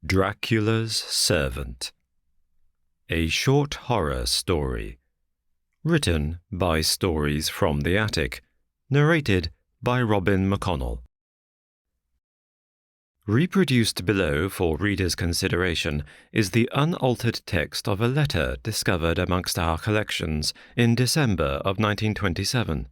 Dracula's Servant. A short horror story. Written by Stories from the Attic. Narrated by Robin McConnell. Reproduced below for readers' consideration is the unaltered text of a letter discovered amongst our collections in December of 1927.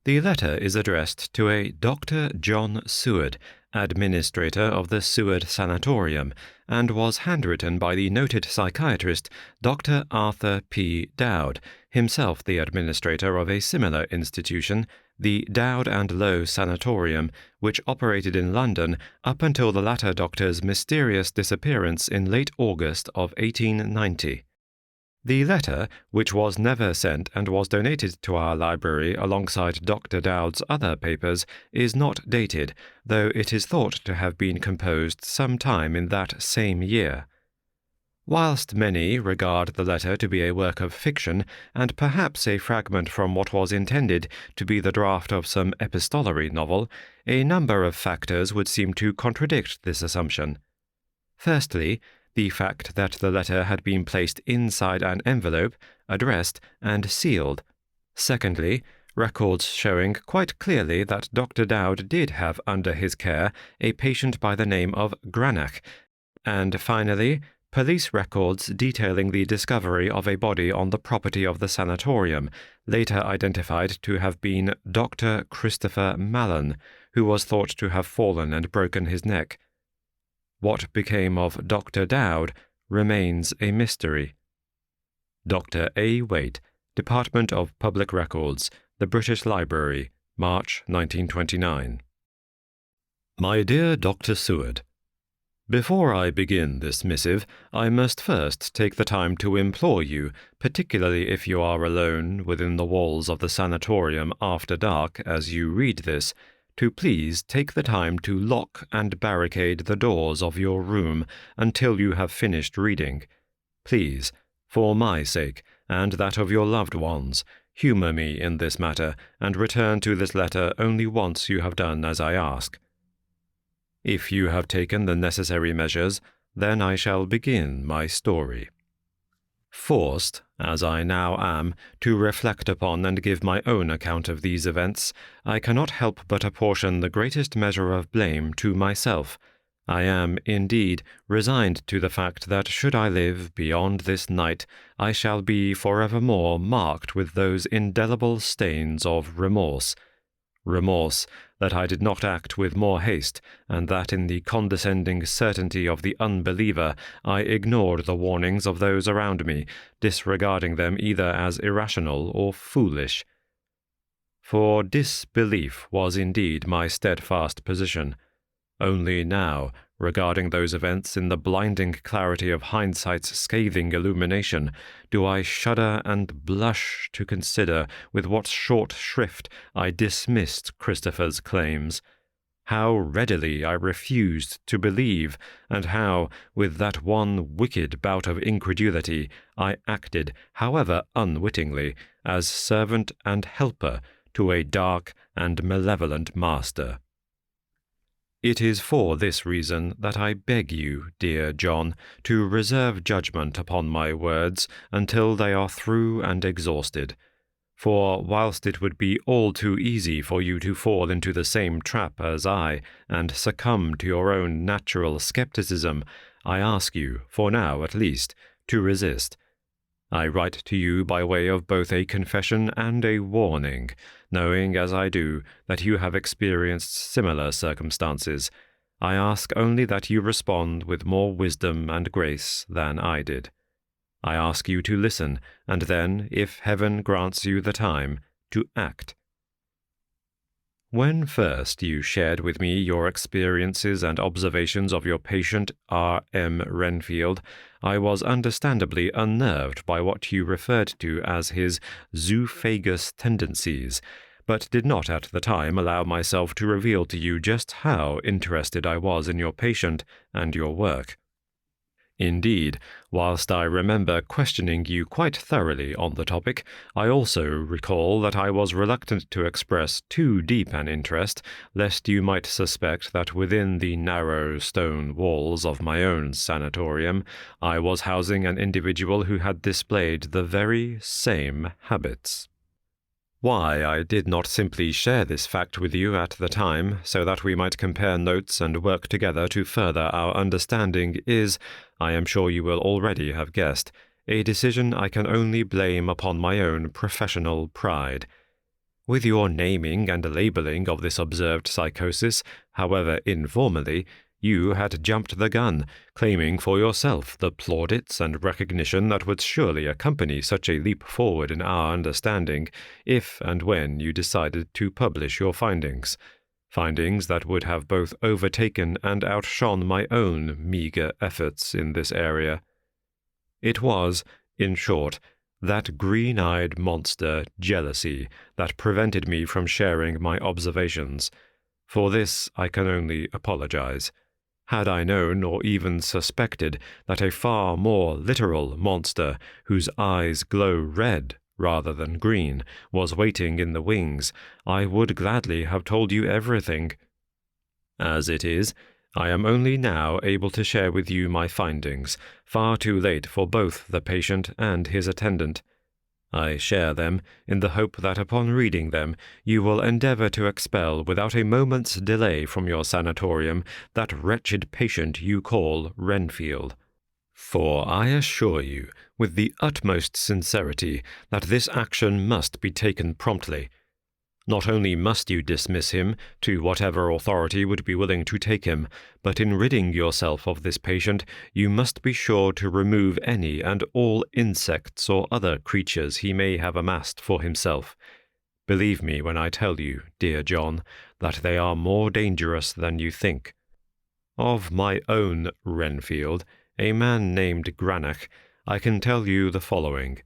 The letter is addressed to a Dr. John Seward, administrator of the Seward Sanatorium, and was handwritten by the noted psychiatrist Dr. Arthur P. Dowd, himself the administrator of a similar institution, the Dowd and Low Sanatorium, which operated in London up until the latter doctor's mysterious disappearance in late August of 1890. The letter, which was never sent and was donated to our library alongside Dr. Dowd's other papers, is not dated, though it is thought to have been composed some time in that same year. Whilst many regard the letter to be a work of fiction, and perhaps a fragment from what was intended to be the draft of some epistolary novel, a number of factors would seem to contradict this assumption. Firstly, the fact that the letter had been placed inside an envelope, addressed, and sealed. Secondly, records showing quite clearly that Dr. Dowd did have under his care a patient by the name of Granach. And finally, police records detailing the discovery of a body on the property of the sanatorium, later identified to have been Dr. Christopher Mallon, who was thought to have fallen and broken his neck. What became of Dr. Dowd remains a mystery. Dr. A. Waite, Department of Public Records, The British Library, March 1929. My dear Dr. Seward, before I begin this missive, I must first take the time to implore you, particularly if you are alone within the walls of the sanatorium after dark as you read this, to please take the time to lock and barricade the doors of your room until you have finished reading. Please, for my sake, and that of your loved ones, humor me in this matter, and return to this letter only once you have done as I ask. If you have taken the necessary measures, then I shall begin my story. Forced, as I now am, to reflect upon and give my own account of these events, I cannot help but apportion the greatest measure of blame to myself. I am, indeed, resigned to the fact that should I live beyond this night, I shall be forevermore marked with those indelible stains of remorse. Remorse that I did not act with more haste, and that in the condescending certainty of the unbeliever I ignored the warnings of those around me, disregarding them either as irrational or foolish. For disbelief was indeed my steadfast position. Only now, regarding those events in the blinding clarity of hindsight's scathing illumination, do I shudder and blush to consider with what short shrift I dismissed Christopher's claims, how readily I refused to believe, and how, with that one wicked bout of incredulity, I acted, however unwittingly, as servant and helper to a dark and malevolent master. It is for this reason that I beg you, dear John, to reserve judgment upon my words until they are through and exhausted. For whilst it would be all too easy for you to fall into the same trap as I, and succumb to your own natural skepticism, I ask you, for now at least, to resist. I write to you by way of both a confession and a warning, knowing as I do that you have experienced similar circumstances. I ask only that you respond with more wisdom and grace than I did. I ask you to listen, and then, if heaven grants you the time, to act. When first you shared with me your experiences and observations of your patient R. M. Renfield, I was understandably unnerved by what you referred to as his zoophagous tendencies, but did not at the time allow myself to reveal to you just how interested I was in your patient and your work. Indeed, whilst I remember questioning you quite thoroughly on the topic, I also recall that I was reluctant to express too deep an interest, lest you might suspect that within the narrow stone walls of my own sanatorium I was housing an individual who had displayed the very same habits. Why I did not simply share this fact with you at the time, so that we might compare notes and work together to further our understanding is, I am sure you will already have guessed, a decision I can only blame upon my own professional pride. With your naming and labeling of this observed psychosis, however informally, you had jumped the gun, claiming for yourself the plaudits and recognition that would surely accompany such a leap forward in our understanding, if and when you decided to publish your findings. Findings that would have both overtaken and outshone my own meagre efforts in this area. It was, in short, that green-eyed monster jealousy that prevented me from sharing my observations. For this I can only apologize. Had I known or even suspected that a far more literal monster, whose eyes glow red rather than green, was waiting in the wings, I would gladly have told you everything. As it is, I am only now able to share with you my findings, far too late for both the patient and his attendant. I share them in the hope that upon reading them you will endeavor to expel without a moment's delay from your sanatorium that wretched patient you call Renfield. For I assure you, with the utmost sincerity, that this action must be taken promptly. Not only must you dismiss him to whatever authority would be willing to take him, but in ridding yourself of this patient, you must be sure to remove any and all insects or other creatures he may have amassed for himself. Believe me when I tell you, dear John, that they are more dangerous than you think. Of my own Renfield, a man named Granach, I can tell you the following.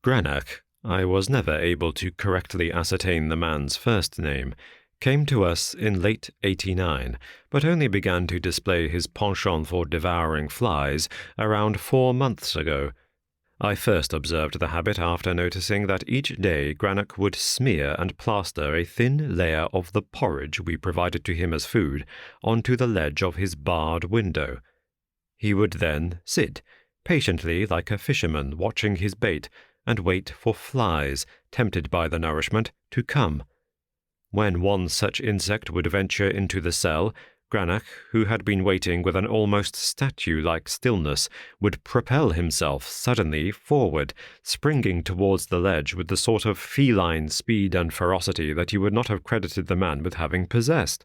Granach, I was never able to correctly ascertain the man's first name, came to us in late '89, but only began to display his penchant for devouring flies around 4 months ago. I first observed the habit after noticing that each day Granach would smear and plaster a thin layer of the porridge we provided to him as food onto the ledge of his barred window. He would then sit, patiently like a fisherman watching his bait, and wait for flies, tempted by the nourishment, to come. When one such insect would venture into the cell, Granach, who had been waiting with an almost statue-like stillness, would propel himself suddenly forward, springing towards the ledge with the sort of feline speed and ferocity that you would not have credited the man with having possessed.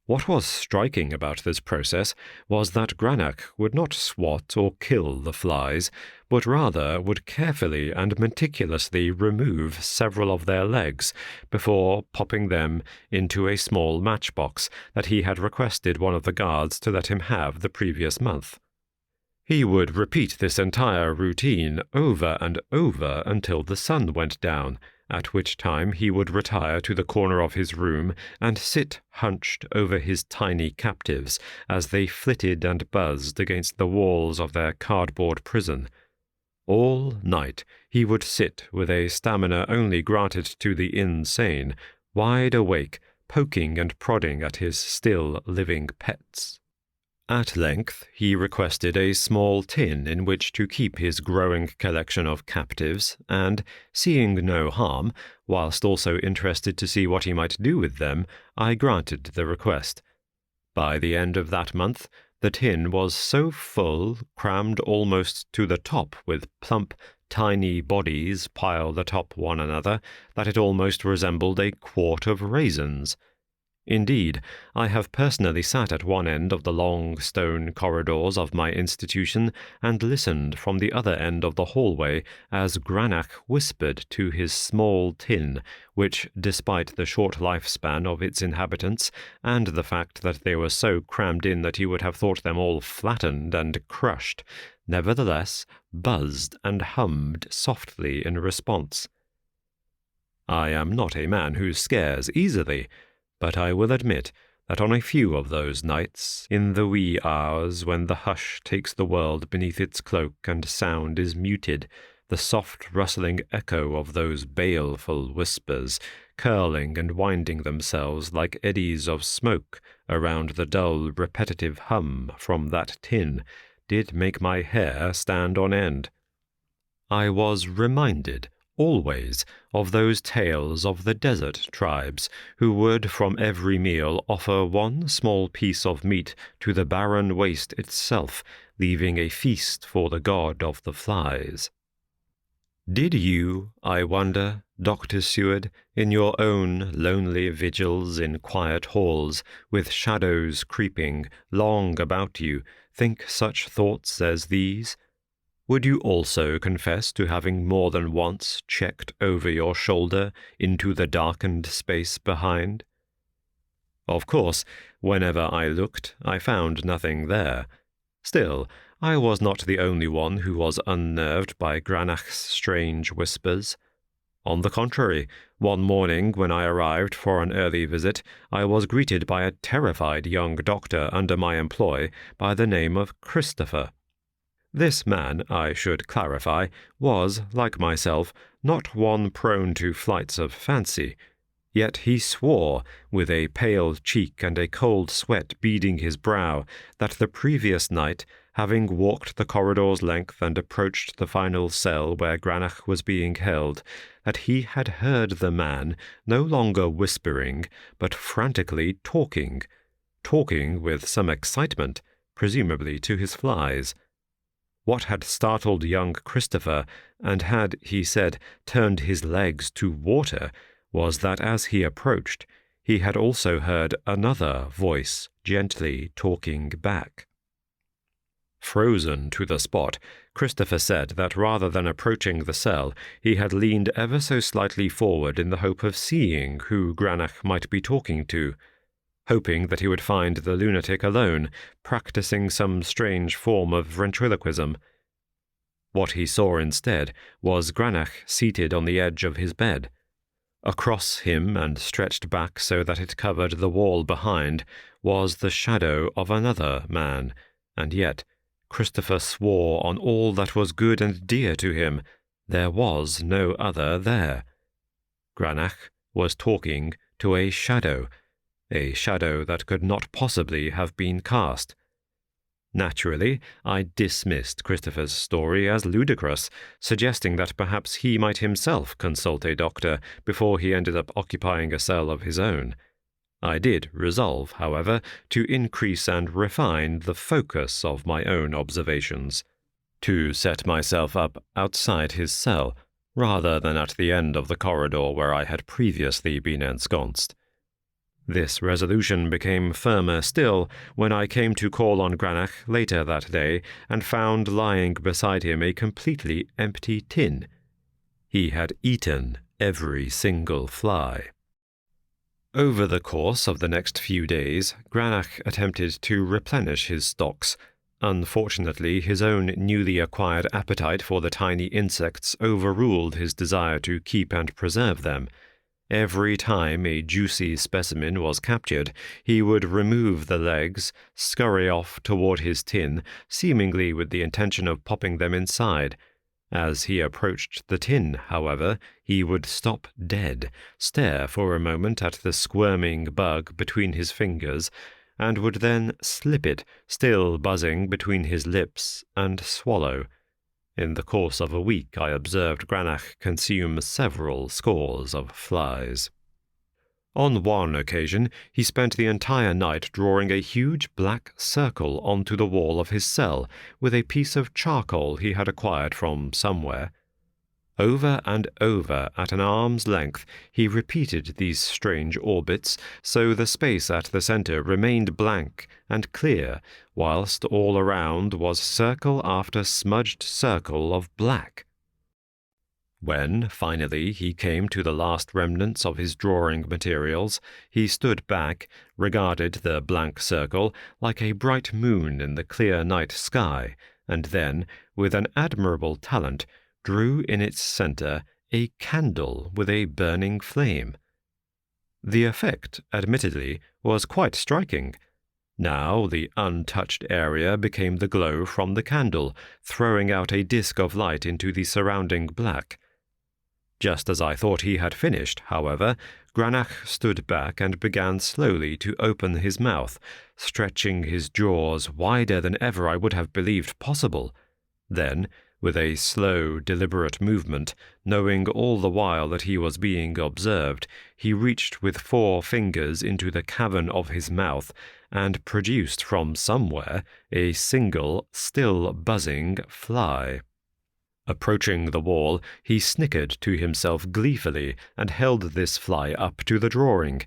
What was striking about this process was that Granach would not swat or kill the flies, but rather would carefully and meticulously remove several of their legs before popping them into a small matchbox that he had requested one of the guards to let him have the previous month. He would repeat this entire routine over and over until the sun went down, at which time he would retire to the corner of his room and sit hunched over his tiny captives as they flitted and buzzed against the walls of their cardboard prison. All night he would sit with a stamina only granted to the insane, wide awake, poking and prodding at his still living pets. At length he requested a small tin in which to keep his growing collection of captives, and, seeing no harm, whilst also interested to see what he might do with them, I granted the request. By the end of that month, the tin was so full, crammed almost to the top with plump, tiny bodies piled atop one another, that it almost resembled a quart of raisins. Indeed, I have personally sat at one end of the long stone corridors of my institution and listened from the other end of the hallway as Granach whispered to his small tin, which, despite the short lifespan of its inhabitants, and the fact that they were so crammed in that you would have thought them all flattened and crushed, nevertheless buzzed and hummed softly in response. I am not a man who scares easily, but I will admit that on a few of those nights, in the wee hours when the hush takes the world beneath its cloak and sound is muted, the soft rustling echo of those baleful whispers, curling and winding themselves like eddies of smoke around the dull, repetitive hum from that tin, did make my hair stand on end. I was reminded always of those tales of the desert tribes who would from every meal offer one small piece of meat to the barren waste itself, leaving a feast for the god of the flies. Did you, I wonder, Dr. Seward, in your own lonely vigils in quiet halls, with shadows creeping long about you, think such thoughts as these? Would you also confess to having more than once checked over your shoulder into the darkened space behind? Of course, whenever I looked, I found nothing there. Still, I was not the only one who was unnerved by Granach's strange whispers. On the contrary, one morning when I arrived for an early visit, I was greeted by a terrified young doctor under my employ by the name of Christopher. This man, I should clarify, was, like myself, not one prone to flights of fancy. Yet he swore, with a pale cheek and a cold sweat beading his brow, that the previous night, having walked the corridor's length and approached the final cell where Granach was being held, that he had heard the man no longer whispering, but frantically talking with some excitement, presumably to his flies. What had startled young Christopher, and had, he said, turned his legs to water, was that as he approached, he had also heard another voice gently talking back. Frozen to the spot, Christopher said that rather than approaching the cell, he had leaned ever so slightly forward in the hope of seeing who Granach might be talking to, hoping that he would find the lunatic alone, practicing some strange form of ventriloquism. What he saw instead was Granach seated on the edge of his bed. Across him, and stretched back so that it covered the wall behind, was the shadow of another man, and yet Christopher swore on all that was good and dear to him, there was no other there. Granach was talking to a shadow that could not possibly have been cast. Naturally, I dismissed Christopher's story as ludicrous, suggesting that perhaps he might himself consult a doctor before he ended up occupying a cell of his own. I did resolve, however, to increase and refine the focus of my own observations, to set myself up outside his cell, rather than at the end of the corridor where I had previously been ensconced. This resolution became firmer still when I came to call on Granach later that day and found lying beside him a completely empty tin. He had eaten every single fly. Over the course of the next few days, Granach attempted to replenish his stocks. Unfortunately, his own newly acquired appetite for the tiny insects overruled his desire to keep and preserve them. Every time a juicy specimen was captured, he would remove the legs, scurry off toward his tin, seemingly with the intention of popping them inside. As he approached the tin, however, he would stop dead, stare for a moment at the squirming bug between his fingers, and would then slip it, still buzzing between his lips, and swallow. In the course of a week I observed Granach consume several scores of flies. On one occasion he spent the entire night drawing a huge black circle onto the wall of his cell with a piece of charcoal he had acquired from somewhere. Over and over, at an arm's length, he repeated these strange orbits, so the space at the centre remained blank and clear, whilst all around was circle after smudged circle of black. When, finally, he came to the last remnants of his drawing materials, he stood back, regarded the blank circle like a bright moon in the clear night sky, and then, with an admirable talent, drew in its centre a candle with a burning flame. The effect, admittedly, was quite striking. Now the untouched area became the glow from the candle, throwing out a disk of light into the surrounding black. Just as I thought he had finished, however, Granach stood back and began slowly to open his mouth, stretching his jaws wider than ever I would have believed possible. Then, with a slow, deliberate movement, knowing all the while that he was being observed, he reached with 4 fingers into the cavern of his mouth and produced from somewhere a single, still buzzing fly. Approaching the wall, he snickered to himself gleefully and held this fly up to the drawing.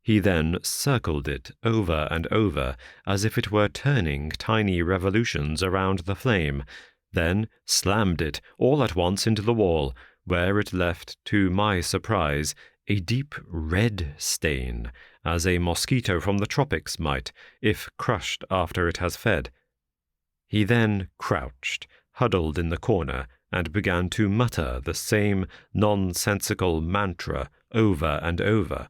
He then circled it over and over, as if it were turning tiny revolutions around the flame, then slammed it all at once into the wall, where it left, to my surprise, a deep red stain, as a mosquito from the tropics might, if crushed after it has fed. He then crouched, huddled in the corner, and began to mutter the same nonsensical mantra over and over.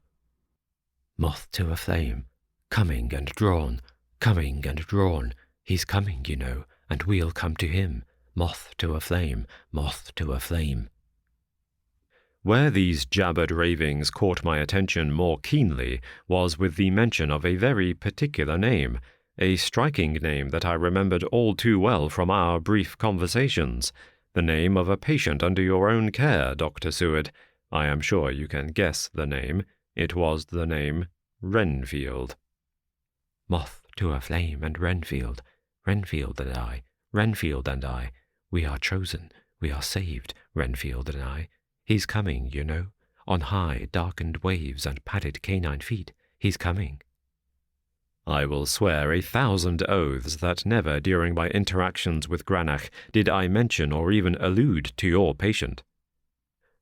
"Moth to a flame, coming and drawn, coming and drawn. He's coming, you know, and we'll come to him. Moth to a flame, moth to a flame." Where these jabbered ravings caught my attention more keenly was with the mention of a very particular name, a striking name that I remembered all too well from our brief conversations. The name of a patient under your own care, Dr. Seward. I am sure you can guess the name. It was the name Renfield. "Moth to a flame and Renfield. Renfield and I. Renfield and I. We are chosen. We are saved, Renfield and I. He's coming, you know. On high, darkened waves and padded canine feet. He's coming." I will swear 1,000 oaths that never during my interactions with Granach did I mention or even allude to your patient.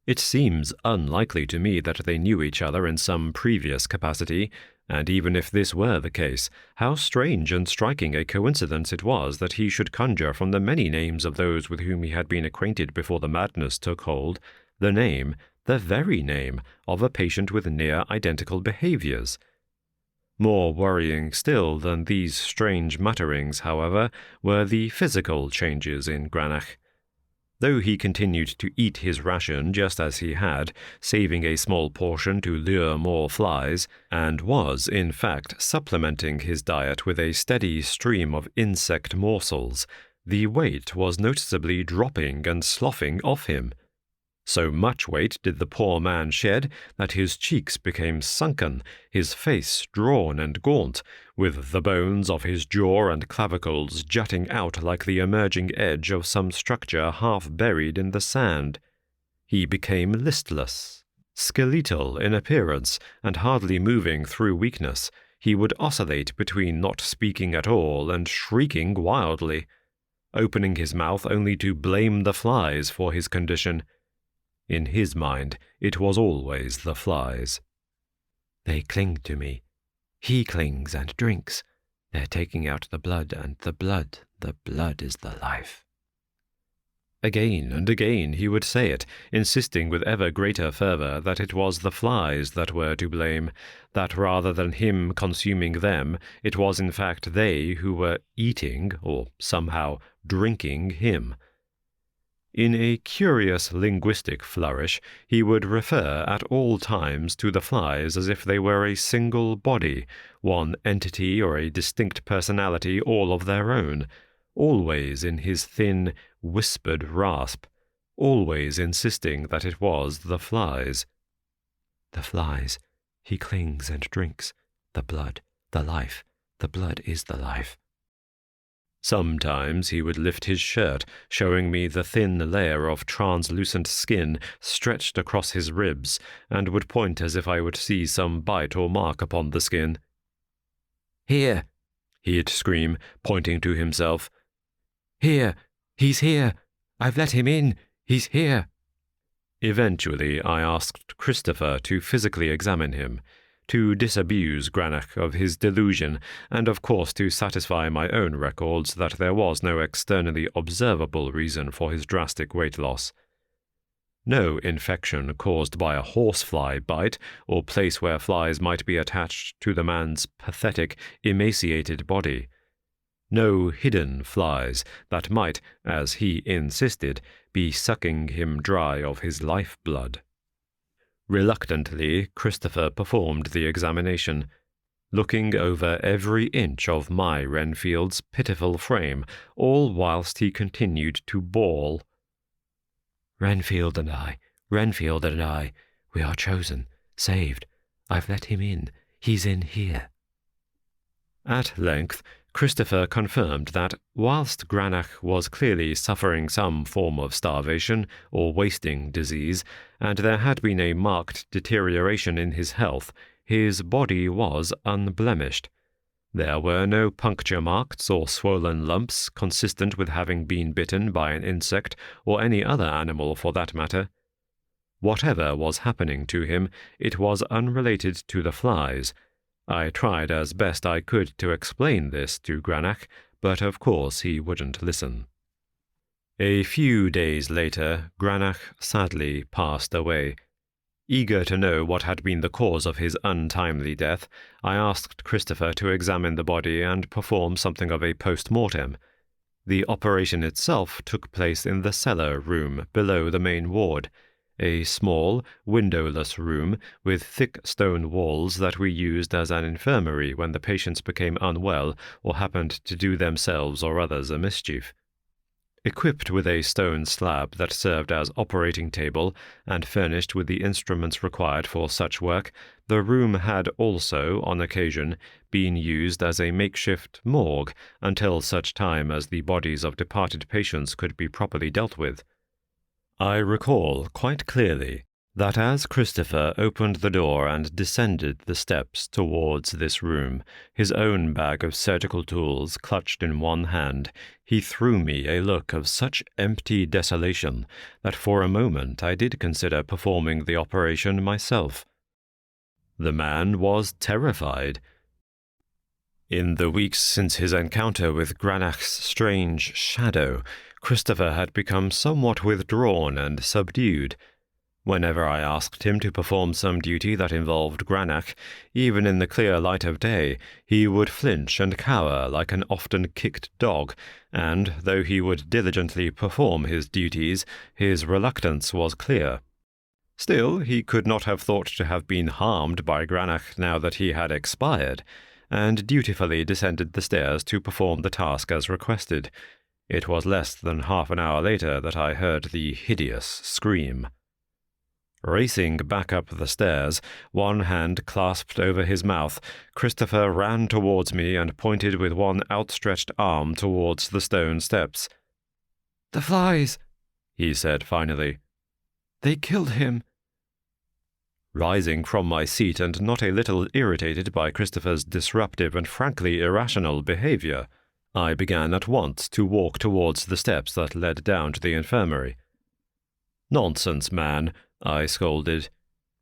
It seems unlikely to me that they knew each other in some previous capacity, and even if this were the case, how strange and striking a coincidence it was that he should conjure from the many names of those with whom he had been acquainted before the madness took hold, the name, the very name, of a patient with near identical behaviors. More worrying still than these strange mutterings, however, were the physical changes in Granach. Though he continued to eat his ration just as he had, saving a small portion to lure more flies, and was, in fact, supplementing his diet with a steady stream of insect morsels, the weight was noticeably dropping and sloughing off him. So much weight did the poor man shed that his cheeks became sunken, his face drawn and gaunt, with the bones of his jaw and clavicles jutting out like the emerging edge of some structure half buried in the sand. He became listless, skeletal in appearance, and hardly moving through weakness. He would oscillate between not speaking at all and shrieking wildly, opening his mouth only to blame the flies for his condition. In his mind, it was always the flies. "They cling to me. He clings and drinks. They're taking out the blood, and the blood is the life." Again and again he would say it, insisting with ever greater fervor that it was the flies that were to blame, that rather than him consuming them, it was in fact they who were eating, or somehow drinking, him. In a curious linguistic flourish, he would refer at all times to the flies as if they were a single body, one entity or a distinct personality all of their own, always in his thin, whispered rasp, always insisting that it was the flies. "The flies. He clings and drinks. The blood, the life. The blood is the life." Sometimes he would lift his shirt, showing me the thin layer of translucent skin stretched across his ribs, and would point as if I would see some bite or mark upon the skin. "Here!" he'd scream, pointing to himself. "Here! He's here! I've let him in! He's here!" Eventually I asked Christopher to physically examine him, to disabuse Granach of his delusion, and of course to satisfy my own records that there was no externally observable reason for his drastic weight loss. no infection caused by a horsefly bite or place where flies might be attached to the man's pathetic, emaciated body. No hidden flies that might, as he insisted, be sucking him dry of his lifeblood. Reluctantly, Christopher performed the examination, looking over every inch of my Renfield's pitiful frame, all whilst he continued to bawl. Renfield and I, we are chosen, saved. I've let him in. He's in here. At length, Christopher confirmed that, whilst Granach was clearly suffering some form of starvation or wasting disease, and there had been a marked deterioration in his health, his body was unblemished. There were no puncture marks or swollen lumps consistent with having been bitten by an insect or any other animal for that matter. Whatever was happening to him, it was unrelated to the flies. I tried as best I could to explain this to Granach, but of course he wouldn't listen. A few days later, Granach sadly passed away. Eager to know what had been the cause of his untimely death, I asked Christopher to examine the body and perform something of a post-mortem. The operation itself took place in the cellar room below the main ward, a small, windowless room with thick stone walls that we used as an infirmary when the patients became unwell or happened to do themselves or others a mischief. Equipped with a stone slab that served as operating table and furnished with the instruments required for such work, the room had also, on occasion, been used as a makeshift morgue until such time as the bodies of departed patients could be properly dealt with. I recall quite clearly that as Christopher opened the door and descended the steps towards this room, his own bag of surgical tools clutched in one hand, he threw me a look of such empty desolation that for a moment I did consider performing the operation myself. The man was terrified. In the weeks since his encounter with Granach's strange shadow, Christopher had become somewhat withdrawn and subdued. Whenever I asked him to perform some duty that involved Granach, even in the clear light of day, he would flinch and cower like an often-kicked dog, and, though he would diligently perform his duties, his reluctance was clear. Still, he could not have thought to have been harmed by Granach now that he had expired, and dutifully descended the stairs to perform the task as requested. It was less than half an hour later that I heard the hideous scream. Racing back up the stairs, one hand clasped over his mouth, Christopher ran towards me and pointed with one outstretched arm towards the stone steps. "The flies," he said finally. "They killed him." Rising from my seat and not a little irritated by Christopher's disruptive and frankly irrational behavior, I began at once to walk towards the steps that led down to the infirmary. "Nonsense, man," I scolded.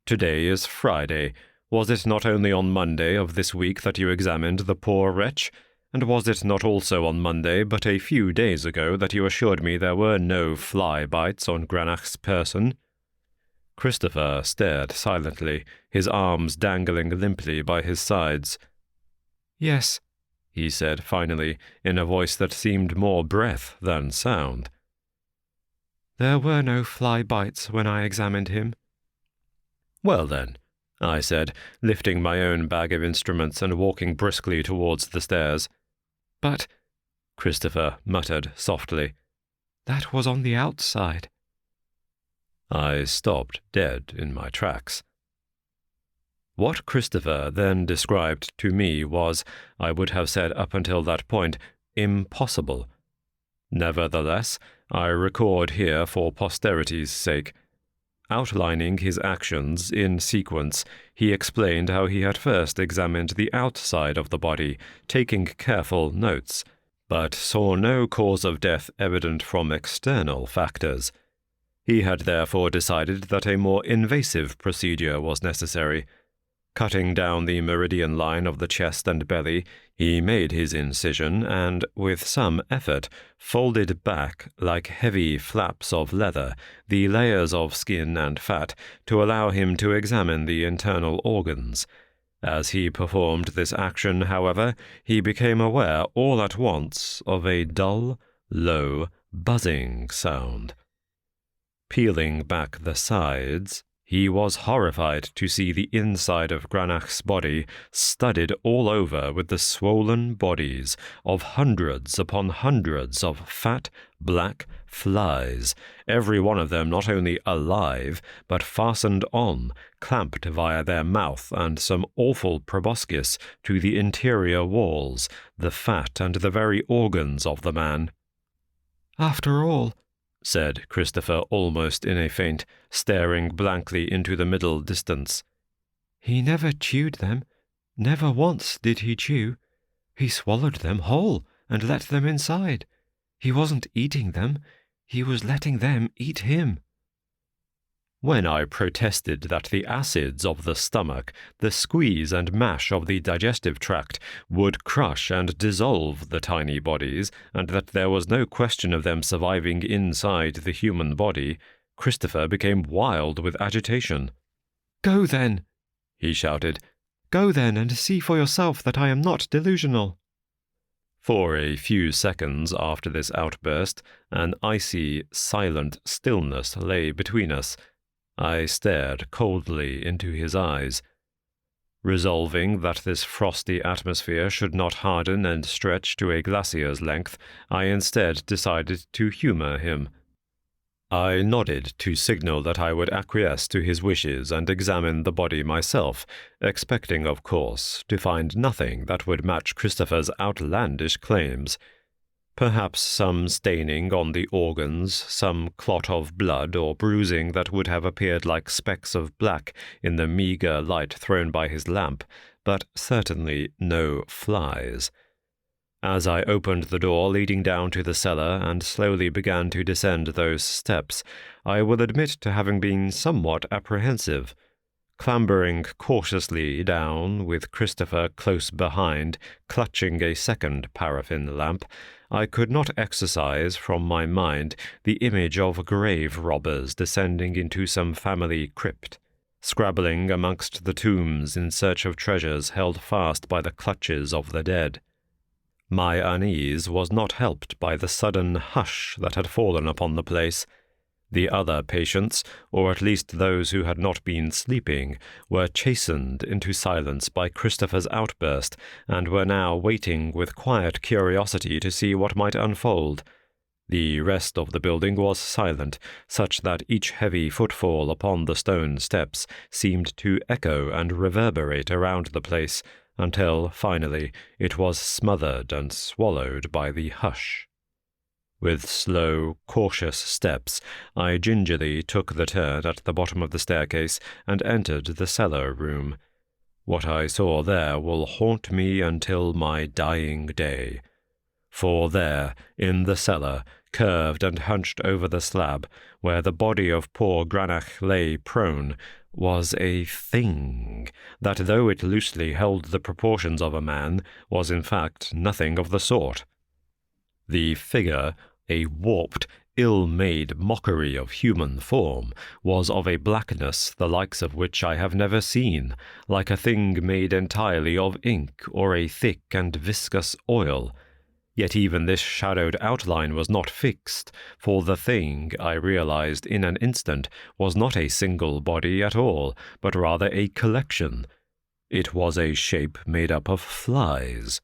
"Today is Friday. Was it not only on Monday of this week that you examined the poor wretch? And was it not also on Monday, but a few days ago, that you assured me there were no fly bites on Granach's person?" Christopher stared silently, his arms dangling limply by his sides. "Yes," he said finally, in a voice that seemed more breath than sound. "There were no fly bites when I examined him." "Well then," I said, lifting my own bag of instruments and walking briskly towards the stairs. "But," Christopher muttered softly, "that was on the outside." I stopped dead in my tracks. What Christopher then described to me was, I would have said up until that point, impossible. Nevertheless, I record here for posterity's sake. Outlining his actions in sequence, he explained how he had first examined the outside of the body, taking careful notes, but saw no cause of death evident from external factors. He had therefore decided that a more invasive procedure was necessary. Cutting down the meridian line of the chest and belly, he made his incision and, with some effort, folded back, like heavy flaps of leather, the layers of skin and fat to allow him to examine the internal organs. As he performed this action, however, he became aware all at once of a dull, low, buzzing sound. Peeling back the sides, he was horrified to see the inside of Granach's body studded all over with the swollen bodies of hundreds upon hundreds of fat, black flies, every one of them not only alive, but fastened on, clamped via their mouth and some awful proboscis to the interior walls, the fat and the very organs of the man. "After all," said Christopher almost in a faint, staring blankly into the middle distance, "he never chewed them. Never once did he chew. He swallowed them whole and let them inside. He wasn't eating them. He was letting them eat him." When I protested that the acids of the stomach, the squeeze and mash of the digestive tract, would crush and dissolve the tiny bodies, and that there was no question of them surviving inside the human body, Christopher became wild with agitation. "Go then," he shouted. "Go then and see for yourself that I am not delusional." For a few seconds after this outburst, an icy, silent stillness lay between us. I stared coldly into his eyes. Resolving that this frosty atmosphere should not harden and stretch to a glacier's length, I instead decided to humor him. I nodded to signal that I would acquiesce to his wishes and examine the body myself, expecting, of course, to find nothing that would match Christopher's outlandish claims. Perhaps some staining on the organs, some clot of blood or bruising that would have appeared like specks of black in the meagre light thrown by his lamp, but certainly no flies. As I opened the door leading down to the cellar and slowly began to descend those steps, I will admit to having been somewhat apprehensive. Clambering cautiously down, with Christopher close behind, clutching a second paraffin lamp, I could not exorcise from my mind the image of grave robbers descending into some family crypt, scrabbling amongst the tombs in search of treasures held fast by the clutches of the dead. My unease was not helped by the sudden hush that had fallen upon the place. The other patients, or at least those who had not been sleeping, were chastened into silence by Christopher's outburst, and were now waiting with quiet curiosity to see what might unfold. The rest of the building was silent, such that each heavy footfall upon the stone steps seemed to echo and reverberate around the place, until, finally, it was smothered and swallowed by the hush. With slow, cautious steps, I gingerly took the turn at the bottom of the staircase and entered the cellar room. What I saw there will haunt me until my dying day. For there, in the cellar, curved and hunched over the slab, where the body of poor Granach lay prone, was a thing that, though it loosely held the proportions of a man, was in fact nothing of the sort. The figure, a warped, ill-made mockery of human form, was of a blackness the likes of which I have never seen, like a thing made entirely of ink or a thick and viscous oil. Yet even this shadowed outline was not fixed, for the thing, I realized in an instant, was not a single body at all, but rather a collection. It was a shape made up of flies.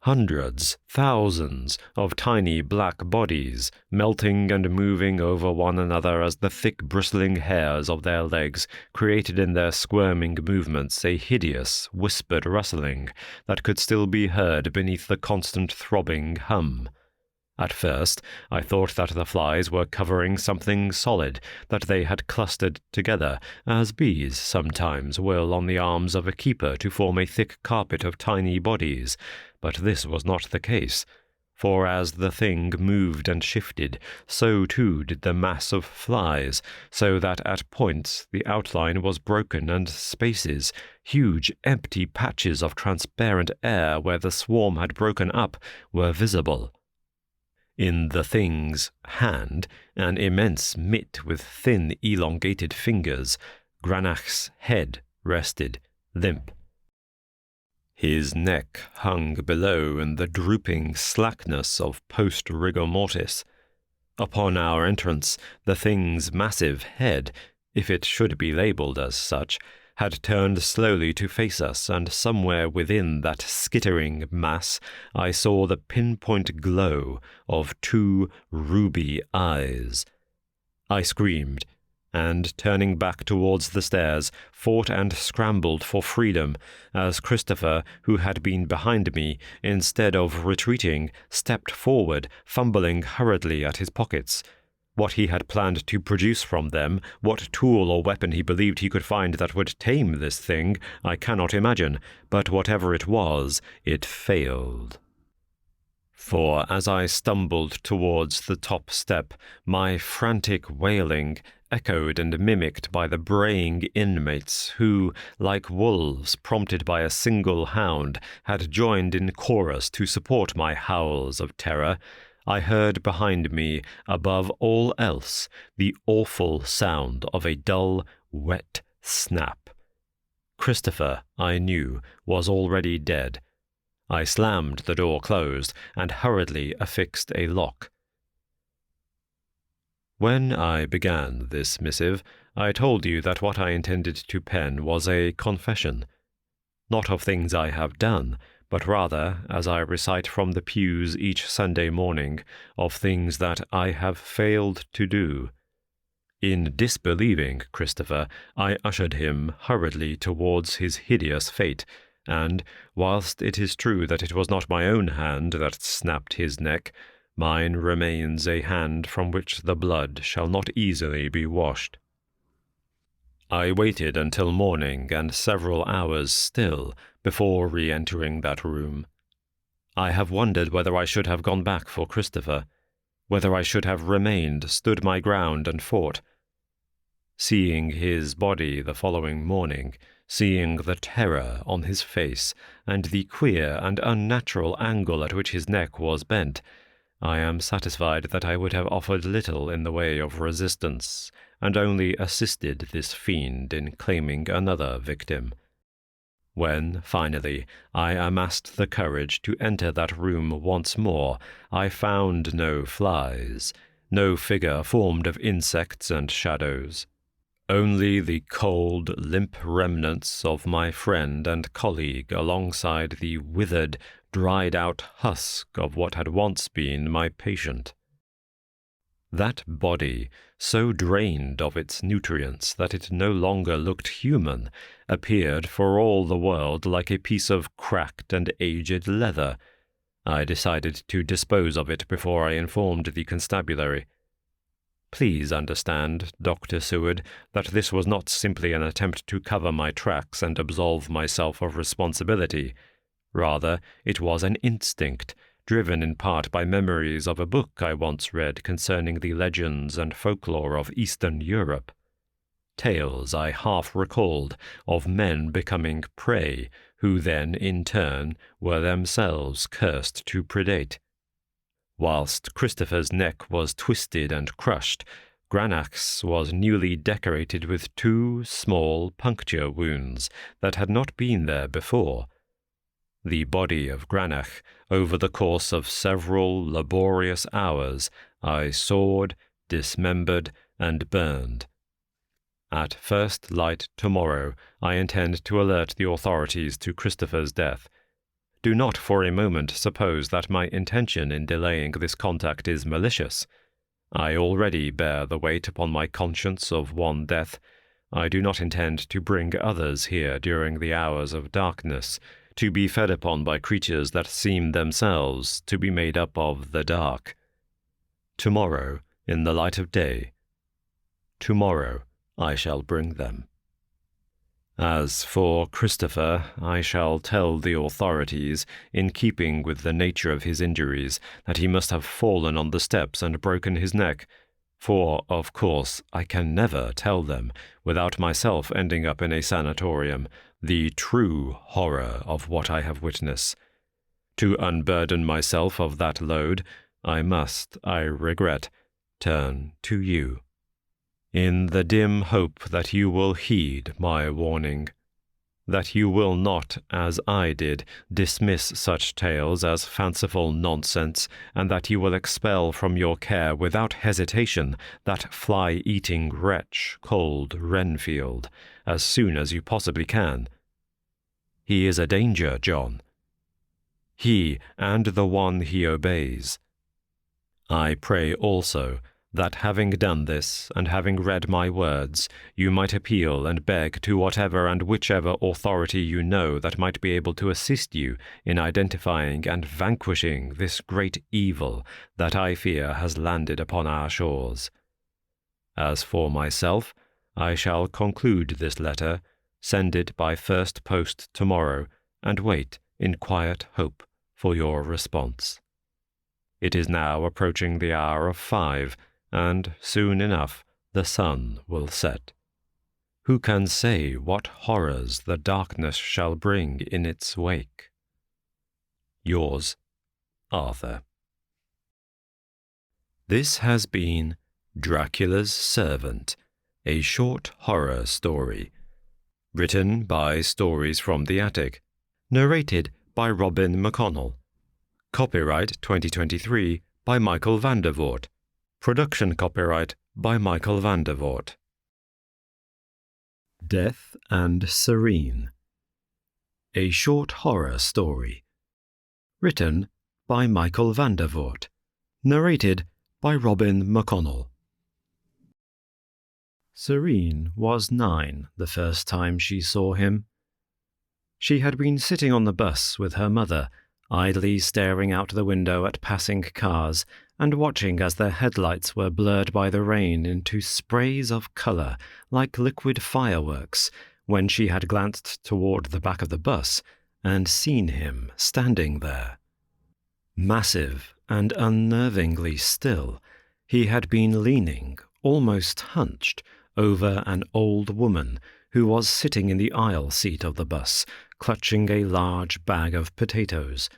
Hundreds, thousands of tiny black bodies, melting and moving over one another as the thick bristling hairs of their legs created in their squirming movements a hideous, whispered rustling that could still be heard beneath the constant throbbing hum. At first, I thought that the flies were covering something solid, that they had clustered together, as bees sometimes will on the arms of a keeper to form a thick carpet of tiny bodies, but this was not the case. For as the thing moved and shifted, so too did the mass of flies, so that at points the outline was broken and spaces, huge empty patches of transparent air where the swarm had broken up, were visible. In the thing's hand, an immense mitt with thin, elongated fingers, Granach's head rested, limp. His neck hung below in the drooping slackness of post-rigor mortis. Upon our entrance, the thing's massive head, if it should be labelled as such, had turned slowly to face us, and somewhere within that skittering mass I saw the pinpoint glow of 2 ruby eyes. I screamed, and turning back towards the stairs, fought and scrambled for freedom, as Christopher, who had been behind me, instead of retreating, stepped forward, fumbling hurriedly at his pockets. What he had planned to produce from them, what tool or weapon he believed he could find that would tame this thing, I cannot imagine, but whatever it was, it failed. For as I stumbled towards the top step, my frantic wailing, echoed and mimicked by the braying inmates who, like wolves prompted by a single hound, had joined in chorus to support my howls of terror, I heard behind me, above all else, the awful sound of a dull, wet snap. Christopher, I knew, was already dead. I slammed the door closed and hurriedly affixed a lock. When I began this missive, I told you that what I intended to pen was a confession, not of things I have done, but rather, as I recite from the pews each Sunday morning, of things that I have failed to do. In disbelieving Christopher, I ushered him hurriedly towards his hideous fate, and, whilst it is true that it was not my own hand that snapped his neck, mine remains a hand from which the blood shall not easily be washed. I waited until morning and several hours still before re-entering that room. I have wondered whether I should have gone back for Christopher, whether I should have remained, stood my ground and fought. Seeing his body the following morning, seeing the terror on his face, and the queer and unnatural angle at which his neck was bent, I am satisfied that I would have offered little in the way of resistance, and only assisted this fiend in claiming another victim. When, finally, I amassed the courage to enter that room once more, I found no flies, no figure formed of insects and shadows. Only the cold, limp remnants of my friend and colleague alongside the withered, dried-out husk of what had once been my patient. That body, so drained of its nutrients that it no longer looked human, appeared for all the world like a piece of cracked and aged leather. I decided to dispose of it before I informed the constabulary. Please understand, Dr. Seward, that this was not simply an attempt to cover my tracks and absolve myself of responsibility. Rather, it was an instinct, driven in part by memories of a book I once read concerning the legends and folklore of Eastern Europe. Tales I half recalled of men becoming prey, who then, in turn, were themselves cursed to predate. Whilst Christopher's neck was twisted and crushed, Granach's was newly decorated with 2 small puncture wounds that had not been there before. The body of Granach, over the course of several laborious hours, I sawed, dismembered, and burned. At first light tomorrow, I intend to alert the authorities to Christopher's death. Do not for a moment suppose that my intention in delaying this contact is malicious. I already bear the weight upon my conscience of one death. I do not intend to bring others here during the hours of darkness, to be fed upon by creatures that seem themselves to be made up of the dark. Tomorrow, in the light of day, tomorrow I shall bring them. As for Christopher, I shall tell the authorities, in keeping with the nature of his injuries, that he must have fallen on the steps and broken his neck, for, of course, I can never tell them, without myself ending up in a sanatorium, the true horror of what I have witnessed. To unburden myself of that load, I must, I regret, turn to you, in the dim hope that you will heed my warning, that you will not, as I did, dismiss such tales as fanciful nonsense, and that you will expel from your care without hesitation that fly-eating wretch called Renfield, as soon as you possibly can. He is a danger, John. He and the one he obeys. I pray also that having done this, and having read my words, you might appeal and beg to whatever and whichever authority you know that might be able to assist you in identifying and vanquishing this great evil that I fear has landed upon our shores. As for myself, I shall conclude this letter, send it by first post tomorrow, and wait in quiet hope for your response. It is now approaching the hour of 5, and soon enough the sun will set. Who can say what horrors the darkness shall bring in its wake? Yours, Arthur. This has been Dracula's Servant, a short horror story, written by Stories from the Attic, narrated by Robin McConnell. Copyright 2023 by Michael Vandervoort. Production copyright by Michael Vandervoort. Death and Sareen, a short horror story, written by Michael Vandervoort, narrated by Robin McConnell. Sareen was 9 the first time she saw him. She had been sitting on the bus with her mother, idly staring out the window at passing cars and watching as their headlights were blurred by the rain into sprays of colour like liquid fireworks, when she had glanced toward the back of the bus and seen him standing there. Massive and unnervingly still, he had been leaning, almost hunched, over an old woman who was sitting in the aisle seat of the bus, clutching a large bag of potatoes.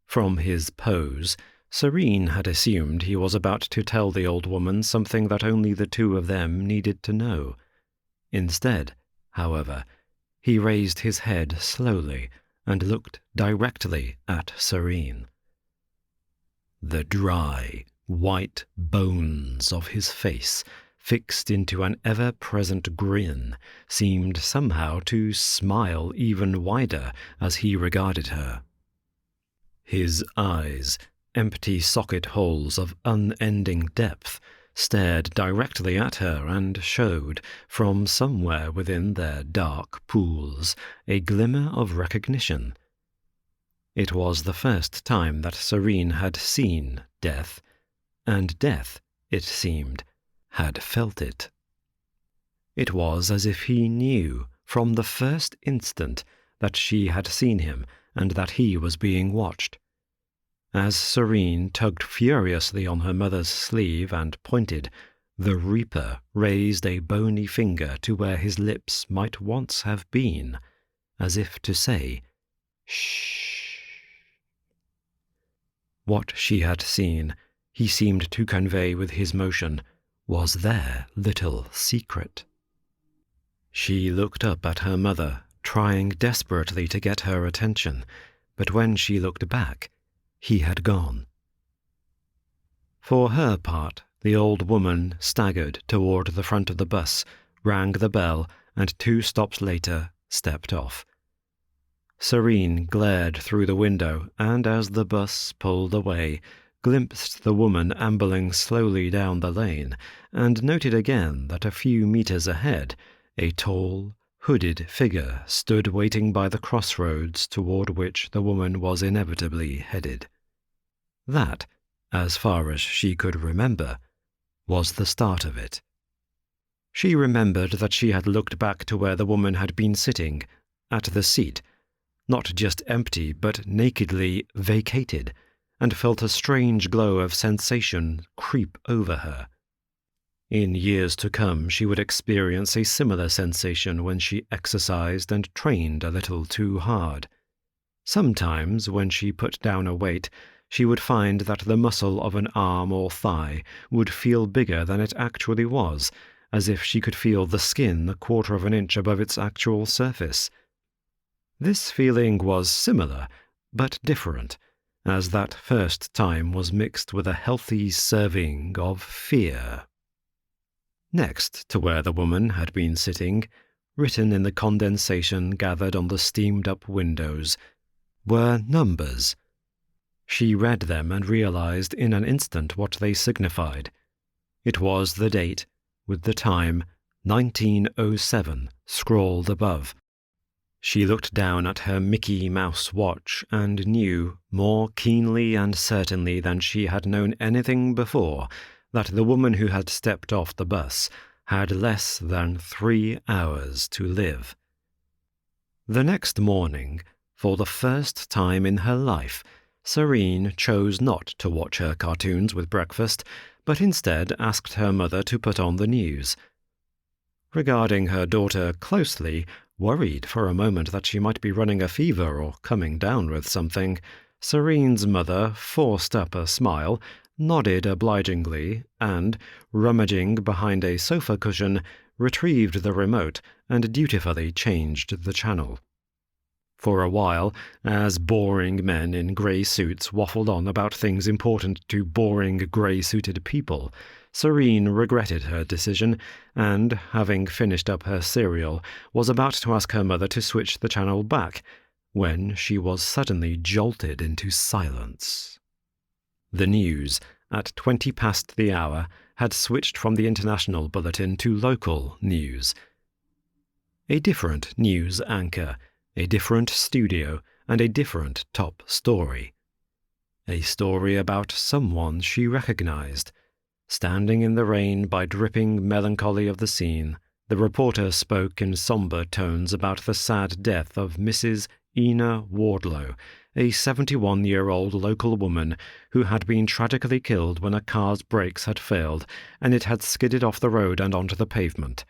From his pose, Sareen had assumed he was about to tell the old woman something that only the two of them needed to know. Instead, however, he raised his head slowly and looked directly at Sareen. The dry, white bones of his face, fixed into an ever-present grin, seemed somehow to smile even wider as he regarded her. His eyes, empty socket holes of unending depth, stared directly at her and showed, from somewhere within their dark pools, a glimmer of recognition. It was the first time that Sareen had seen death, and death, it seemed, had felt it. It was as if he knew, from the first instant, that she had seen him and that he was being watched. As Sareen tugged furiously on her mother's sleeve and pointed, the Reaper raised a bony finger to where his lips might once have been, as if to say, "Shh." What she had seen, he seemed to convey with his motion, was their little secret. She looked up at her mother, trying desperately to get her attention, but when she looked back, he had gone. For her part, the old woman staggered toward the front of the bus, rang the bell, and 2 stops later stepped off. Sareen glared through the window, and as the bus pulled away, glimpsed the woman ambling slowly down the lane, and noted again that a few meters ahead, a tall, hooded figure stood waiting by the crossroads toward which the woman was inevitably headed. That, as far as she could remember, was the start of it. She remembered that she had looked back to where the woman had been sitting, at the seat, not just empty but nakedly vacated, and felt a strange glow of sensation creep over her. In years to come, she would experience a similar sensation when she exercised and trained a little too hard. Sometimes, when she put down a weight, she would find that the muscle of an arm or thigh would feel bigger than it actually was, as if she could feel the skin a quarter of an inch above its actual surface. This feeling was similar, but different, as that first time was mixed with a healthy serving of fear. Next to where the woman had been sitting, written in the condensation gathered on the steamed-up windows, were numbers. She read them and realized in an instant what they signified. It was the date, with the time, 1907, scrawled above. She looked down at her Mickey Mouse watch and knew, more keenly and certainly than she had known anything before, that the woman who had stepped off the bus had less than 3 hours to live. The next morning, for the first time in her life, Sareen chose not to watch her cartoons with breakfast, but instead asked her mother to put on the news. Regarding her daughter closely, worried for a moment that she might be running a fever or coming down with something, Sareen's mother forced up a smile, nodded obligingly, and, rummaging behind a sofa cushion, retrieved the remote and dutifully changed the channel. For a while, as boring men in grey suits waffled on about things important to boring grey-suited people, Sareen regretted her decision and, having finished up her cereal, was about to ask her mother to switch the channel back, when she was suddenly jolted into silence. The news, at 20 past the hour, had switched from the international bulletin to local news. A different news anchor, a different studio, and a different top story. A story about someone she recognized. Standing in the rain by dripping melancholy of the scene, the reporter spoke in somber tones about the sad death of Mrs. Ina Wardlow, a 71-year-old local woman who had been tragically killed when a car's brakes had failed and it had skidded off the road and onto the pavement.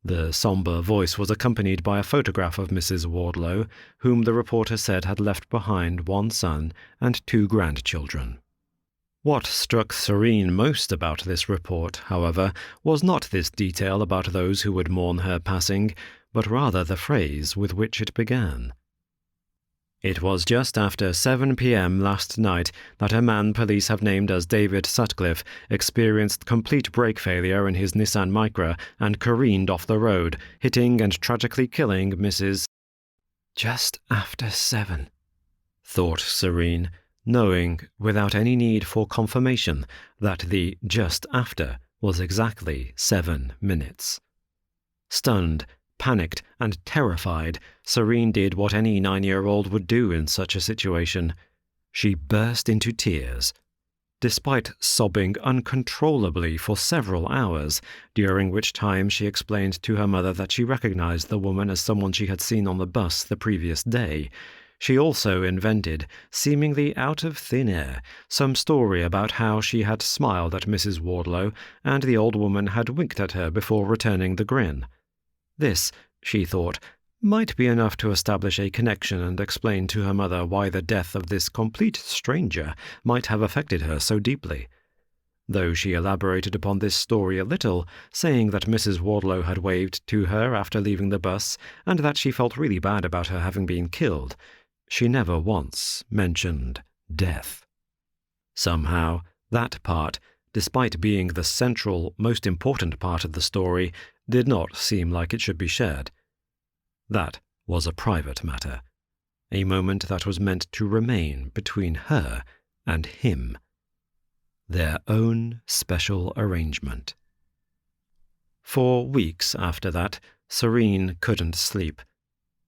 The sombre voice was accompanied by a photograph of Mrs. Wardlow, whom the reporter said had left behind 1 son and 2 grandchildren. What struck Sareen most about this report, however, was not this detail about those who would mourn her passing, but rather the phrase with which it began. It was just after 7 p.m. last night that a man police have named as David Sutcliffe experienced complete brake failure in his Nissan Micra and careened off the road, hitting and tragically killing Mrs. Just after 7, thought Sareen, knowing, without any need for confirmation, that the just after was exactly 7 minutes. Stunned, panicked, and terrified, Sareen did what any 9-year-old would do in such a situation. She burst into tears. Despite sobbing uncontrollably for several hours, during which time she explained to her mother that she recognized the woman as someone she had seen on the bus the previous day, she also invented, seemingly out of thin air, some story about how she had smiled at Mrs. Wardlow and the old woman had winked at her before returning the grin. This, she thought, might be enough to establish a connection and explain to her mother why the death of this complete stranger might have affected her so deeply. Though she elaborated upon this story a little, saying that Mrs. Wardlow had waved to her after leaving the bus and that she felt really bad about her having been killed, she never once mentioned death. Somehow, that part, despite being the central, most important part of the story, did not seem like it should be shared. That was a private matter, a moment that was meant to remain between her and him. Their own special arrangement. For weeks after that, Sareen couldn't sleep.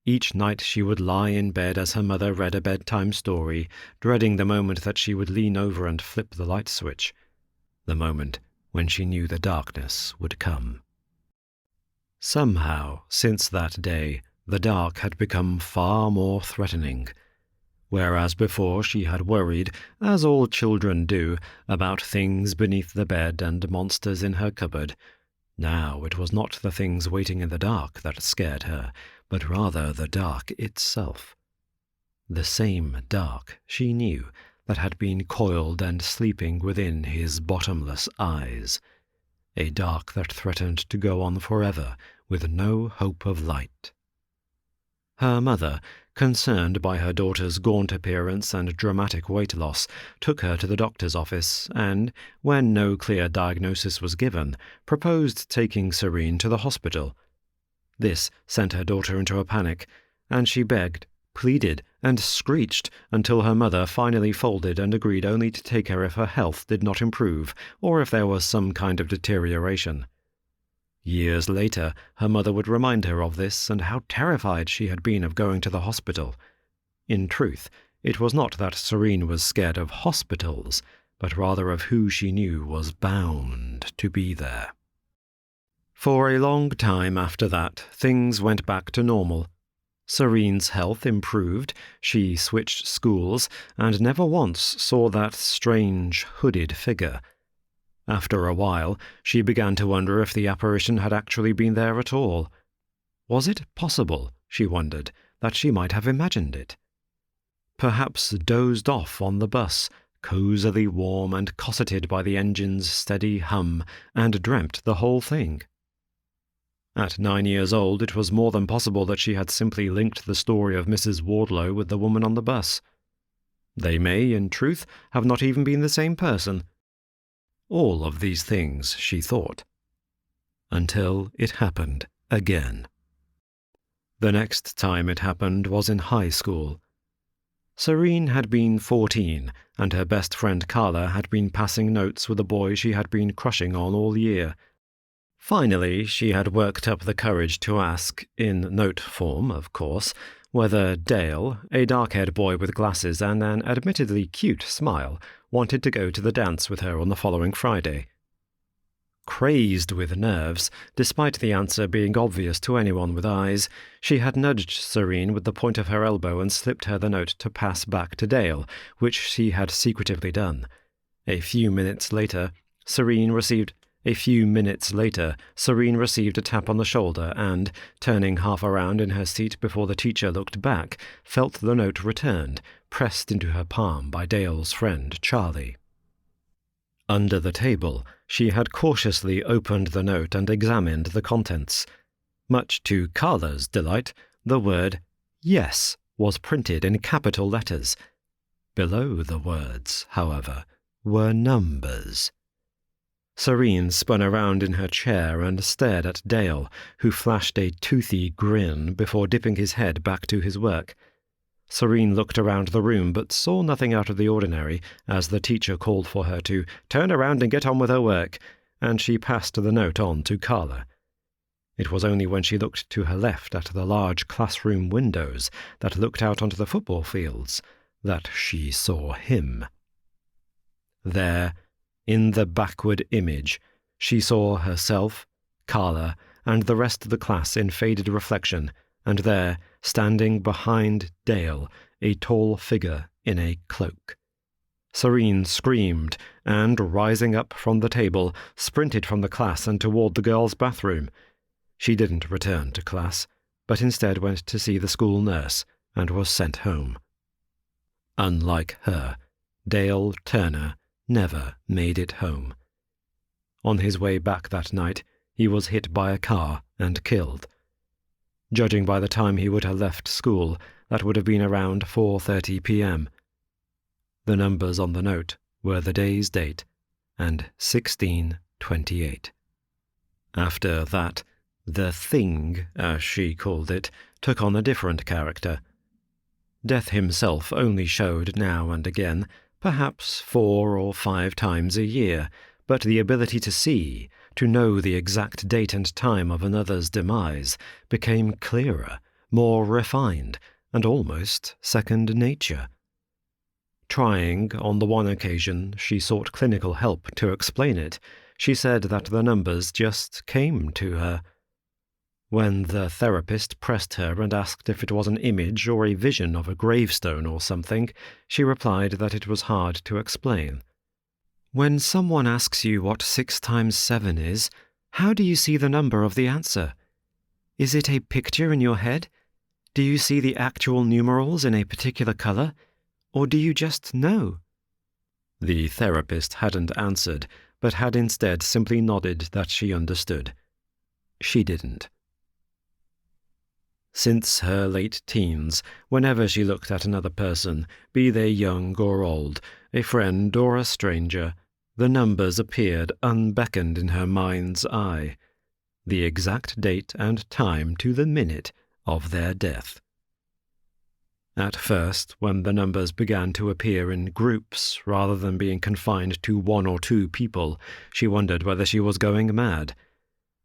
Each night she would lie in bed as her mother read a bedtime story, dreading the moment that she would lean over and flip the light switch, the moment when she knew the darkness would come. Somehow, since that day, the dark had become far more threatening. Whereas before she had worried, as all children do, about things beneath the bed and monsters in her cupboard, now it was not the things waiting in the dark that scared her, but rather the dark itself. The same dark, she knew, that had been coiled and sleeping within his bottomless eyes. A dark that threatened to go on forever, with no hope of light. Her mother, concerned by her daughter's gaunt appearance and dramatic weight loss, took her to the doctor's office and, when no clear diagnosis was given, proposed taking Sareen to the hospital. This sent her daughter into a panic, and she begged, pleaded, and screeched until her mother finally folded and agreed only to take her if her health did not improve or if there was some kind of deterioration. Years later, her mother would remind her of this and how terrified she had been of going to the hospital. In truth, it was not that Sareen was scared of hospitals, but rather of who she knew was bound to be there. For a long time after that, things went back to normal. Sareen's health improved, she switched schools, and never once saw that strange, hooded figure. After a while, she began to wonder if the apparition had actually been there at all. Was it possible, she wondered, that she might have imagined it? Perhaps dozed off on the bus, cosily warm and cosseted by the engine's steady hum, and dreamt the whole thing. At 9 years old, it was more than possible that she had simply linked the story of Mrs. Wardlow with the woman on the bus. They may, in truth, have not even been the same person. All of these things, she thought. Until it happened again. The next time it happened was in high school. Sareen had been 14, and her best friend Carla had been passing notes with a boy she had been crushing on all year. Finally, she had worked up the courage to ask, in note form, of course, whether Dale, a dark-haired boy with glasses and an admittedly cute smile, wanted to go to the dance with her on the following Friday. Crazed with nerves, despite the answer being obvious to anyone with eyes, she had nudged Sareen with the point of her elbow and slipped her the note to pass back to Dale, which she had secretively done. A few minutes later, Sareen received a tap on the shoulder and, turning half around in her seat before the teacher looked back, felt the note returned, pressed into her palm by Dale's friend Charlie. Under the table, she had cautiously opened the note and examined the contents. Much to Carla's delight, the word "Yes" was printed in capital letters. Below the words, however, were numbers. Sareen spun around in her chair and stared at Dale, who flashed a toothy grin before dipping his head back to his work. Sareen looked around the room but saw nothing out of the ordinary as the teacher called for her to turn around and get on with her work, and she passed the note on to Carla. It was only when she looked to her left at the large classroom windows that looked out onto the football fields that she saw him. There, in the backward image, she saw herself, Carla, and the rest of the class in faded reflection, and there, standing behind Dale, a tall figure in a cloak. Sareen screamed, and, rising up from the table, sprinted from the class and toward the girls' bathroom. She didn't return to class, but instead went to see the school nurse, and was sent home. Unlike her, Dale Turner never made it home. On his way back that night, he was hit by a car and killed. Judging by the time he would have left school, that would have been around 4:30 p.m. The numbers on the note were the day's date and 1628. After that, the thing, as she called it, took on a different character. Death himself only showed now and again, perhaps 4 or 5 times a year, but the ability to see, to know the exact date and time of another's demise, became clearer, more refined, and almost second nature. Trying, on the one occasion she sought clinical help to explain it, she said that the numbers just came to her. When the therapist pressed her and asked if it was an image or a vision of a gravestone or something, she replied that it was hard to explain. When someone asks you what 6 times 7 is, how do you see the number of the answer? Is it a picture in your head? Do you see the actual numerals in a particular color? Or do you just know? The therapist hadn't answered, but had instead simply nodded that she understood. She didn't. Since her late teens, whenever she looked at another person, be they young or old, a friend or a stranger, the numbers appeared unbeckoned in her mind's eye, the exact date and time to the minute of their death. At first, when the numbers began to appear in groups rather than being confined to 1 or 2 people, she wondered whether she was going mad.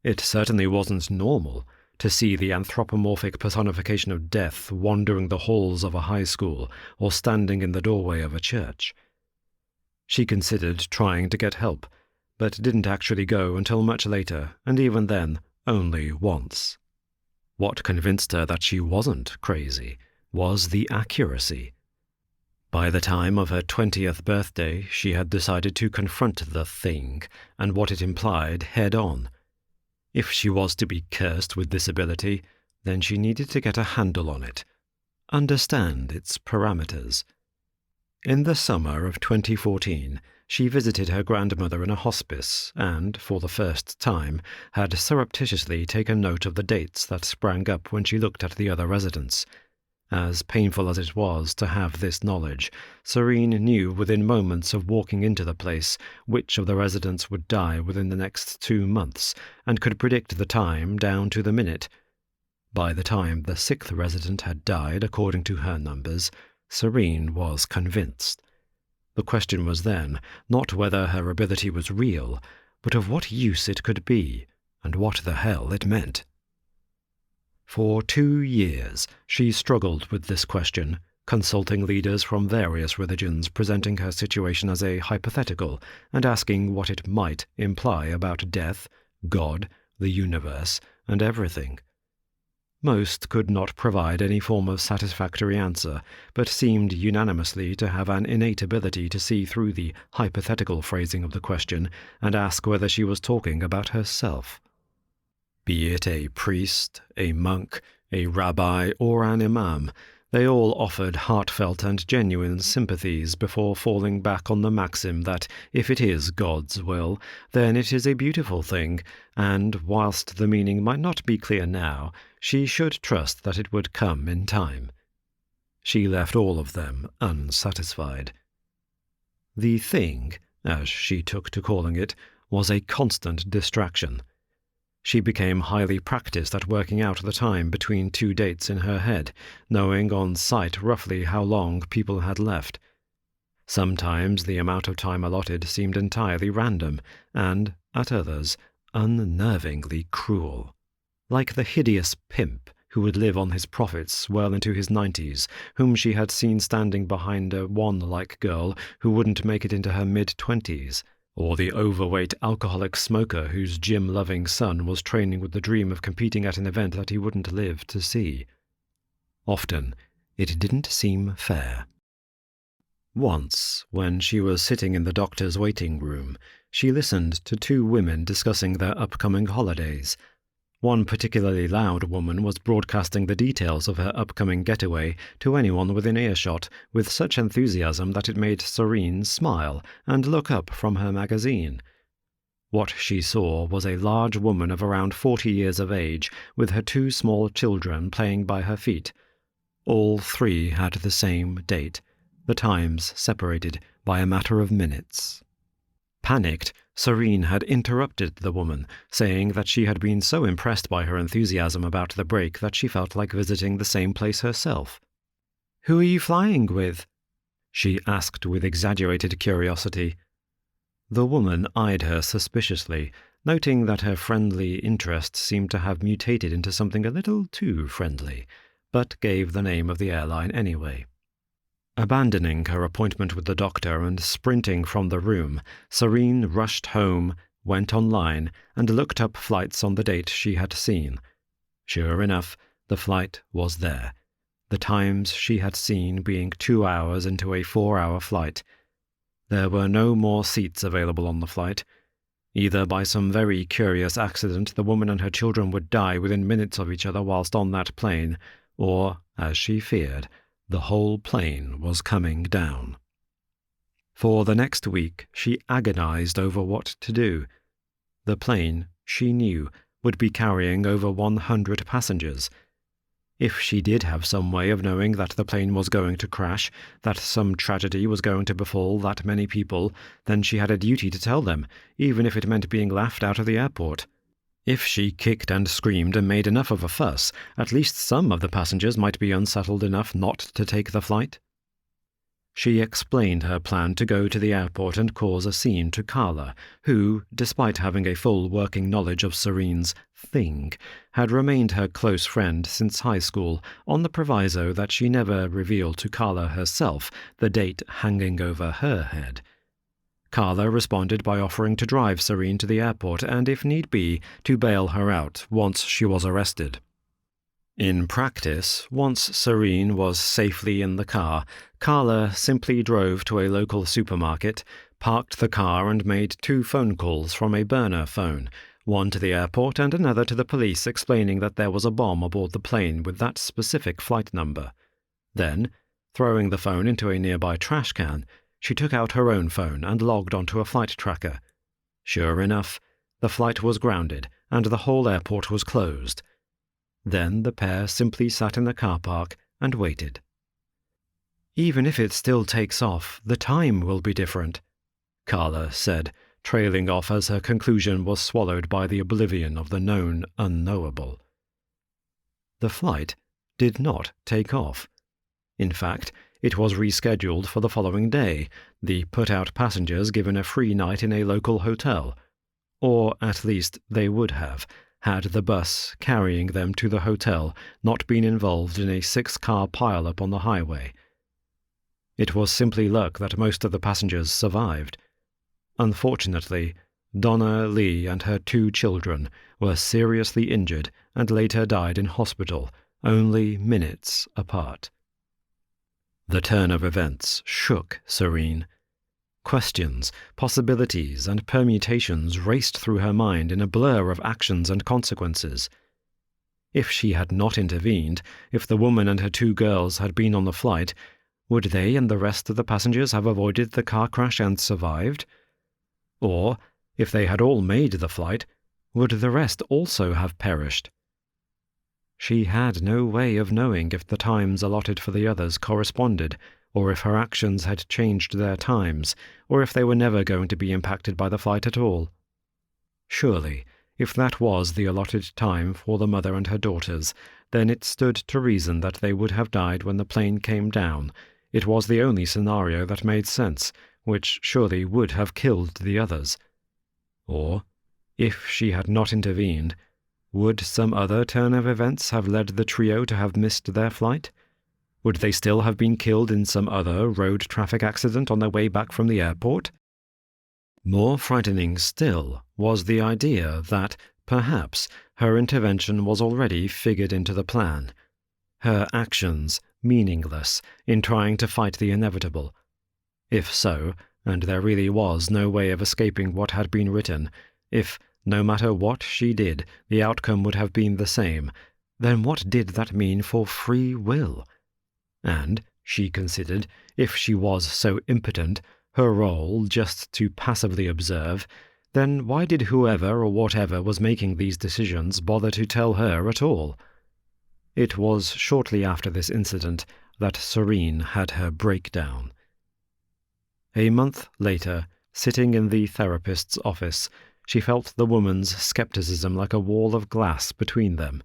It certainly wasn't normal to see the anthropomorphic personification of death wandering the halls of a high school or standing in the doorway of a church. She considered trying to get help, but didn't actually go until much later, and even then, only once. What convinced her that she wasn't crazy was the accuracy. By the time of her 20th birthday, she had decided to confront the thing and what it implied head-on. If she was to be cursed with this ability, then she needed to get a handle on it, understand its parameters. In the summer of 2014, she visited her grandmother in a hospice and, for the first time, had surreptitiously taken note of the dates that sprang up when she looked at the other residents. As painful as it was to have this knowledge, Sareen knew within moments of walking into the place which of the residents would die within the next 2 months, and could predict the time down to the minute. By the time the 6th resident had died, according to her numbers, Sareen was convinced. The question was then not whether her ability was real, but of what use it could be, and what the hell it meant. For 2 years, she struggled with this question, consulting leaders from various religions, presenting her situation as a hypothetical and asking what it might imply about death, God, the universe, and everything. Most could not provide any form of satisfactory answer, but seemed unanimously to have an innate ability to see through the hypothetical phrasing of the question and ask whether she was talking about herself. Be it a priest, a monk, a rabbi, or an imam, they all offered heartfelt and genuine sympathies before falling back on the maxim that if it is God's will, then it is a beautiful thing, and whilst the meaning might not be clear now, she should trust that it would come in time. She left all of them unsatisfied. The thing, as she took to calling it, was a constant distraction. She became highly practiced at working out the time between 2 dates in her head, knowing on sight roughly how long people had left. Sometimes the amount of time allotted seemed entirely random, and, at others, unnervingly cruel. Like the hideous pimp who would live on his profits well into his 90s, whom she had seen standing behind a Wan-like girl who wouldn't make it into her mid-20s. Or the overweight alcoholic smoker whose gym-loving son was training with the dream of competing at an event that he wouldn't live to see. Often, it didn't seem fair. Once, when she was sitting in the doctor's waiting room, she listened to 2 women discussing their upcoming holidays. One particularly loud woman was broadcasting the details of her upcoming getaway to anyone within earshot with such enthusiasm that it made Sareen smile and look up from her magazine. What she saw was a large woman of around 40 years of age with her 2 small children playing by her feet. All 3 had the same date, the times separated by a matter of minutes. Panicked, Sareen had interrupted the woman, saying that she had been so impressed by her enthusiasm about the break that she felt like visiting the same place herself. "Who are you flying with?" she asked with exaggerated curiosity. The woman eyed her suspiciously, noting that her friendly interest seemed to have mutated into something a little too friendly, but gave the name of the airline anyway. Abandoning her appointment with the doctor and sprinting from the room, Sareen rushed home, went online, and looked up flights on the date she had seen. Sure enough, the flight was there, the times she had seen being 2 hours into a 4-hour flight. There were no more seats available on the flight. Either by some very curious accident the woman and her children would die within minutes of each other whilst on that plane, or, as she feared, the whole plane was coming down. For the next week she agonized over what to do. The plane, she knew, would be carrying over 100 passengers. If she did have some way of knowing that the plane was going to crash, that some tragedy was going to befall that many people, then she had a duty to tell them, even if it meant being laughed out of the airport. If she kicked and screamed and made enough of a fuss, at least some of the passengers might be unsettled enough not to take the flight. She explained her plan to go to the airport and cause a scene to Carla, who, despite having a full working knowledge of Sareen's thing, had remained her close friend since high school, on the proviso that she never revealed to Carla herself the date hanging over her head. Carla responded by offering to drive Sareen to the airport and, if need be, to bail her out once she was arrested. In practice, once Sareen was safely in the car, Carla simply drove to a local supermarket, parked the car and made 2 phone calls from a burner phone, one to the airport and another to the police explaining that there was a bomb aboard the plane with that specific flight number. Then, throwing the phone into a nearby trash can, she took out her own phone and logged onto a flight tracker. Sure enough, the flight was grounded and the whole airport was closed. Then the pair simply sat in the car park and waited. "Even if it still takes off, the time will be different," Carla said, trailing off as her conclusion was swallowed by the oblivion of the known unknowable. The flight did not take off. In fact, it was rescheduled for the following day, the put-out passengers given a free night in a local hotel. Or at least they would have, had the bus carrying them to the hotel not been involved in a 6-car pileup on the highway. It was simply luck that most of the passengers survived. Unfortunately, Donna Lee and her 2 children were seriously injured and later died in hospital, only minutes apart. The turn of events shook Sareen. Questions, possibilities, and permutations raced through her mind in a blur of actions and consequences. If she had not intervened, if the woman and her 2 girls had been on the flight, would they and the rest of the passengers have avoided the car crash and survived? Or, if they had all made the flight, would the rest also have perished? She had no way of knowing if the times allotted for the others corresponded, or if her actions had changed their times, or if they were never going to be impacted by the flight at all. Surely, if that was the allotted time for the mother and her daughters, then it stood to reason that they would have died when the plane came down. It was the only scenario that made sense, which surely would have killed the others. Or, if she had not intervened, would some other turn of events have led the trio to have missed their flight? Would they still have been killed in some other road traffic accident on their way back from the airport? More frightening still was the idea that, perhaps, her intervention was already figured into the plan. Her actions meaningless in trying to fight the inevitable. If so, and there really was no way of escaping what had been written, if, no matter what she did, the outcome would have been the same, then what did that mean for free will? And, she considered, if she was so impotent, her role just to passively observe, then why did whoever or whatever was making these decisions bother to tell her at all? It was shortly after this incident that Sareen had her breakdown. A month later, sitting in the therapist's office, she felt the woman's skepticism like a wall of glass between them.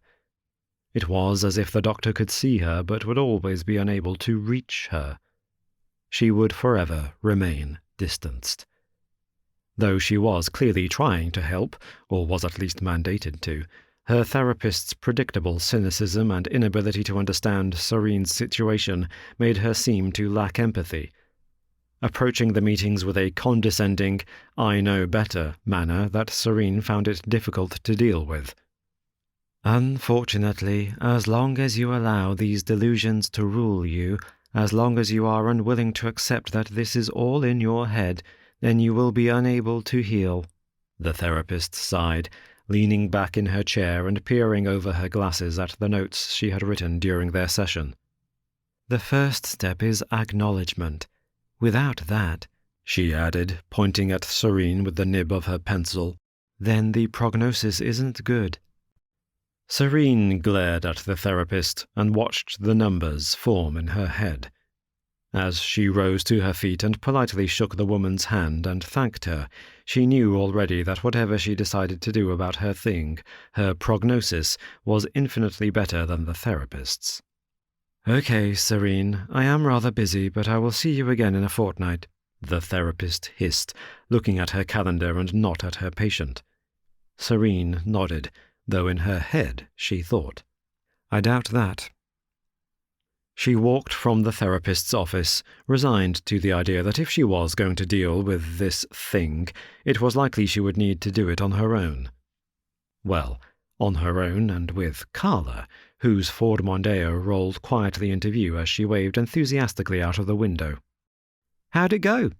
It was as if the doctor could see her but would always be unable to reach her. She would forever remain distanced. Though she was clearly trying to help, or was at least mandated to, her therapist's predictable cynicism and inability to understand Sareen's situation made her seem to lack empathy. Approaching the meetings with a condescending, I know better manner that Sareen found it difficult to deal with. Unfortunately, as long as you allow these delusions to rule you, as long as you are unwilling to accept that this is all in your head, then you will be unable to heal. The therapist sighed, leaning back in her chair and peering over her glasses at the notes she had written during their session. The first step is acknowledgement. Without that, she added, pointing at Sareen with the nib of her pencil, then the prognosis isn't good. Sareen glared at the therapist and watched the numbers form in her head. As she rose to her feet and politely shook the woman's hand and thanked her, she knew already that whatever she decided to do about her thing, her prognosis, was infinitely better than the therapist's. "Okay, Sareen, I am rather busy, but I will see you again in a fortnight," the therapist hissed, looking at her calendar and not at her patient. Sareen nodded, though in her head she thought, "I doubt that." She walked from the therapist's office, resigned to the idea that if she was going to deal with this thing, it was likely she would need to do it on her own. Well, on her own and with Carla, whose Ford Mondeo rolled quietly into view as she waved enthusiastically out of the window. "How'd it go?"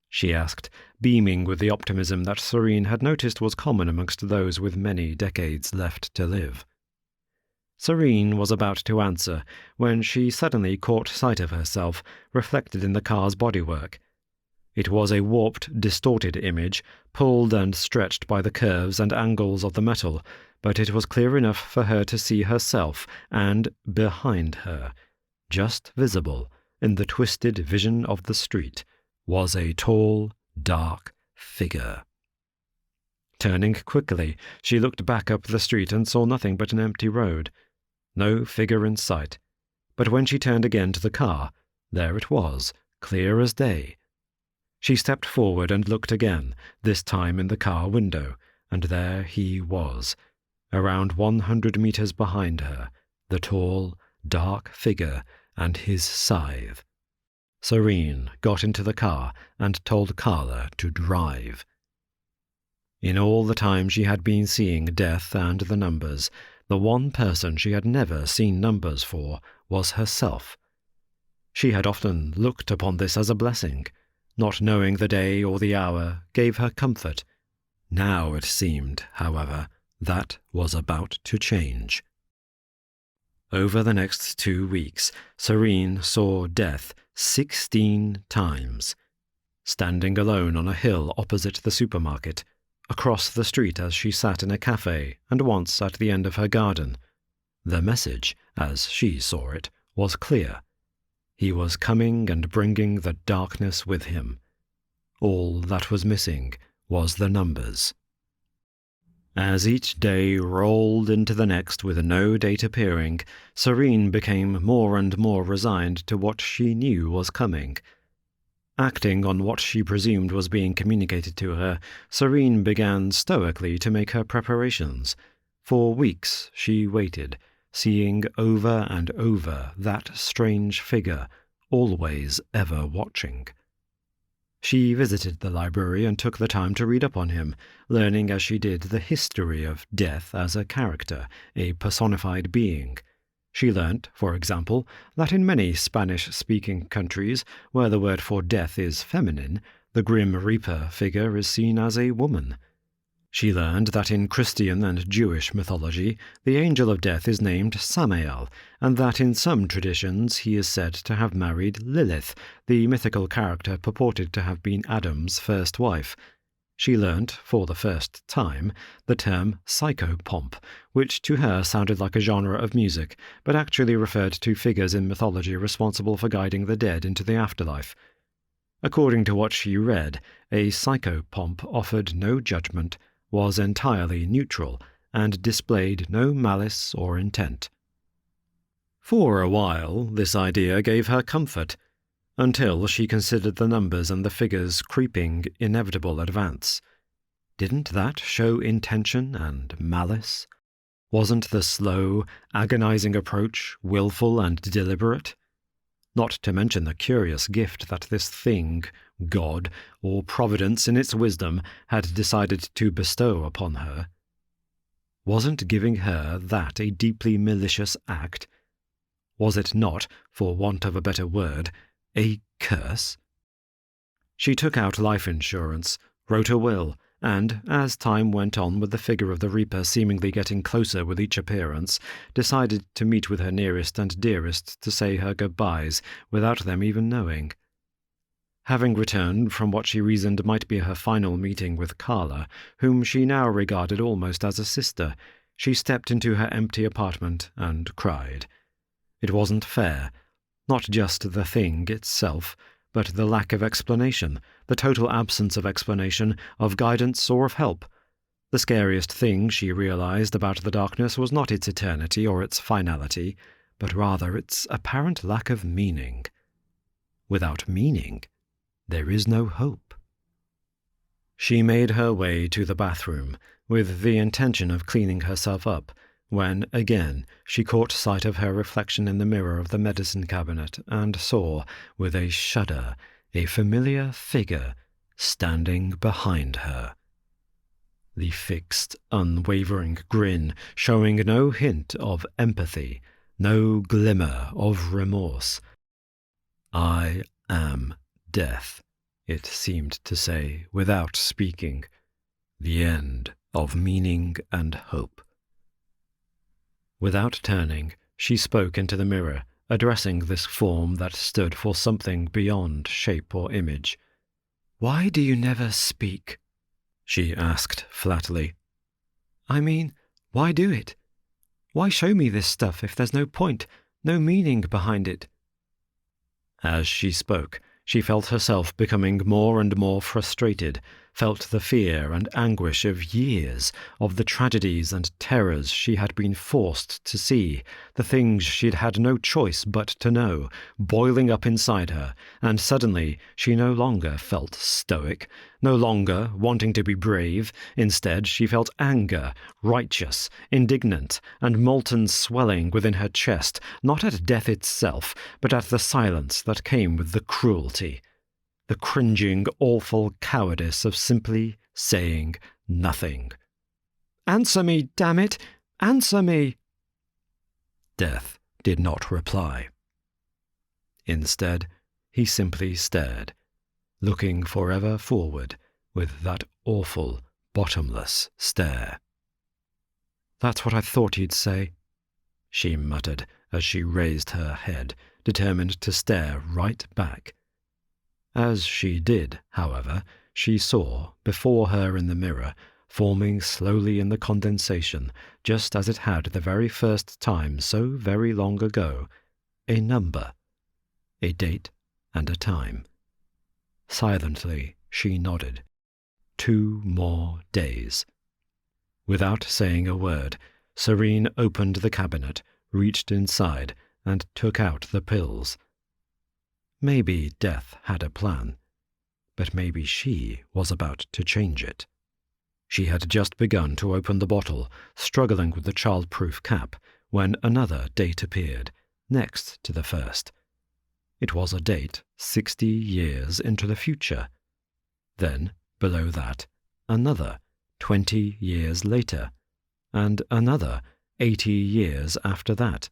she asked, beaming with the optimism that Sareen had noticed was common amongst those with many decades left to live. Sareen was about to answer when she suddenly caught sight of herself, reflected in the car's bodywork. It was a warped, distorted image, pulled and stretched by the curves and angles of the metal, but it was clear enough for her to see herself, and behind her, just visible in the twisted vision of the street, was a tall, dark figure. Turning quickly, she looked back up the street and saw nothing but an empty road. No figure in sight. But when she turned again to the car, there it was, clear as day. She stepped forward and looked again, this time in the car window, and there he was, around 100 meters behind her, the tall, dark figure and his scythe. Sareen got into the car and told Carla to drive. In all the time she had been seeing death and the numbers, the one person she had never seen numbers for was herself. She had often looked upon this as a blessing. Not knowing the day or the hour gave her comfort. Now it seemed, however, that was about to change. Over the next 2 weeks, Sareen saw death 16 times. Standing alone on a hill opposite the supermarket, across the street as she sat in a cafe, and once at the end of her garden. The message, as she saw it, was clear. He was coming and bringing the darkness with him. All that was missing was the numbers. As each day rolled into the next with no date appearing, Sareen became more and more resigned to what she knew was coming. Acting on what she presumed was being communicated to her, Sareen began stoically to make her preparations. For weeks she waited, seeing over and over that strange figure, always ever watching. She visited the library and took the time to read up on him, learning as she did the history of death as a character, a personified being. She learnt, for example, that in many Spanish-speaking countries, where the word for death is feminine, the Grim Reaper figure is seen as a woman. She learned that in Christian and Jewish mythology, the angel of death is named Samael, and that in some traditions he is said to have married Lilith, the mythical character purported to have been Adam's first wife. She learnt, for the first time, the term psychopomp, which to her sounded like a genre of music, but actually referred to figures in mythology responsible for guiding the dead into the afterlife. According to what she read, a psychopomp offered no judgment, was entirely neutral, and displayed no malice or intent. For a while, this idea gave her comfort, until she considered the numbers and the figures' creeping, inevitable advance. Didn't that show intention and malice? Wasn't the slow, agonizing approach willful and deliberate? Not to mention the curious gift that this thing, God, or Providence in its wisdom, had decided to bestow upon her. Wasn't giving her that a deeply malicious act? Was it not, for want of a better word, a curse? She took out life insurance, wrote a will, and, as time went on with the figure of the Reaper seemingly getting closer with each appearance, decided to meet with her nearest and dearest to say her goodbyes without them even knowing. Having returned from what she reasoned might be her final meeting with Carla, whom she now regarded almost as a sister, she stepped into her empty apartment and cried. It wasn't fair. Not just the thing itself, but the lack of explanation, the total absence of explanation, of guidance or of help. The scariest thing she realized about the darkness was not its eternity or its finality, but rather its apparent lack of meaning. Without meaning, there is no hope. She made her way to the bathroom, with the intention of cleaning herself up, when, again, she caught sight of her reflection in the mirror of the medicine cabinet and saw, with a shudder, a familiar figure standing behind her. The fixed, unwavering grin showing no hint of empathy, no glimmer of remorse. "I am death," it seemed to say, without speaking. "The end of meaning and hope." Without turning, she spoke into the mirror, addressing this form that stood for something beyond shape or image. "Why do you never speak?" she asked flatly. "I mean, why do it? Why show me this stuff if there's no point, no meaning behind it?" As she spoke, she felt herself becoming more and more frustrated, felt the fear and anguish of years, of the tragedies and terrors she had been forced to see, the things she'd had no choice but to know, boiling up inside her, and suddenly she no longer felt stoic, no longer wanting to be brave. Instead, she felt anger, righteous, indignant, and molten swelling within her chest, not at death itself, but at the silence that came with the cruelty. The cringing, awful cowardice of simply saying nothing. "Answer me, damn it! Answer me!" Death did not reply. Instead, he simply stared, looking forever forward with that awful, bottomless stare. "That's what I thought you'd say," she muttered as she raised her head, determined to stare right back. As she did, however, she saw, before her in the mirror, forming slowly in the condensation, just as it had the very first time so very long ago, a number, a date and a time. Silently, she nodded. 2 more days. Without saying a word, Sareen opened the cabinet, reached inside, and took out the pills. Maybe death had a plan, but maybe she was about to change it. She had just begun to open the bottle, struggling with the child-proof cap, when another date appeared, next to the first. It was a date 60 years into the future. Then, below that, another 20 years later, and another 80 years after that.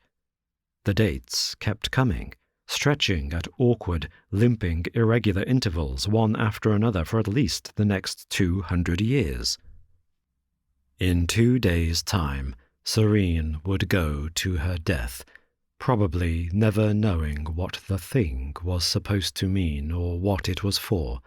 The dates kept coming, stretching at awkward, limping, irregular intervals, one after another for at least the next 200 years. In 2 days' time, Sareen would go to her death, probably never knowing what the thing was supposed to mean or what it was for.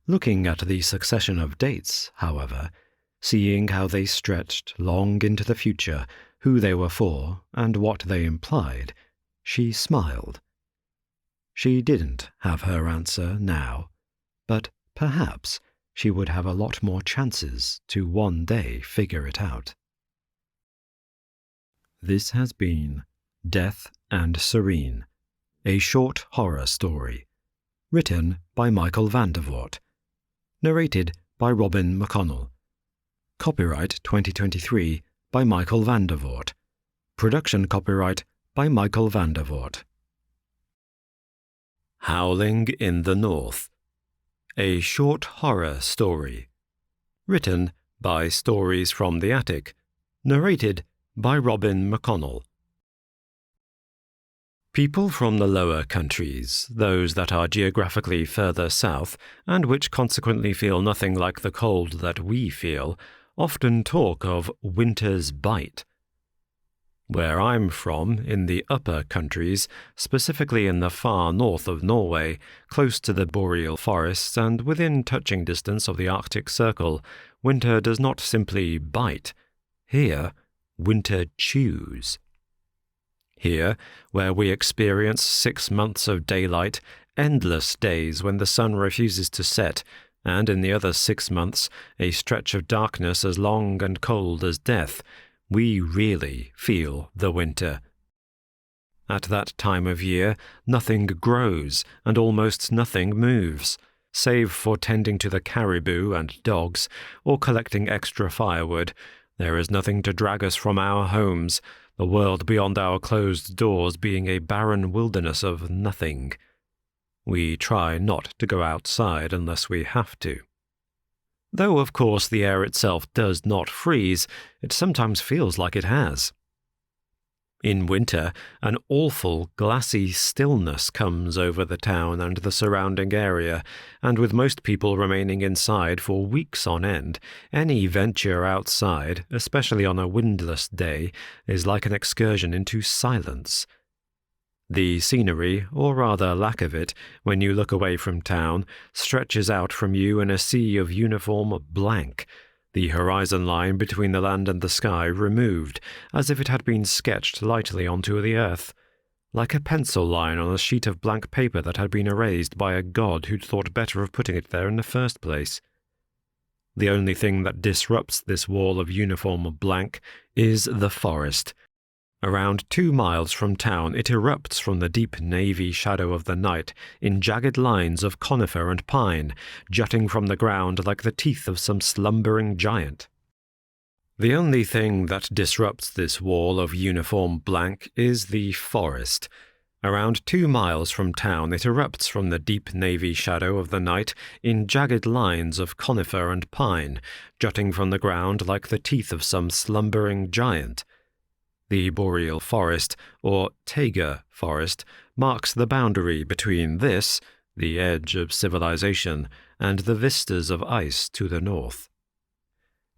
Looking at the succession of dates, however, seeing how they stretched long into the future, who they were for, and what they implied, she smiled. She didn't have her answer now, but perhaps she would have a lot more chances to one day figure it out. This has been Death and Sareen, a short horror story, written by Michael Vandervoort, narrated by Robin McConnell. Copyright 2023 by Michael Vandervoort. Production copyright by Michael Vandervoort. Howling in the North, a short horror story, written by Stories from the Attic Narrated by Robin McConnell. People from the lower countries, those that are geographically further south, and which consequently feel nothing like the cold that we feel, often talk of winter's bite. Where I'm from, in the upper countries, specifically in the far north of Norway, close to the boreal forests and within touching distance of the Arctic Circle, winter does not simply bite. Here, winter chews. Here, where we experience 6 months of daylight, endless days when the sun refuses to set, and in the other 6 months, a stretch of darkness as long and cold as death, we really feel the winter. At that time of year, nothing grows and almost nothing moves, save for tending to the caribou and dogs or collecting extra firewood. There is nothing to drag us from our homes, the world beyond our closed doors being a barren wilderness of nothing. We try not to go outside unless we have to. Though, of course, the air itself does not freeze, it sometimes feels like it has. In winter, an awful, glassy stillness comes over the town and the surrounding area, and with most people remaining inside for weeks on end, any venture outside, especially on a windless day, is like an excursion into silence. The scenery, or rather lack of it, when you look away from town, stretches out from you in a sea of uniform blank, the horizon line between the land and the sky removed, as if it had been sketched lightly onto the earth, like a pencil line on a sheet of blank paper that had been erased by a god who'd thought better of putting it there in the first place. The only thing that disrupts this wall of uniform blank is the forest. Around 2 miles from town it erupts from the deep navy shadow of the night in jagged lines of conifer and pine, jutting from the ground like the teeth of some slumbering giant. The only thing that disrupts this wall of uniform blank is the forest. Around 2 miles from town it erupts from the deep navy shadow of the night in jagged lines of conifer and pine, jutting from the ground like the teeth of some slumbering giant. The boreal forest, or taiga forest, marks the boundary between this, the edge of civilization, and the vistas of ice to the north.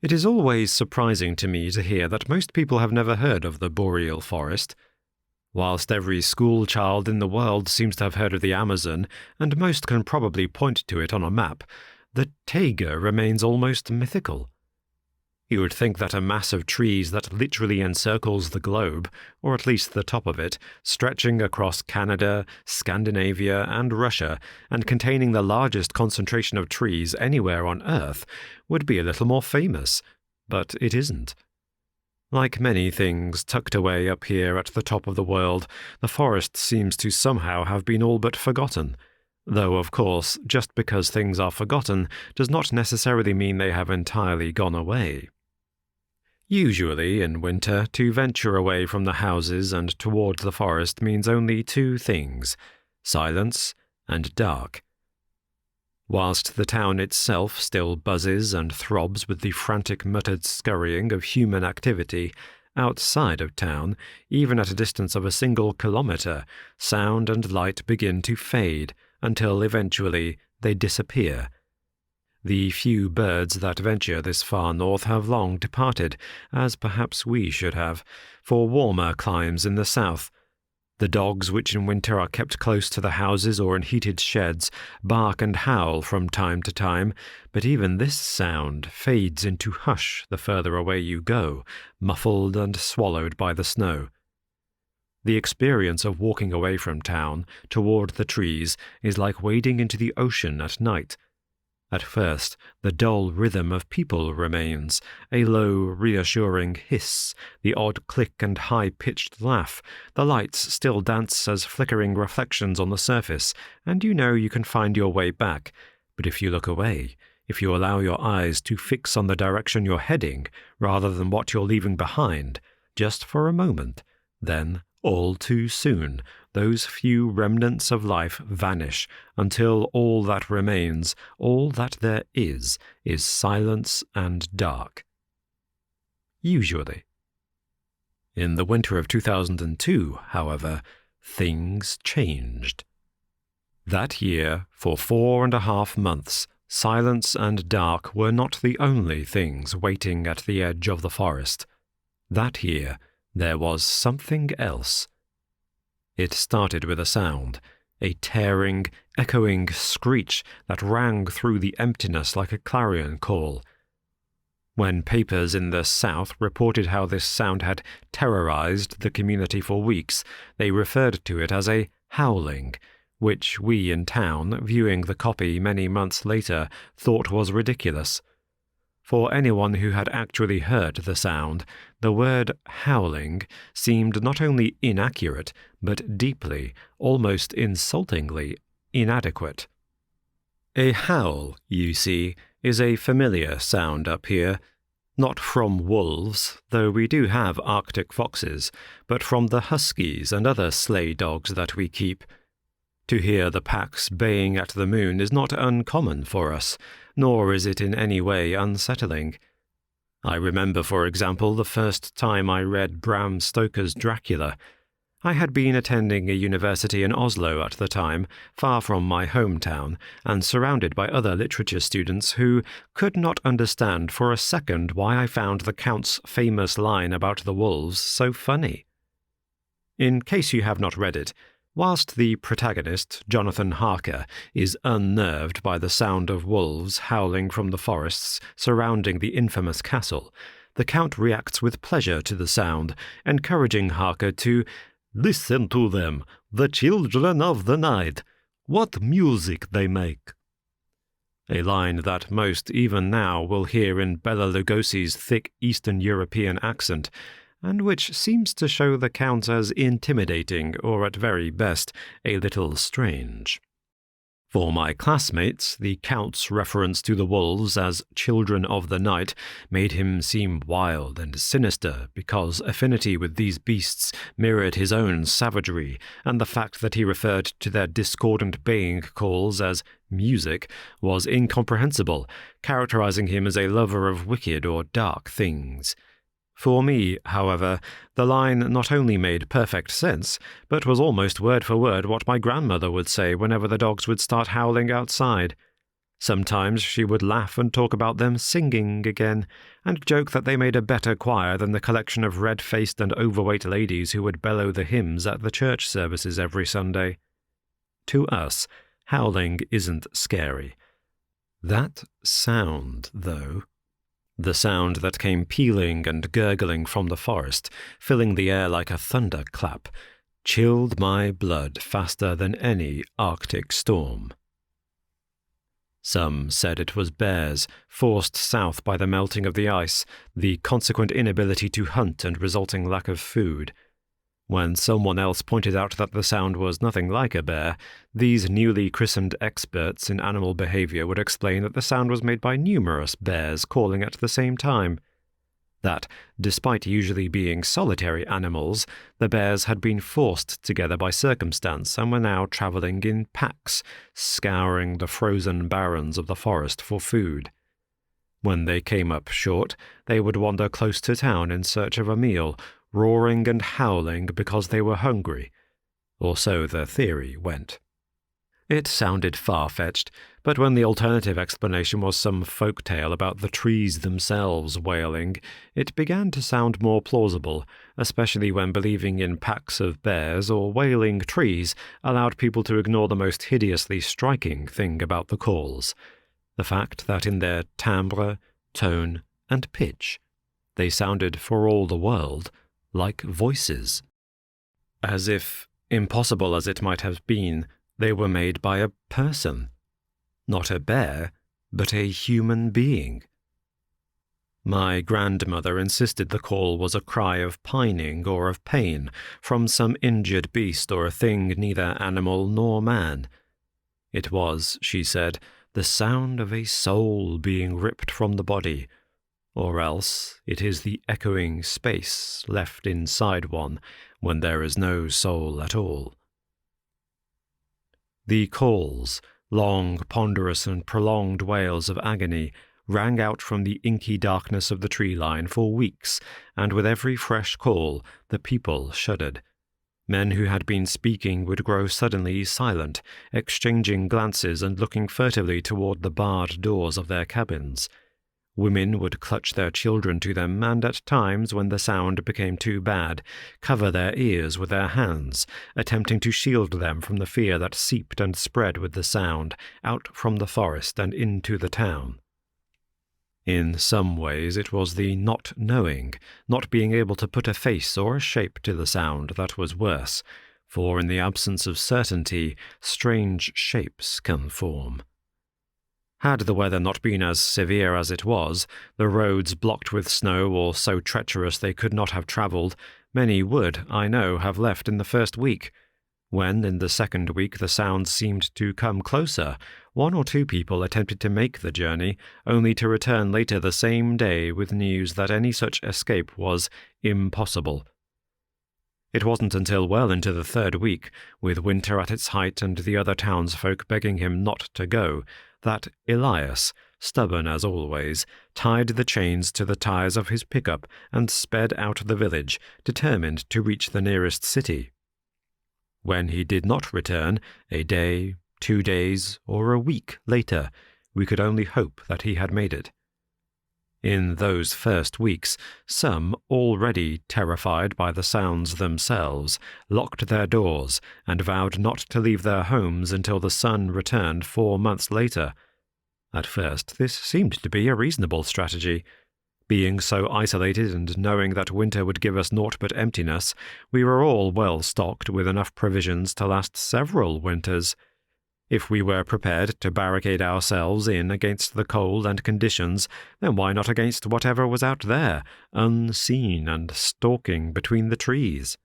It is always surprising to me to hear that most people have never heard of the boreal forest. Whilst every school child in the world seems to have heard of the Amazon, and most can probably point to it on a map, the taiga remains almost mythical. You would think that a mass of trees that literally encircles the globe, or at least the top of it, stretching across Canada, Scandinavia, and Russia, and containing the largest concentration of trees anywhere on Earth, would be a little more famous, but it isn't. Like many things tucked away up here at the top of the world, the forest seems to somehow have been all but forgotten. Though, of course, just because things are forgotten does not necessarily mean they have entirely gone away. Usually, in winter, to venture away from the houses and toward the forest means only 2 things: silence and dark. Whilst the town itself still buzzes and throbs with the frantic muttered scurrying of human activity, outside of town, even at a distance of a single kilometre, sound and light begin to fade, until eventually they disappear. The few birds that venture this far north have long departed, as perhaps we should have, for warmer climes in the south. The dogs which in winter are kept close to the houses or in heated sheds bark and howl from time to time, but even this sound fades into hush the further away you go, muffled and swallowed by the snow. The experience of walking away from town, toward the trees, is like wading into the ocean at night. At first, the dull rhythm of people remains, a low, reassuring hiss, the odd click and high-pitched laugh. The lights still dance as flickering reflections on the surface, and you know you can find your way back. But if you look away, if you allow your eyes to fix on the direction you're heading, rather than what you're leaving behind, just for a moment, then, all too soon, those few remnants of life vanish until all that remains, all that there is silence and dark. Usually. In the winter of 2002, however, things changed. That year, for 4.5 months, silence and dark were not the only things waiting at the edge of the forest. That year, there was something else. It started with a sound, a tearing, echoing screech that rang through the emptiness like a clarion call. When papers in the South reported how this sound had terrorized the community for weeks, they referred to it as a howling, which we in town, viewing the copy many months later, thought was ridiculous. For anyone who had actually heard the sound, the word howling seemed not only inaccurate, but deeply, almost insultingly, inadequate. A howl, you see, is a familiar sound up here, not from wolves, though we do have Arctic foxes, but from the huskies and other sleigh dogs that we keep. To hear the packs baying at the moon is not uncommon for us, nor is it in any way unsettling. I remember, for example, the first time I read Bram Stoker's Dracula. I had been attending a university in Oslo at the time, far from my hometown, and surrounded by other literature students who could not understand for a second why I found the Count's famous line about the wolves so funny. In case you have not read it, whilst the protagonist, Jonathan Harker, is unnerved by the sound of wolves howling from the forests surrounding the infamous castle, the Count reacts with pleasure to the sound, encouraging Harker to "Listen to them, the children of the night. What music they make!" A line that most even now will hear in Bela Lugosi's thick Eastern European accent, and which seems to show the Count as intimidating, or at very best, a little strange. For my classmates, the Count's reference to the wolves as children of the night made him seem wild and sinister because affinity with these beasts mirrored his own savagery, and the fact that he referred to their discordant baying calls as music was incomprehensible, characterizing him as a lover of wicked or dark things. For me, however, the line not only made perfect sense, but was almost word for word what my grandmother would say whenever the dogs would start howling outside. Sometimes she would laugh and talk about them singing again, and joke that they made a better choir than the collection of red-faced and overweight ladies who would bellow the hymns at the church services every Sunday. To us, howling isn't scary. That sound, though, the sound that came pealing and gurgling from the forest, filling the air like a thunderclap, chilled my blood faster than any Arctic storm. Some said it was bears, forced south by the melting of the ice, the consequent inability to hunt and resulting lack of food. When someone else pointed out that the sound was nothing like a bear, these newly christened experts in animal behavior would explain that the sound was made by numerous bears calling at the same time. That, despite usually being solitary animals, the bears had been forced together by circumstance and were now travelling in packs, scouring the frozen barrens of the forest for food. When they came up short, they would wander close to town in search of a meal, roaring and howling because they were hungry, or so the theory went. It sounded far-fetched, but when the alternative explanation was some folk tale about the trees themselves wailing, it began to sound more plausible, especially when believing in packs of bears or wailing trees allowed people to ignore the most hideously striking thing about the calls, the fact that in their timbre, tone, and pitch, they sounded for all the world like voices. As if, impossible as it might have been, they were made by a person. Not a bear, but a human being. My grandmother insisted the call was a cry of pining or of pain from some injured beast or a thing neither animal nor man. It was, she said, the sound of a soul being ripped from the body, or else it is the echoing space left inside one when there is no soul at all. The calls, long, ponderous, and prolonged wails of agony, rang out from the inky darkness of the tree line for weeks, and with every fresh call, the people shuddered. Men who had been speaking would grow suddenly silent, exchanging glances and looking furtively toward the barred doors of their cabins. Women would clutch their children to them and, at times when the sound became too bad, cover their ears with their hands, attempting to shield them from the fear that seeped and spread with the sound, out from the forest and into the town. In some ways it was the not knowing, not being able to put a face or a shape to the sound that was worse, for in the absence of certainty, strange shapes can form. Had the weather not been as severe as it was, the roads blocked with snow or so treacherous they could not have travelled, many would, I know, have left in the first week. When, in the second week, the sounds seemed to come closer, 1 or 2 people attempted to make the journey, only to return later the same day with news that any such escape was impossible. It wasn't until well into the 3rd week, with winter at its height and the other townsfolk begging him not to go, that Elias, stubborn as always, tied the chains to the tires of his pickup and sped out of the village, determined to reach the nearest city. When he did not return, a day, 2 days, or a week later, we could only hope that he had made it. In those first weeks, some, already terrified by the sounds themselves, locked their doors and vowed not to leave their homes until the sun returned 4 months later. At first, this seemed to be a reasonable strategy. Being so isolated and knowing that winter would give us naught but emptiness, we were all well stocked with enough provisions to last several winters. If we were prepared to barricade ourselves in against the cold and conditions, then why not against whatever was out there, unseen and stalking between the trees?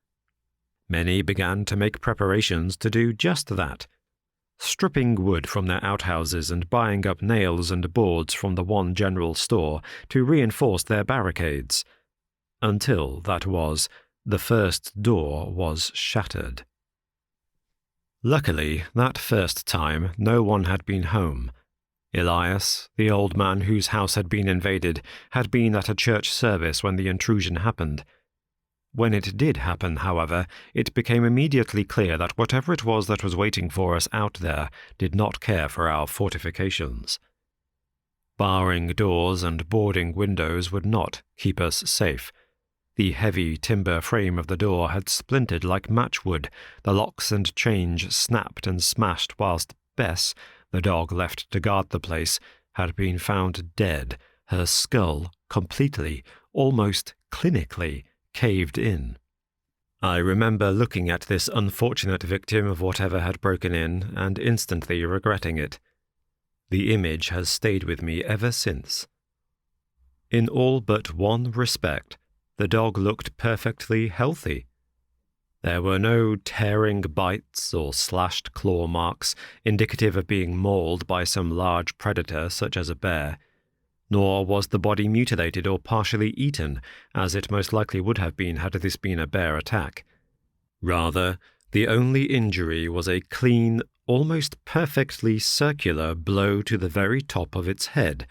Many began to make preparations to do just that, stripping wood from their outhouses and buying up nails and boards from the one general store to reinforce their barricades. Until, that was, the first door was shattered. Luckily, that first time, no one had been home. Elias, the old man whose house had been invaded, had been at a church service when the intrusion happened. When it did happen, however, it became immediately clear that whatever it was that was waiting for us out there did not care for our fortifications. Barring doors and boarding windows would not keep us safe. The heavy timber frame of the door had splintered like matchwood, the locks and chains snapped and smashed, whilst Bess, the dog left to guard the place, had been found dead, her skull completely, almost clinically, caved in. I remember looking at this unfortunate victim of whatever had broken in and instantly regretting it. The image has stayed with me ever since. In all but one respect, the dog looked perfectly healthy. There were no tearing bites or slashed claw marks indicative of being mauled by some large predator such as a bear, nor was the body mutilated or partially eaten, as it most likely would have been had this been a bear attack. Rather, the only injury was a clean, almost perfectly circular blow to the very top of its head,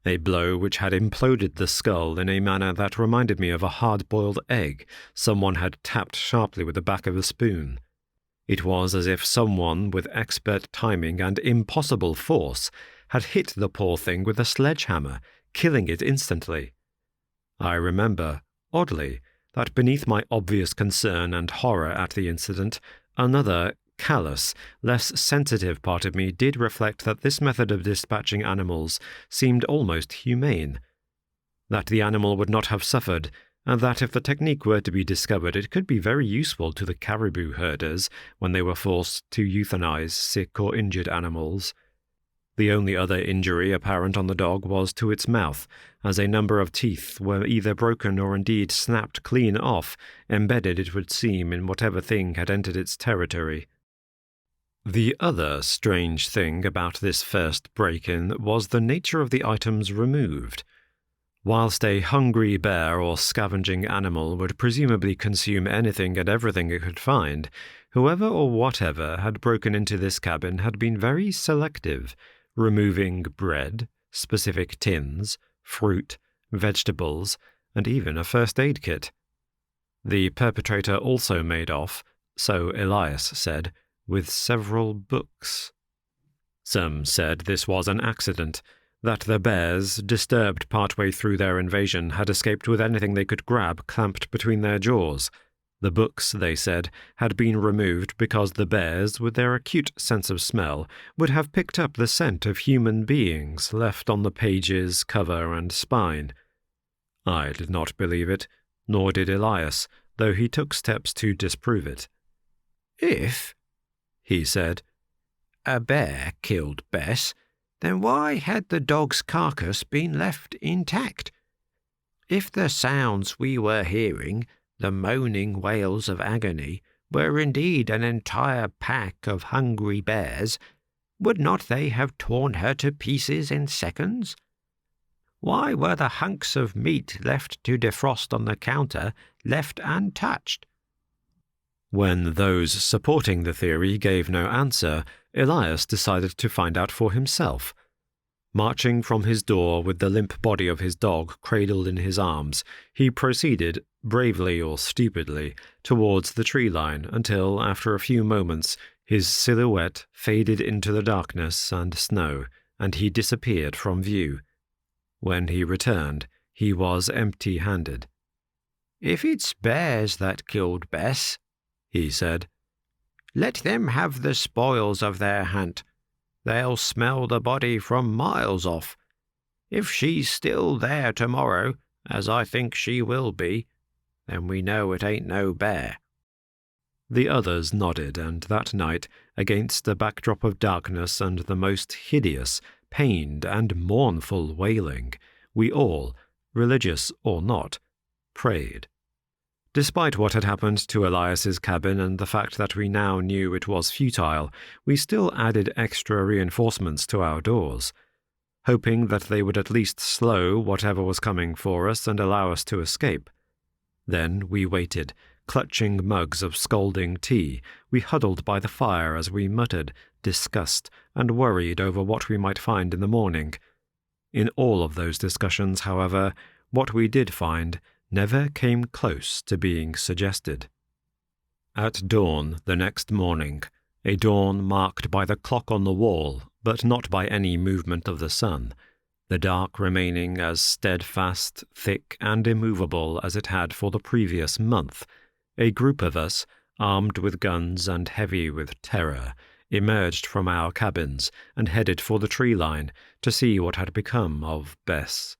a blow which had imploded the skull in a manner that reminded me of a hard-boiled egg someone had tapped sharply with the back of a spoon. It was as if someone with expert timing and impossible force had hit the poor thing with a sledgehammer, killing it instantly. I remember, oddly, that beneath my obvious concern and horror at the incident, another callous, less sensitive part of me did reflect that this method of dispatching animals seemed almost humane, that the animal would not have suffered, and that if the technique were to be discovered it could be very useful to the caribou herders when they were forced to euthanize sick or injured animals. The only other injury apparent on the dog was to its mouth, as a number of teeth were either broken or indeed snapped clean off, embedded, it would seem, in whatever thing had entered its territory. The other strange thing about this first break-in was the nature of the items removed. Whilst a hungry bear or scavenging animal would presumably consume anything and everything it could find, whoever or whatever had broken into this cabin had been very selective, removing bread, specific tins, fruit, vegetables, and even a first aid kit. The perpetrator also made off, so Elias said, with several books. Some said this was an accident, that the bears, disturbed partway through their invasion, had escaped with anything they could grab clamped between their jaws. The books, they said, had been removed because the bears, with their acute sense of smell, would have picked up the scent of human beings left on the pages, cover, and spine. I did not believe it, nor did Elias, though he took steps to disprove it. "If," he said, "a bear killed Bess, then why had the dog's carcass been left intact? If the sounds we were hearing, the moaning wails of agony, were indeed an entire pack of hungry bears, would not they have torn her to pieces in seconds? Why were the hunks of meat left to defrost on the counter left untouched?" When those supporting the theory gave no answer, Elias decided to find out for himself. Marching from his door with the limp body of his dog cradled in his arms, he proceeded, bravely or stupidly, towards the tree line until, after a few moments, his silhouette faded into the darkness and snow, and he disappeared from view. When he returned, he was empty-handed. "If it's bears that killed Bess," he said, "let them have the spoils of their hunt. They'll smell the body from miles off. If she's still there tomorrow, as I think she will be, then we know it ain't no bear." The others nodded, and that night, against a backdrop of darkness and the most hideous, pained, and mournful wailing, we all, religious or not, prayed. Despite what had happened to Elias's cabin and the fact that we now knew it was futile, we still added extra reinforcements to our doors, hoping that they would at least slow whatever was coming for us and allow us to escape. Then we waited, clutching mugs of scalding tea. We huddled by the fire as we muttered, discussed, and worried over what we might find in the morning. In all of those discussions, however, what we did find never came close to being suggested. At dawn the next morning, a dawn marked by the clock on the wall, but not by any movement of the sun, the dark remaining as steadfast, thick, and immovable as it had for the previous month, a group of us, armed with guns and heavy with terror, emerged from our cabins and headed for the tree line to see what had become of Bess.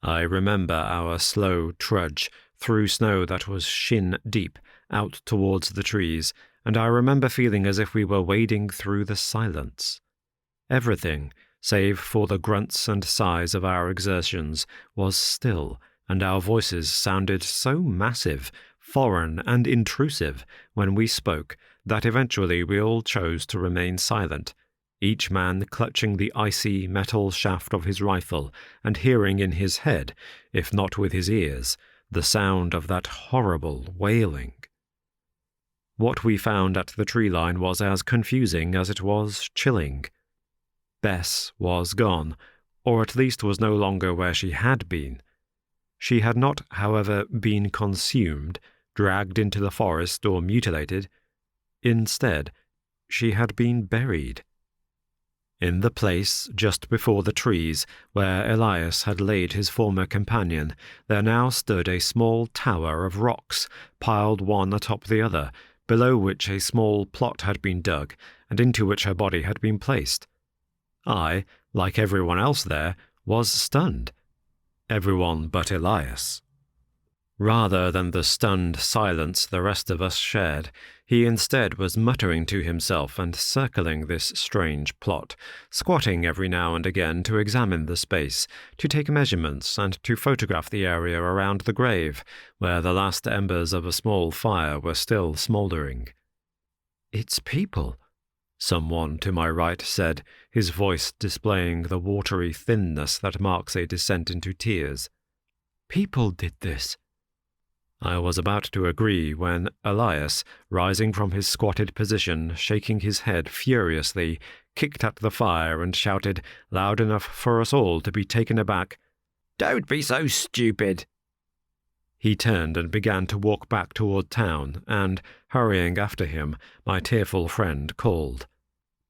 I remember our slow trudge through snow that was shin-deep out towards the trees, and I remember feeling as if we were wading through the silence. Everything, save for the grunts and sighs of our exertions, was still, and our voices sounded so massive, foreign, and intrusive when we spoke that eventually we all chose to remain silent, each man clutching the icy metal shaft of his rifle and hearing in his head, if not with his ears, the sound of that horrible wailing. What we found at the tree line was as confusing as it was chilling. Bess was gone, or at least was no longer where she had been. She had not, however, been consumed, dragged into the forest, or mutilated. Instead, she had been buried. In the place, just before the trees, where Elias had laid his former companion, there now stood a small tower of rocks, piled one atop the other, below which a small plot had been dug, and into which her body had been placed. I, like everyone else there, was stunned. Everyone but Elias. Rather than the stunned silence the rest of us shared, he instead was muttering to himself and circling this strange plot, squatting every now and again to examine the space, to take measurements, and to photograph the area around the grave, where the last embers of a small fire were still smouldering. "It's people," someone to my right said, his voice displaying the watery thinness that marks a descent into tears. "People did this." I was about to agree when Elias, rising from his squatted position, shaking his head furiously, kicked at the fire and shouted, loud enough for us all to be taken aback, "Don't be so stupid!" He turned and began to walk back toward town, and, hurrying after him, my tearful friend called,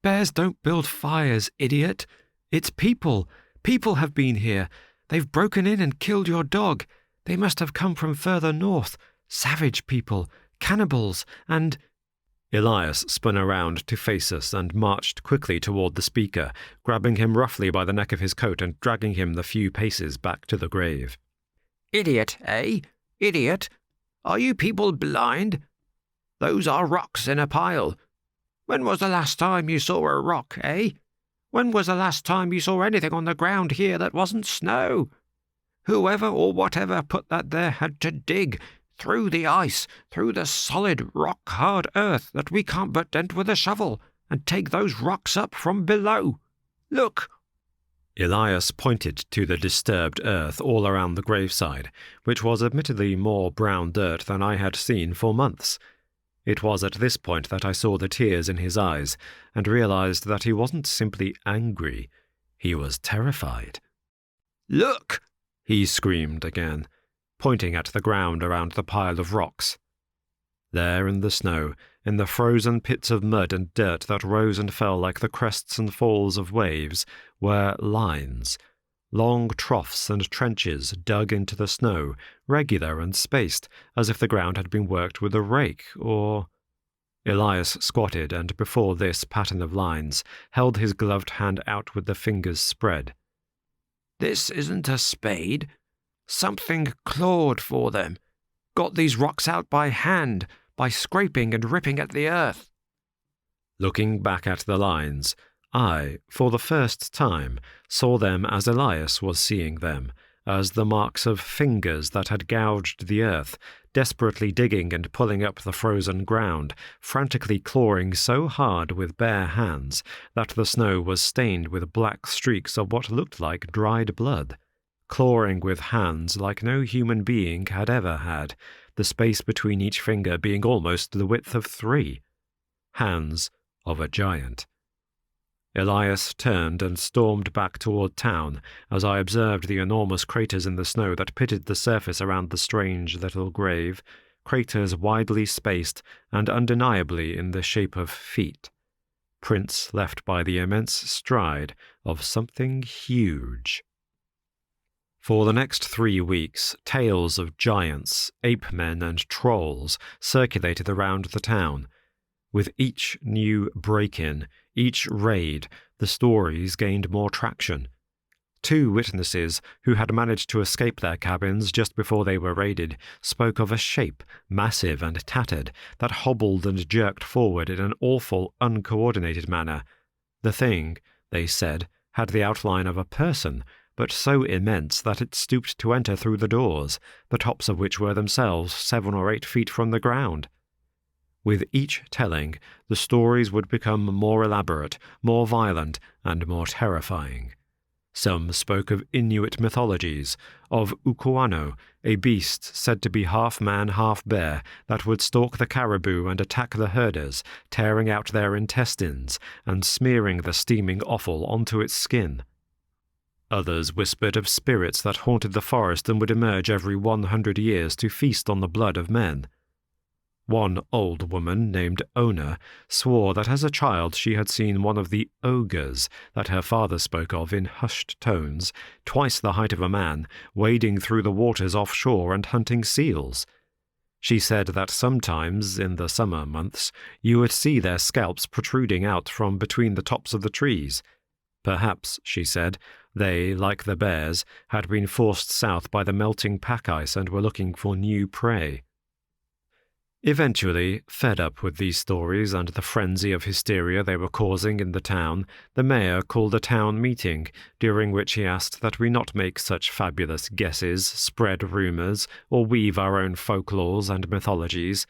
"Bears don't build fires, idiot! It's people! People have been here! They've broken in and killed your dog! They must have come from further north! Savage people! Cannibals! And—" Elias spun around to face us and marched quickly toward the speaker, grabbing him roughly by the neck of his coat and dragging him the few paces back to the grave. "Idiot, eh? Idiot? Are you people blind? Those are rocks in a pile. When was the last time you saw a rock, eh? When was the last time you saw anything on the ground here that wasn't snow? Whoever or whatever put that there had to dig through the ice, through the solid, rock-hard earth that we can't but dent with a shovel, and take those rocks up from below. Look!" Elias pointed to the disturbed earth all around the graveside, which was admittedly more brown dirt than I had seen for months. It was at this point that I saw the tears in his eyes, and realized that he wasn't simply angry, he was terrified. "Look!" he screamed again, pointing at the ground around the pile of rocks. There in the snow, in the frozen pits of mud and dirt that rose and fell like the crests and falls of waves, were lines, long troughs and trenches dug into the snow, regular and spaced, as if the ground had been worked with a rake, or— Elias squatted, and before this pattern of lines, held his gloved hand out with the fingers spread. "This isn't a spade. Something clawed for them. Got these rocks out by hand, by scraping and ripping at the earth." Looking back at the lines, I, for the first time, saw them as Elias was seeing them, as the marks of fingers that had gouged the earth, desperately digging and pulling up the frozen ground, frantically clawing so hard with bare hands that the snow was stained with black streaks of what looked like dried blood, clawing with hands like no human being had ever had, the space between each finger being almost the width of 3. Hands of a giant. Elias turned and stormed back toward town as I observed the enormous craters in the snow that pitted the surface around the strange little grave, craters widely spaced and undeniably in the shape of feet, prints left by the immense stride of something huge. For the next 3 weeks, tales of giants, ape-men and trolls circulated around the town. With each new break-in, each raid, the stories gained more traction. 2 witnesses, who had managed to escape their cabins just before they were raided, spoke of a shape, massive and tattered, that hobbled and jerked forward in an awful, uncoordinated manner. The thing, they said, had the outline of a person, but so immense that it stooped to enter through the doors, the tops of which were themselves 7 or 8 feet from the ground. With each telling, the stories would become more elaborate, more violent, and more terrifying. Some spoke of Inuit mythologies, of Ukuano, a beast said to be half man, half bear, that would stalk the caribou and attack the herders, tearing out their intestines and smearing the steaming offal onto its skin. Others whispered of spirits that haunted the forest and would emerge every 100 years to feast on the blood of men. One old woman named Ona swore that as a child she had seen one of the ogres that her father spoke of in hushed tones, twice the height of a man, wading through the waters offshore and hunting seals. She said that sometimes, in the summer months, you would see their scalps protruding out from between the tops of the trees. Perhaps, she said, they, like the bears, had been forced south by the melting pack ice and were looking for new prey. Eventually, fed up with these stories and the frenzy of hysteria they were causing in the town, the mayor called a town meeting, during which he asked that we not make such fabulous guesses, spread rumours, or weave our own folklores and mythologies.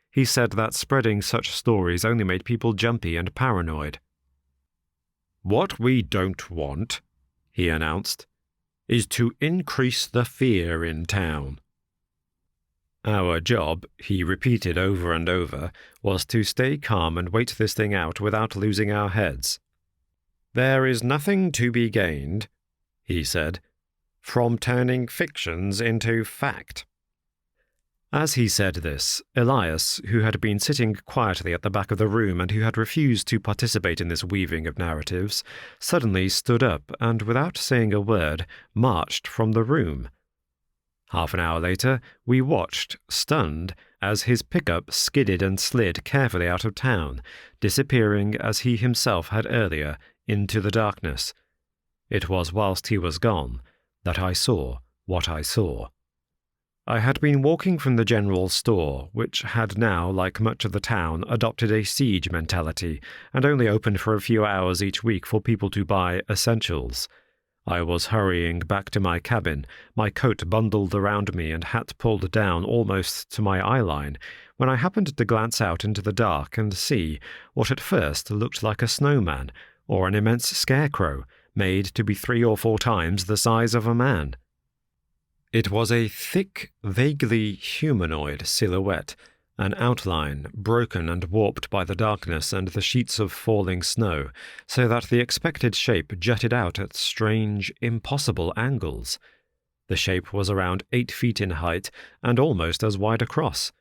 He said that spreading such stories only made people jumpy and paranoid. "What we don't want," he announced, "is to increase the fear in town." Our job, he repeated over and over, was to stay calm and wait this thing out without losing our heads. "There is nothing to be gained," he said, "from turning fictions into fact." As he said this, Elias, who had been sitting quietly at the back of the room and who had refused to participate in this weaving of narratives, suddenly stood up and, without saying a word, marched from the room. Half an hour later, we watched, stunned, as his pickup skidded and slid carefully out of town, disappearing as he himself had earlier, into the darkness. It was whilst he was gone that I saw what I saw. I had been walking from the general store, which had now, like much of the town, adopted a siege mentality and only opened for a few hours each week for people to buy essentials. I was hurrying back to my cabin, my coat bundled around me and hat pulled down almost to my eyeline, when I happened to glance out into the dark and see what at first looked like a snowman or an immense scarecrow made to be 3 or 4 times the size of a man. It was a thick, vaguely humanoid silhouette, an outline broken and warped by the darkness and the sheets of falling snow, so that the expected shape jutted out at strange, impossible angles. The shape was around 8 feet in height and almost as wide across.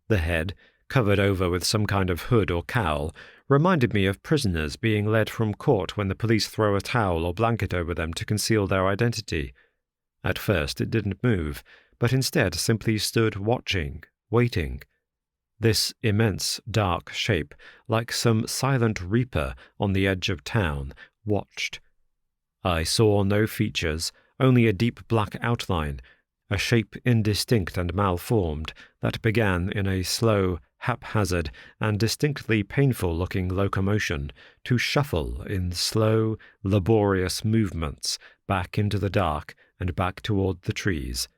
The head, covered over with some kind of hood or cowl, reminded me of prisoners being led from court when the police throw a towel or blanket over them to conceal their identity. At first it didn't move, but instead simply stood watching, waiting. This immense, dark shape, like some silent reaper on the edge of town, watched. I saw no features, only a deep black outline, a shape indistinct and malformed that began in a slow, haphazard, and distinctly painful-looking locomotion to shuffle in slow, laborious movements back into the dark and back toward the trees.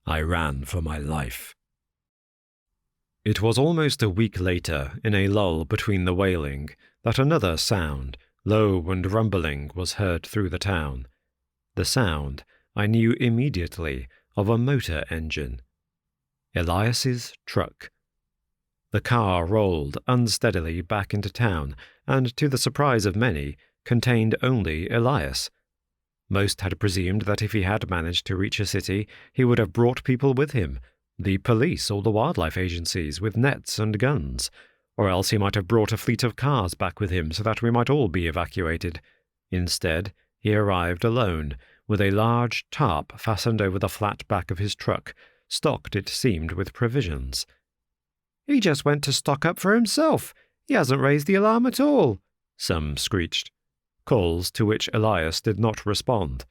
I ran for my life. It was almost a week later, in a lull between the wailing, that another sound, low and rumbling, was heard through the town. The sound, I knew immediately, of a motor engine. Elias's truck. The car rolled unsteadily back into town, and, to the surprise of many, contained only Elias. Most had presumed that if he had managed to reach a city, he would have brought people with him, the police or the wildlife agencies with nets and guns, or else he might have brought a fleet of cars back with him so that we might all be evacuated. Instead, he arrived alone, with a large tarp fastened over the flat back of his truck, stocked, it seemed, with provisions. "He just went to stock up for himself. He hasn't raised the alarm at all," some screeched, calls to which Elias did not respond.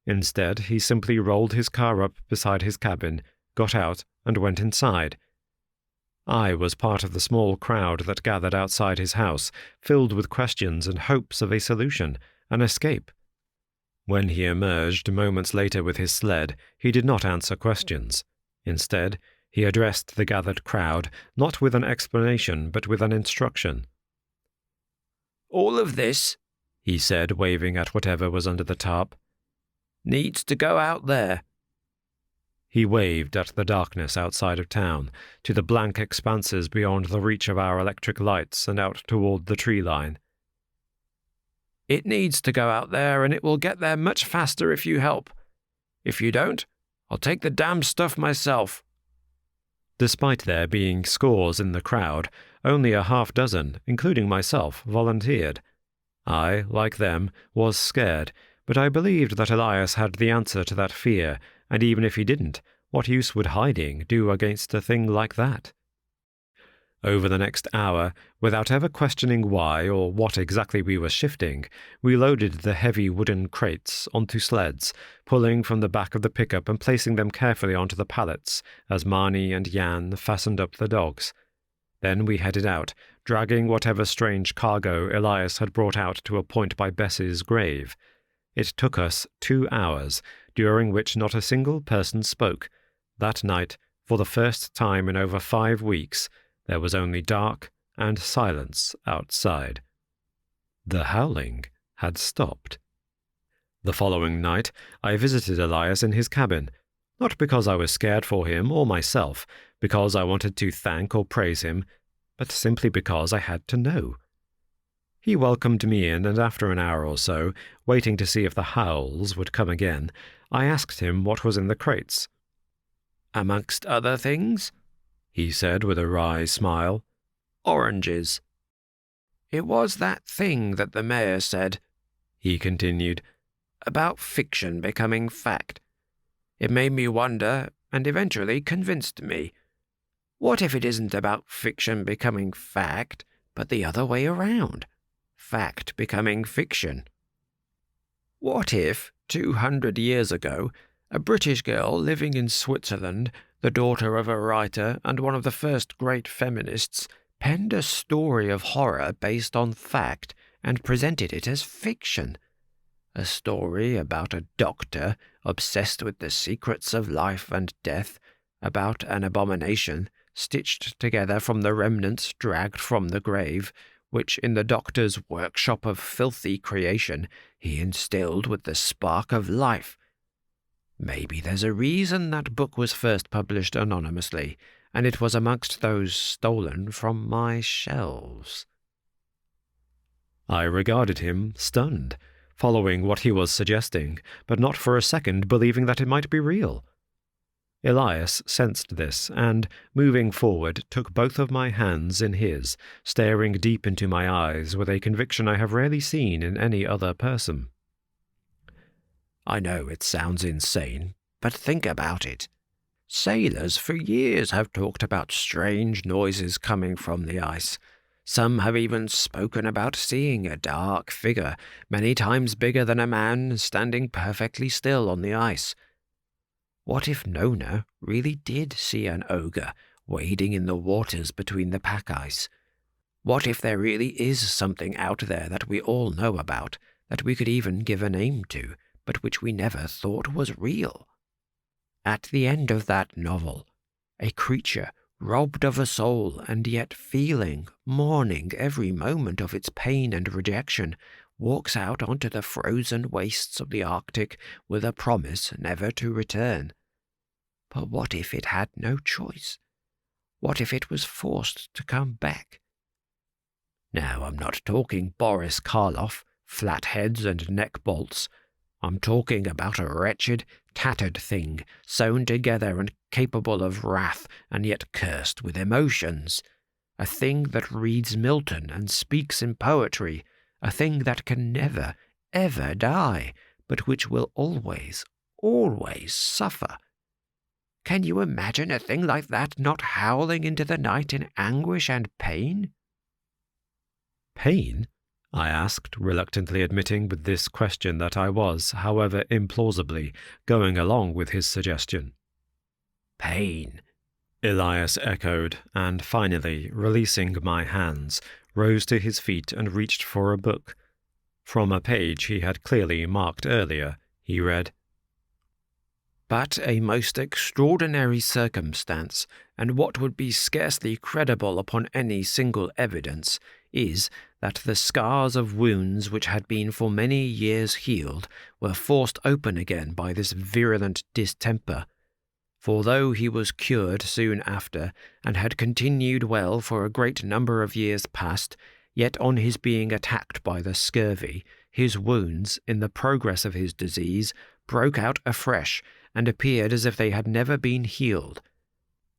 Instead, he simply rolled his car up beside his cabin, got out, and went inside. I was part of the small crowd that gathered outside his house, filled with questions and hopes of a solution, an escape. When he emerged moments later with his sled, he did not answer questions. Instead, he addressed the gathered crowd, not with an explanation, but with an instruction. "All of this," he said, waving at whatever was under the tarp, "needs to go out there." He waved at the darkness outside of town, to the blank expanses beyond the reach of our electric lights and out toward the tree line. "It needs to go out there, and it will get there much faster if you help. If you don't, I'll take the damned stuff myself." Despite there being scores in the crowd, only a half-dozen, including myself, volunteered. I, like them, was scared, but I believed that Elias had the answer to that fear, and even if he didn't, what use would hiding do against a thing like that? Over the next hour, without ever questioning why or what exactly we were shifting, we loaded the heavy wooden crates onto sleds, pulling from the back of the pickup and placing them carefully onto the pallets as Marnie and Jan fastened up the dogs. Then we headed out, dragging whatever strange cargo Elias had brought out to a point by Bess's grave. It took us 2 hours, during which not a single person spoke. That night, for the first time in over 5 weeks, there was only dark and silence outside. The howling had stopped. The following night, I visited Elias in his cabin. Not because I was scared for him or myself, because I wanted to thank or praise him, but simply because I had to know. He welcomed me in, and after an hour or so, waiting to see if the howls would come again, I asked him what was in the crates. "Amongst other things," he said with a wry smile, "oranges." "It was that thing that the mayor said," he continued, "about fiction becoming fact. It made me wonder, and eventually convinced me. What if it isn't about fiction becoming fact, but the other way around? Fact becoming fiction? What if, 200 years ago, a British girl living in Switzerland, the daughter of a writer and one of the first great feminists, penned a story of horror based on fact and presented it as fiction? A story about a doctor obsessed with the secrets of life and death, about an abomination stitched together from the remnants dragged from the grave, which in the doctor's workshop of filthy creation he instilled with the spark of life. Maybe there's a reason that book was first published anonymously, and it was amongst those stolen from my shelves." I regarded him, stunned, following what he was suggesting, but not for a second believing that it might be real. Elias sensed this, and, moving forward, took both of my hands in his, staring deep into my eyes with a conviction I have rarely seen in any other person. "I know it sounds insane, but think about it. Sailors for years have talked about strange noises coming from the ice. Some have even spoken about seeing a dark figure, many times bigger than a man, standing perfectly still on the ice. What if Nona really did see an ogre wading in the waters between the pack ice? What if there really is something out there that we all know about, that we could even give a name to, but which we never thought was real? At the end of that novel, a creature robbed of a soul and yet feeling, mourning every moment of its pain and rejection, walks out onto the frozen wastes of the Arctic with a promise never to return. But what if it had no choice? What if it was forced to come back? Now, I'm not talking Boris Karloff, flatheads and neck bolts. I'm talking about a wretched, tattered thing, sewn together and capable of wrath and yet cursed with emotions. A thing that reads Milton and speaks in poetry. A thing that can never, ever die, but which will always, always suffer. Can you imagine a thing like that not howling into the night in anguish and pain?" "Pain?" I asked, reluctantly admitting with this question that I was, however implausibly, going along with his suggestion. "Pain," Elias echoed, and finally, releasing my hands, rose to his feet and reached for a book. From a page he had clearly marked earlier, he read, "But a most extraordinary circumstance, and what would be scarcely credible upon any single evidence, is that the scars of wounds which had been for many years healed were forced open again by this virulent distemper. For though he was cured soon after, and had continued well for a great number of years past, yet on his being attacked by the scurvy, his wounds, in the progress of his disease, broke out afresh, and appeared as if they had never been healed.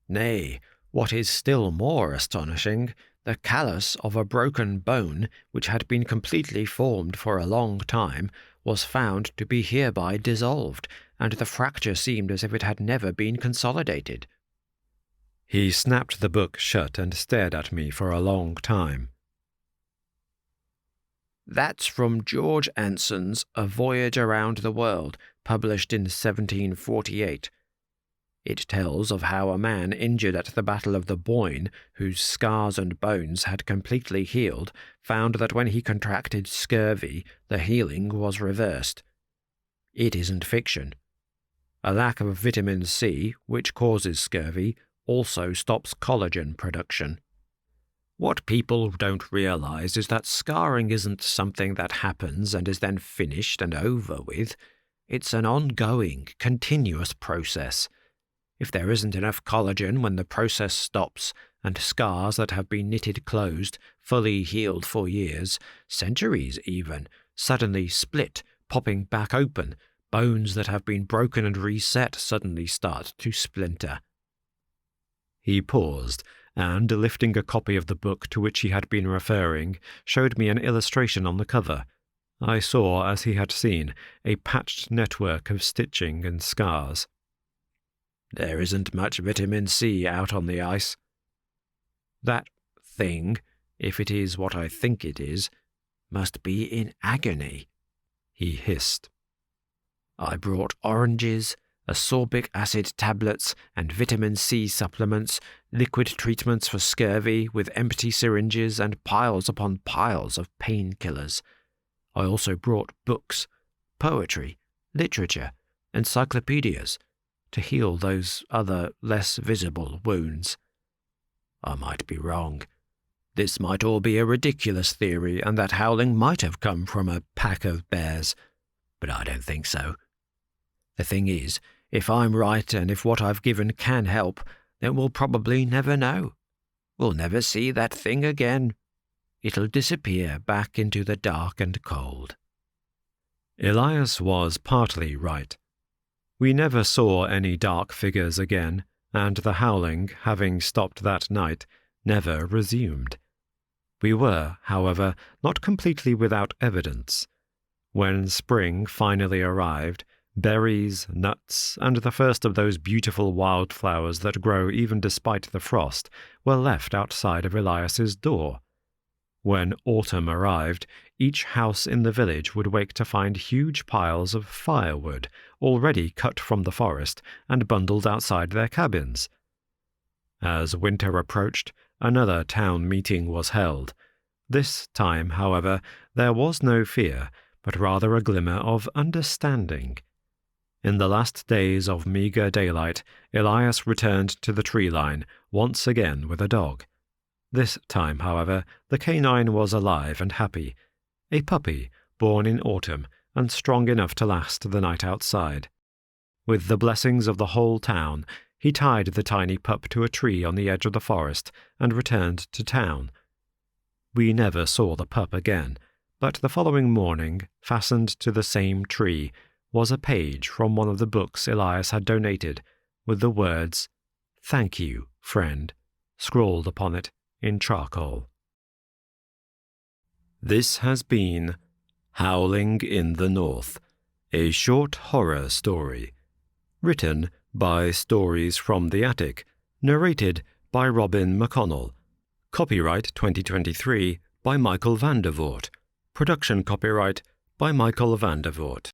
Nay, what is still more astonishing, the callus of a broken bone, which had been completely formed for a long time, was found to be hereby dissolved, and the fracture seemed as if it had never been consolidated." He snapped the book shut and stared at me for a long time. "That's from George Anson's A Voyage Around the World, published in 1748. It tells of how a man injured at the Battle of the Boyne, whose scars and bones had completely healed, found that when he contracted scurvy, the healing was reversed. It isn't fiction. A lack of vitamin C, which causes scurvy, also stops collagen production. What people don't realize is that scarring isn't something that happens and is then finished and over with. It's an ongoing, continuous process. If there isn't enough collagen when the process stops, and scars that have been knitted closed, fully healed for years, centuries even, suddenly split, popping back open, bones that have been broken and reset suddenly start to splinter. He paused, and, lifting a copy of the book to which he had been referring, showed me an illustration on the cover. I saw, as he had seen, a patched network of stitching and scars. There isn't much vitamin C out on the ice. That thing, if it is what I think it is, must be in agony, he hissed. I brought oranges, ascorbic acid tablets and vitamin C supplements, liquid treatments for scurvy with empty syringes and piles upon piles of painkillers. I also brought books, poetry, literature, encyclopedias, to heal those other less visible wounds. I might be wrong. This might all be a ridiculous theory, and that Howling might have come from a pack of bears, but I don't think so. The thing is, if I'm right and if what I've given can help, then we'll probably never know. We'll never see that thing again. It'll disappear back into the dark and cold. Elias was partly right. We never saw any dark figures again, and the howling, having stopped that night, never resumed. We were, however, not completely without evidence. When spring finally arrived, berries, nuts, and the first of those beautiful wildflowers that grow even despite the frost were left outside of Elias's door. When autumn arrived, each house in the village would wake to find huge piles of firewood already cut from the forest and bundled outside their cabins. As winter approached, another town meeting was held. This time, however, there was no fear, but rather a glimmer of understanding. In the last days of meagre daylight, Elias returned to the tree line, once again with a dog. This time, however, the canine was alive and happy, a puppy born in autumn and strong enough to last the night outside. With the blessings of the whole town, he tied the tiny pup to a tree on the edge of the forest and returned to town. We never saw the pup again, but the following morning, fastened to the same tree, was a page from one of the books Elias had donated, with the words, "Thank you, friend," scrawled upon it in charcoal. This has been Howling in the North, a short horror story, written by Stories from the Attic, narrated by Robin McConnell, copyright 2023 by Michael van der Voort, production copyright by Michael van der Voort.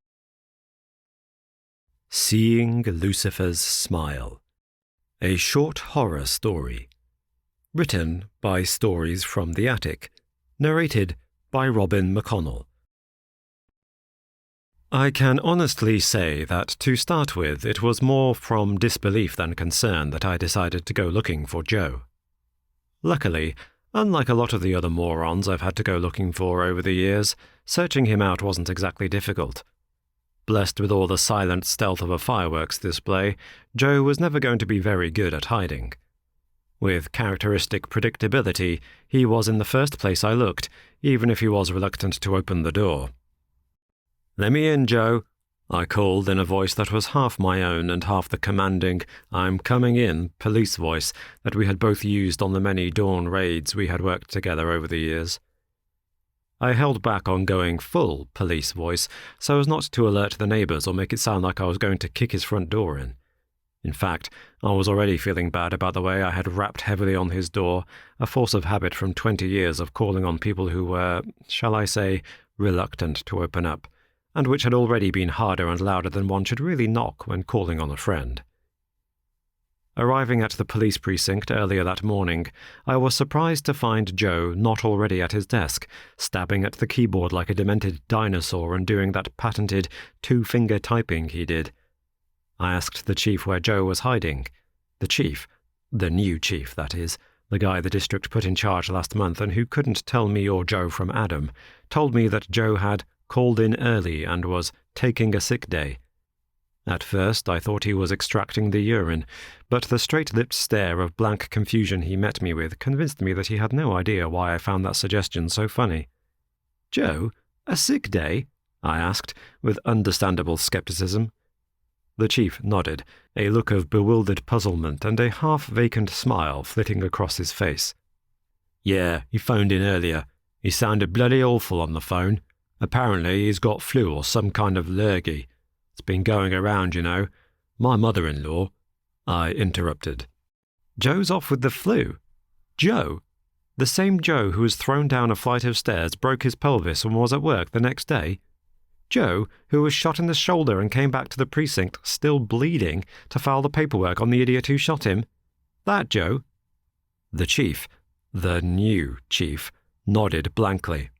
Seeing Lucifer's Smile, a short horror story, written by Stories from the Attic, narrated by Robin McConnell. I can honestly say that, to start with, it was more from disbelief than concern that I decided to go looking for Joe. Luckily, unlike a lot of the other morons I've had to go looking for over the years, searching him out wasn't exactly difficult. Blessed with all the silent stealth of a fireworks display, Joe was never going to be very good at hiding. With characteristic predictability, he was in the first place I looked, even if he was reluctant to open the door. "Let me in, Joe," I called in a voice that was half my own and half the commanding, "I'm coming in" police voice that we had both used on the many dawn raids we had worked together over the years. I held back on going full police voice so as not to alert the neighbours or make it sound like I was going to kick his front door in. In fact, I was already feeling bad about the way I had rapped heavily on his door, a force of habit from 20 years of calling on people who were, shall I say, reluctant to open up, and which had already been harder and louder than one should really knock when calling on a friend. Arriving at the police precinct earlier that morning, I was surprised to find Joe not already at his desk, stabbing at the keyboard like a demented dinosaur and doing that patented two-finger typing he did. I asked the chief where Joe was hiding. The chief, the new chief, that is, the guy the district put in charge last month and who couldn't tell me or Joe from Adam, told me that Joe had called in early and was taking a sick day, At first I thought he was extracting the urine, but the straight-lipped stare of blank confusion he met me with convinced me that he had no idea why I found that suggestion so funny. "Joe, a sick day?" I asked, with understandable skepticism. The chief nodded, a look of bewildered puzzlement and a half-vacant smile flitting across his face. "Yeah, he phoned in earlier. He sounded bloody awful on the phone. Apparently he's got flu or some kind of lurgy. It's been going around, you know. My mother-in-law—" I interrupted. "Joe's off with the flu? Joe? The same Joe who was thrown down a flight of stairs, broke his pelvis and was at work the next day? Joe, who was shot in the shoulder and came back to the precinct, still bleeding, to file the paperwork on the idiot who shot him? That Joe?" The chief, the new chief, nodded blankly.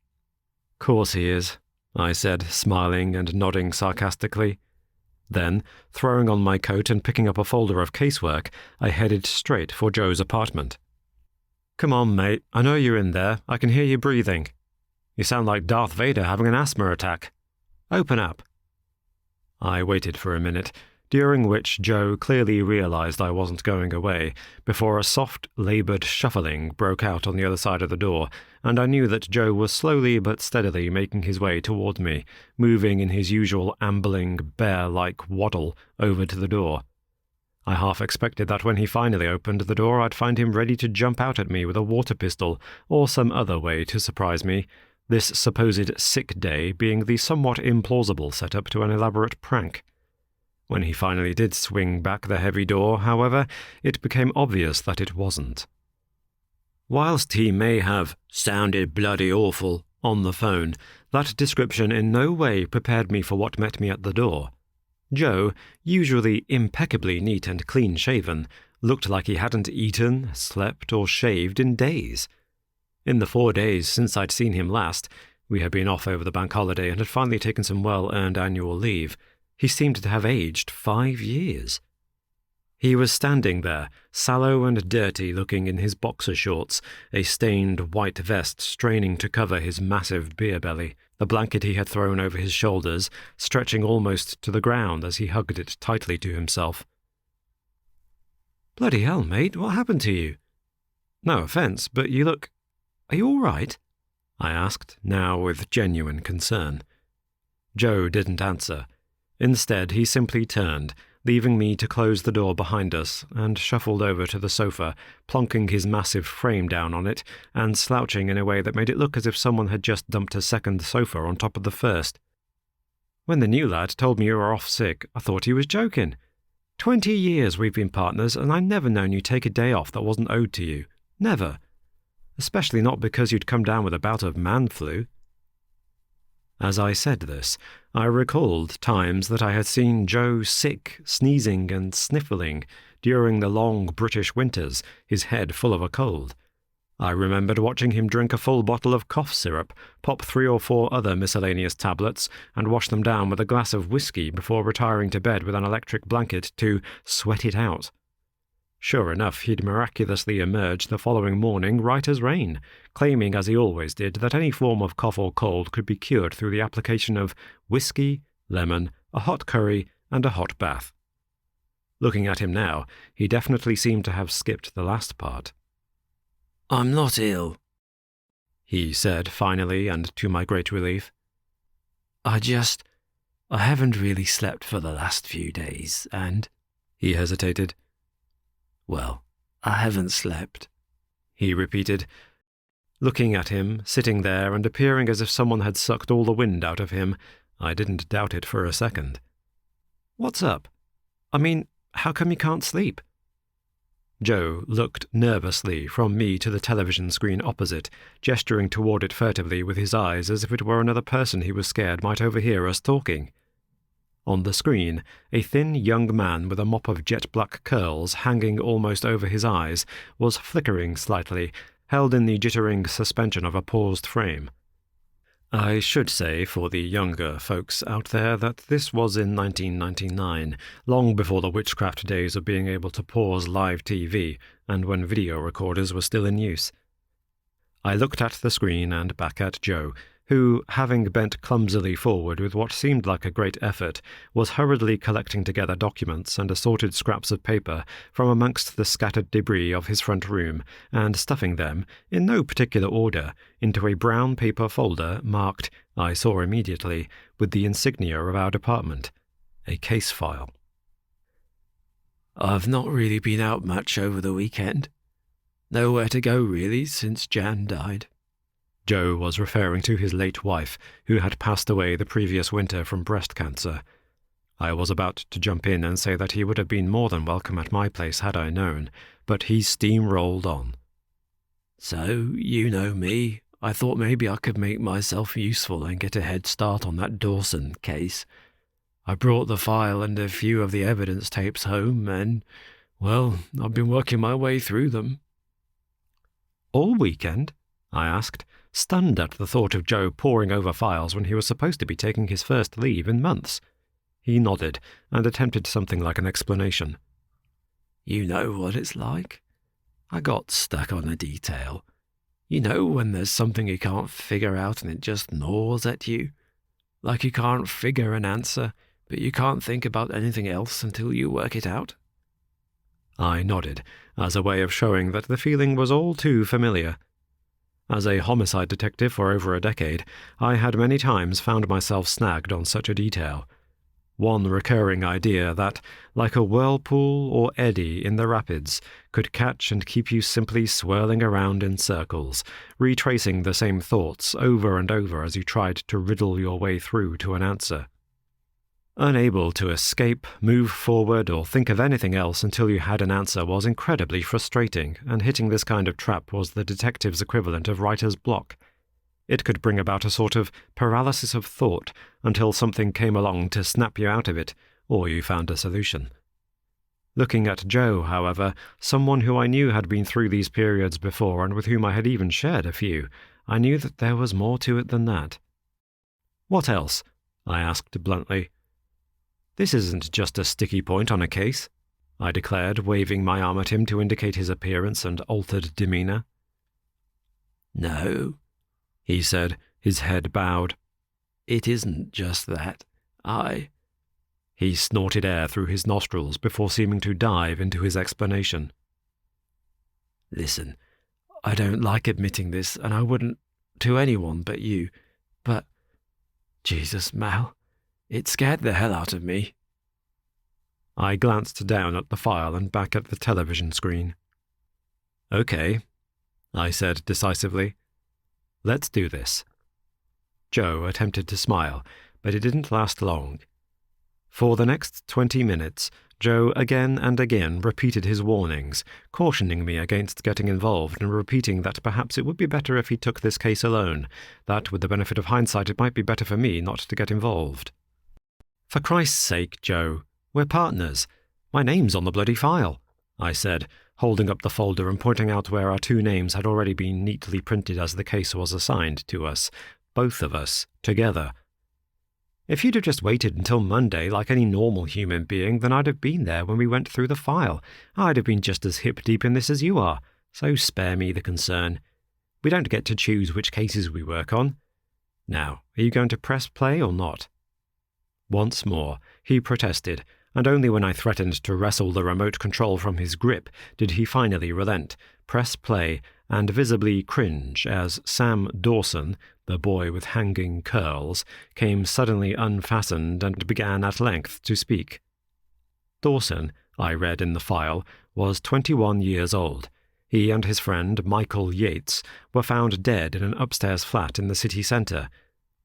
"Course he is," I said, smiling and nodding sarcastically. Then, throwing on my coat and picking up a folder of casework, I headed straight for Joe's apartment. "Come on, mate. I know you're in there. I can hear you breathing. You sound like Darth Vader having an asthma attack. Open up." I waited for a minute, during which Joe clearly realized I wasn't going away, before a soft, labored shuffling broke out on the other side of the door, and I knew that Joe was slowly but steadily making his way toward me, moving in his usual ambling, bear-like waddle over to the door. I half expected that when he finally opened the door I'd find him ready to jump out at me with a water pistol or some other way to surprise me, this supposed sick day being the somewhat implausible setup to an elaborate prank. When he finally did swing back the heavy door, however, it became obvious that it wasn't. Whilst he may have "sounded bloody awful" on the phone, that description in no way prepared me for what met me at the door. Joe, usually impeccably neat and clean-shaven, looked like he hadn't eaten, slept, or shaved in days. In the 4 days since I'd seen him last, we had been off over the bank holiday and had finally taken some well-earned annual leave, he seemed to have aged 5 years. He was standing there, sallow and dirty looking in his boxer shorts, a stained white vest straining to cover his massive beer belly, the blanket he had thrown over his shoulders stretching almost to the ground as he hugged it tightly to himself. "Bloody hell, mate, what happened to you? No offence, but you look— Are you all right?" I asked, now with genuine concern. Joe didn't answer. Instead, he simply turned, leaving me to close the door behind us, and shuffled over to the sofa, plonking his massive frame down on it, and slouching in a way that made it look as if someone had just dumped a second sofa on top of the first. "When the new lad told me you were off sick, I thought he was joking. 20 years we've been partners, and I never known you take a day off that wasn't owed to you. Never. Especially not because you'd come down with a bout of man-flu." As I said this, I recalled times that I had seen Joe sick, sneezing and sniffling during the long British winters, his head full of a cold. I remembered watching him drink a full bottle of cough syrup, pop 3 or 4 other miscellaneous tablets, and wash them down with a glass of whiskey before retiring to bed with an electric blanket to sweat it out. Sure enough, he'd miraculously emerged the following morning right as rain, claiming, as he always did, that any form of cough or cold could be cured through the application of whiskey, lemon, a hot curry, and a hot bath. Looking at him now, he definitely seemed to have skipped the last part. "I'm not ill," he said finally, and to my great relief. I haven't really slept for the last few days, and—" he hesitated. "Well, I haven't slept," he repeated. Looking at him, sitting there and appearing as if someone had sucked all the wind out of him, I didn't doubt it for a second. "What's up? I mean, how come you can't sleep?" Joe looked nervously from me to the television screen opposite, gesturing toward it furtively with his eyes as if it were another person he was scared might overhear us talking. On the screen, a thin young man with a mop of jet-black curls hanging almost over his eyes was flickering slightly, held in the jittering suspension of a paused frame. I should say for the younger folks out there that this was in 1999, long before the witchcraft days of being able to pause live TV, and when video recorders were still in use. I looked at the screen and back at Joe, who, having bent clumsily forward with what seemed like a great effort, was hurriedly collecting together documents and assorted scraps of paper from amongst the scattered debris of his front room and stuffing them, in no particular order, into a brown paper folder marked, I saw immediately, with the insignia of our department, a case file. "I've not really been out much over the weekend. Nowhere to go, really, since Jan died." Joe was referring to his late wife, who had passed away the previous winter from breast cancer. I was about to jump in and say that he would have been more than welcome at my place had I known, but he steamrolled on. "So, you know me. I thought maybe I could make myself useful and get a head start on that Dawson case. I brought the file and a few of the evidence tapes home and, well, I've been working my way through them." "All weekend?" I asked, stunned at the thought of Joe poring over files when he was supposed to be taking his first leave in months. He nodded and attempted something like an explanation. "You know what it's like. I got stuck on a detail. You know when there's something you can't figure out and it just gnaws at you? Like you can't figure an answer, but you can't think about anything else until you work it out?" I nodded, as a way of showing that the feeling was all too familiar. As a homicide detective for over a decade, I had many times found myself snagged on such a detail. One recurring idea that, like a whirlpool or eddy in the rapids, could catch and keep you simply swirling around in circles, retracing the same thoughts over and over as you tried to riddle your way through to an answer. Unable to escape, move forward, or think of anything else until you had an answer was incredibly frustrating, and hitting this kind of trap was the detective's equivalent of writer's block. It could bring about a sort of paralysis of thought until something came along to snap you out of it, or you found a solution. Looking at Joe, however, someone who I knew had been through these periods before and with whom I had even shared a few, I knew that there was more to it than that. "What else?" I asked bluntly. "This isn't just a sticky point on a case," I declared, waving my arm at him to indicate his appearance and altered demeanour. "No," he said, his head bowed. "It isn't just that. He snorted air through his nostrils before seeming to dive into his explanation. "Listen, I don't like admitting this, and I wouldn't to anyone but you, but, Jesus, Mal, it scared the hell out of me." I glanced down at the file and back at the television screen. "Okay," I said decisively. "Let's do this." Joe attempted to smile, but it didn't last long. For the next 20 minutes, Joe again and again repeated his warnings, cautioning me against getting involved and repeating that perhaps it would be better if he took this case alone, that with the benefit of hindsight it might be better for me not to get involved. "For Christ's sake, Joe, we're partners. My name's on the bloody file," I said, holding up the folder and pointing out where our two names had already been neatly printed as the case was assigned to us, both of us, together. "If you'd have just waited until Monday like any normal human being, then I'd have been there when we went through the file. I'd have been just as hip-deep in this as you are, so spare me the concern. We don't get to choose which cases we work on. Now, are you going to press play or not?" Once more, he protested, and only when I threatened to wrestle the remote control from his grip did he finally relent, press play, and visibly cringe as Sam Dawson, the boy with hanging curls, came suddenly unfastened and began at length to speak. Dawson, I read in the file, was 21 years old. He and his friend Michael Yates were found dead in an upstairs flat in the city centre.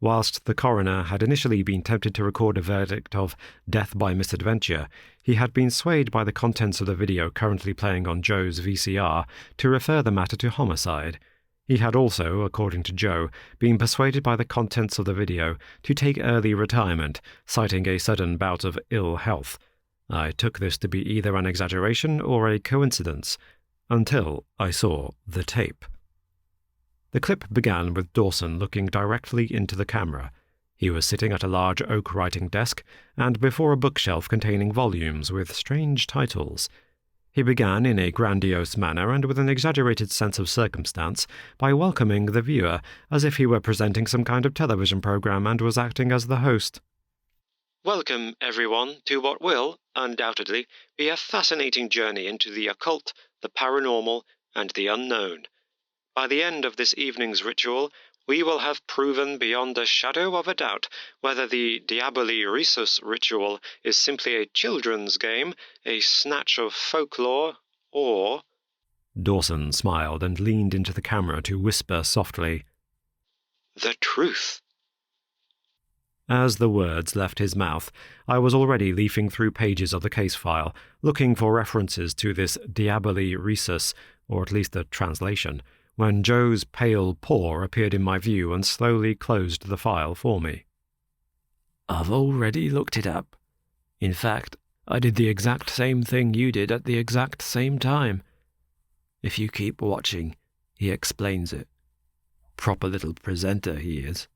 Whilst the coroner had initially been tempted to record a verdict of death by misadventure, he had been swayed by the contents of the video currently playing on Joe's VCR to refer the matter to homicide. He had also, according to Joe, been persuaded by the contents of the video to take early retirement, citing a sudden bout of ill health. I took this to be either an exaggeration or a coincidence, until I saw the tape. The clip began with Dawson looking directly into the camera. He was sitting at a large oak writing desk and before a bookshelf containing volumes with strange titles. He began in a grandiose manner and with an exaggerated sense of circumstance by welcoming the viewer as if he were presenting some kind of television program and was acting as the host. Welcome, everyone, to what will, undoubtedly, be a fascinating journey into the occult, the paranormal, and the unknown. By the end of this evening's ritual, we will have proven beyond a shadow of a doubt whether the Diaboli Risus ritual is simply a children's game, a snatch of folklore, or... Dawson smiled and leaned into the camera to whisper softly, "The truth." As the words left his mouth, I was already leafing through pages of the case file, looking for references to this Diaboli Risus, or at least a translation, when Joe's pale paw appeared in my view and slowly closed the file for me. "I've already looked it up. In fact, I did the exact same thing you did at the exact same time. If you keep watching, he explains it. Proper little presenter he is."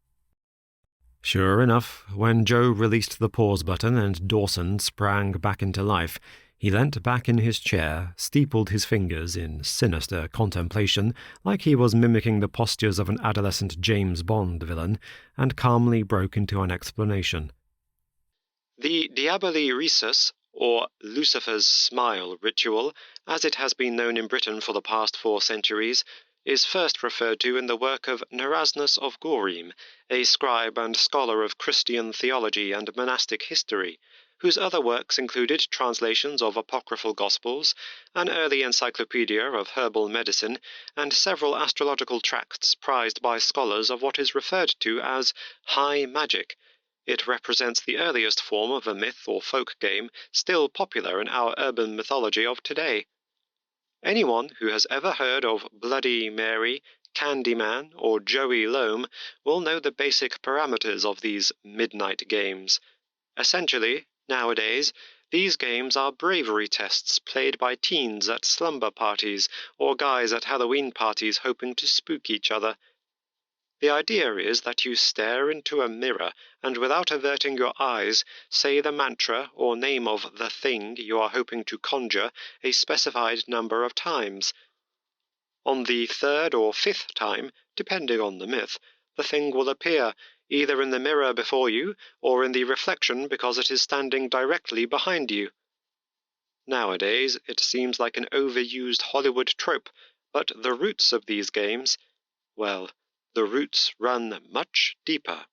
Sure enough, when Joe released the pause button and Dawson sprang back into life, he leant back in his chair, steepled his fingers in sinister contemplation like he was mimicking the postures of an adolescent James Bond villain, and calmly broke into an explanation. The Diaboli Risus, or Lucifer's Smile ritual, as it has been known in Britain for the past 4 centuries, is first referred to in the work of Nerasmus of Gorim, a scribe and scholar of Christian theology and monastic history, whose other works included translations of apocryphal Gospels, an early encyclopedia of herbal medicine, and several astrological tracts prized by scholars of what is referred to as high magic. It represents the earliest form of a myth or folk game still popular in our urban mythology of today. Anyone who has ever heard of Bloody Mary, Candyman, or Joey Loam will know the basic parameters of these midnight games. Essentially, nowadays, these games are bravery tests played by teens at slumber parties or guys at Halloween parties hoping to spook each other. The idea is that you stare into a mirror and without averting your eyes, say the mantra or name of the thing you are hoping to conjure a specified number of times. On the 3rd or 5th time, depending on the myth, the thing will appear, either in the mirror before you or in the reflection because it is standing directly behind you. Nowadays, it seems like an overused Hollywood trope, but the roots of these games, well, the roots run much deeper.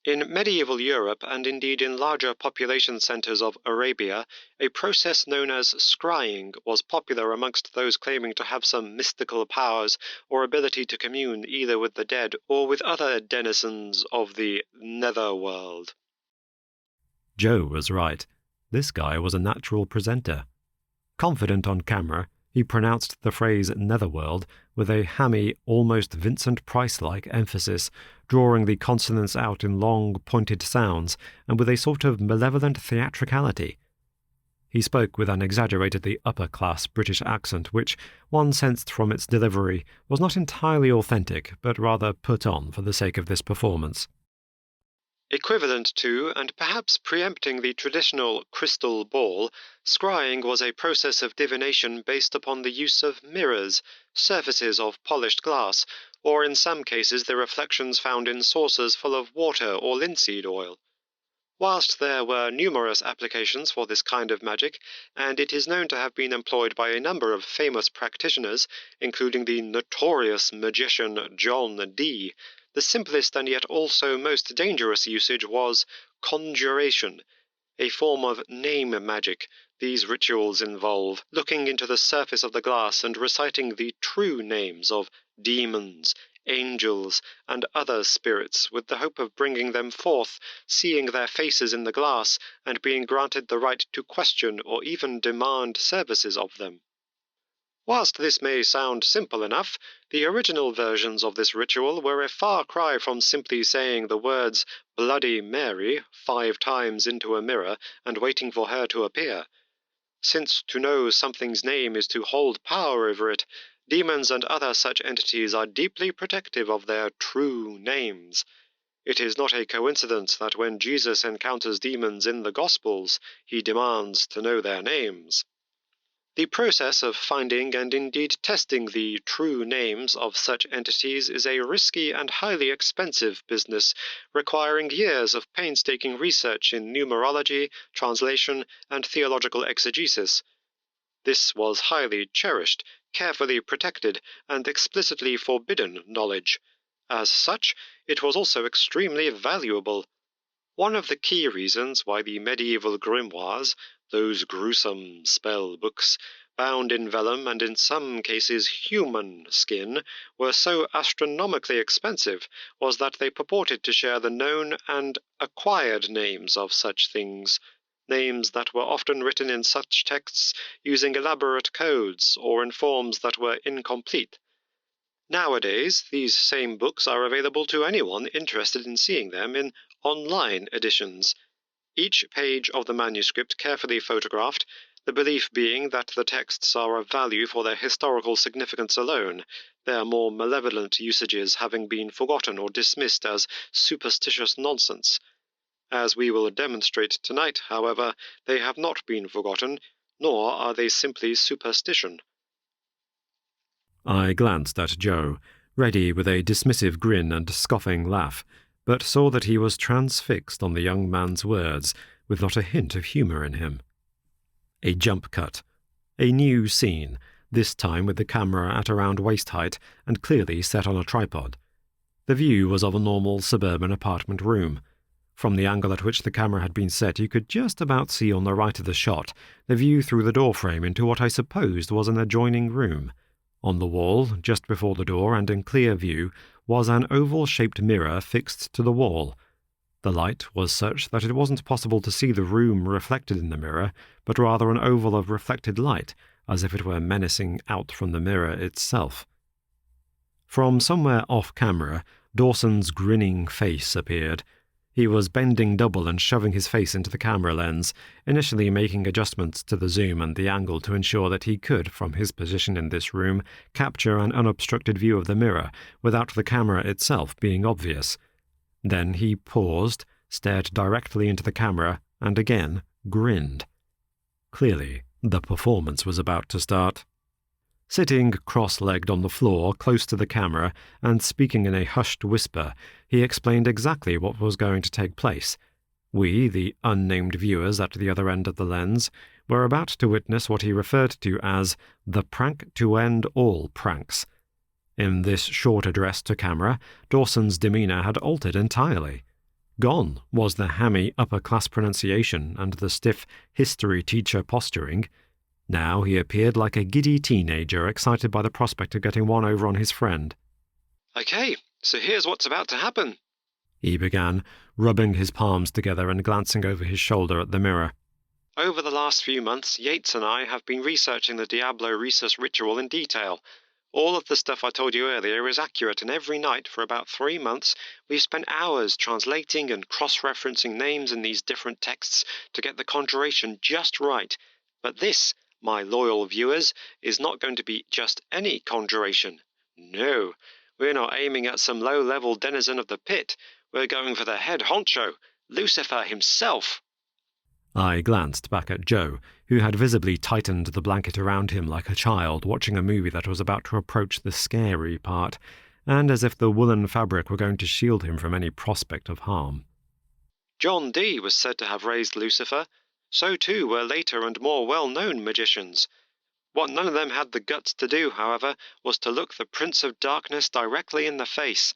In medieval Europe, and indeed in larger population centres of Arabia, a process known as scrying was popular amongst those claiming to have some mystical powers or ability to commune either with the dead or with other denizens of the netherworld. Joe was right. This guy was a natural presenter. Confident on camera, he pronounced the phrase netherworld with a hammy, almost Vincent Price-like emphasis, drawing the consonants out in long, pointed sounds, and with a sort of malevolent theatricality. He spoke with an exaggeratedly upper-class British accent which, one sensed from its delivery, was not entirely authentic, but rather put on for the sake of this performance. Equivalent to, and perhaps preempting the traditional crystal ball, scrying was a process of divination based upon the use of mirrors, surfaces of polished glass, or in some cases the reflections found in saucers full of water or linseed oil. Whilst there were numerous applications for this kind of magic, and it is known to have been employed by a number of famous practitioners, including the notorious magician John Dee, the simplest and yet also most dangerous usage was conjuration, a form of name magic. These rituals involve looking into the surface of the glass and reciting the true names of demons, angels, and other spirits with the hope of bringing them forth, seeing their faces in the glass, and being granted the right to question or even demand services of them. Whilst this may sound simple enough, the original versions of this ritual were a far cry from simply saying the words Bloody Mary 5 times into a mirror and waiting for her to appear. Since to know something's name is to hold power over it, demons and other such entities are deeply protective of their true names. It is not a coincidence that when Jesus encounters demons in the Gospels, he demands to know their names. The process of finding and indeed testing the true names of such entities is a risky and highly expensive business, requiring years of painstaking research in numerology, translation, and theological exegesis. This was highly cherished, carefully protected, and explicitly forbidden knowledge. As such, it was also extremely valuable. One of the key reasons why the medieval grimoires, those gruesome spell books, bound in vellum and in some cases human skin, were so astronomically expensive was that they purported to share the known and acquired names of such things, names that were often written in such texts using elaborate codes or in forms that were incomplete. Nowadays, these same books are available to anyone interested in seeing them in online editions, each page of the manuscript carefully photographed, the belief being that the texts are of value for their historical significance alone, their more malevolent usages having been forgotten or dismissed as superstitious nonsense. As we will demonstrate tonight, however, they have not been forgotten, nor are they simply superstition. I glanced at Joe, ready with a dismissive grin and scoffing laugh, but saw that he was transfixed on the young man's words, with not a hint of humour in him. A jump cut. A new scene, this time with the camera at around waist height and clearly set on a tripod. The view was of a normal suburban apartment room. From the angle at which the camera had been set, you could just about see on the right of the shot the view through the doorframe into what I supposed was an adjoining room. On the wall, just before the door and in clear view, was an oval-shaped mirror fixed to the wall. The light was such that it wasn't possible to see the room reflected in the mirror, but rather an oval of reflected light, as if it were menacing out from the mirror itself. From somewhere off-camera, Dawson's grinning face appeared. He was bending double and shoving his face into the camera lens, initially making adjustments to the zoom and the angle to ensure that he could, from his position in this room, capture an unobstructed view of the mirror without the camera itself being obvious. Then he paused, stared directly into the camera, and again grinned. Clearly, the performance was about to start. Sitting cross-legged on the floor close to the camera and speaking in a hushed whisper, he explained exactly what was going to take place. We, the unnamed viewers at the other end of the lens, were about to witness what he referred to as the prank to end all pranks. In this short address to camera, Dawson's demeanour had altered entirely. Gone was the hammy upper-class pronunciation and the stiff history teacher posturing. Now he appeared like a giddy teenager excited by the prospect of getting one over on his friend. Okay, so here's what's about to happen, he began, rubbing his palms together and glancing over his shoulder at the mirror. Over the last few months, Yates and I have been researching the Diablo Rhesus ritual in detail. All of the stuff I told you earlier is accurate, and every night for about 3 months we've spent hours translating and cross-referencing names in these different texts to get the conjuration just right. But this, my loyal viewers, is not going to be just any conjuration. No, we're not aiming at some low-level denizen of the pit. We're going for the head honcho, Lucifer himself. I glanced back at Joe, who had visibly tightened the blanket around him like a child watching a movie that was about to approach the scary part, and as if the woolen fabric were going to shield him from any prospect of harm. John Dee was said to have raised Lucifer. So too were later and more well-known magicians. What none of them had the guts to do, however, was to look the Prince of Darkness directly in the face.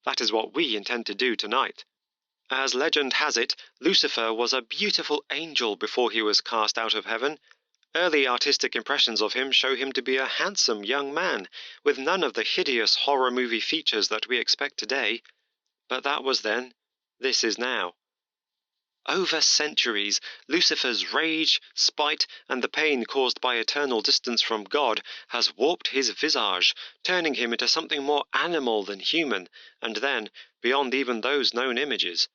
That is what we intend to do tonight. As legend has it, Lucifer was a beautiful angel before he was cast out of heaven. Early artistic impressions of him show him to be a handsome young man, with none of the hideous horror movie features that we expect today. But that was then. This is now. Over centuries, Lucifer's rage, spite, and the pain caused by eternal distance from God has warped his visage, turning him into something more animal than human, and then, beyond even those known images.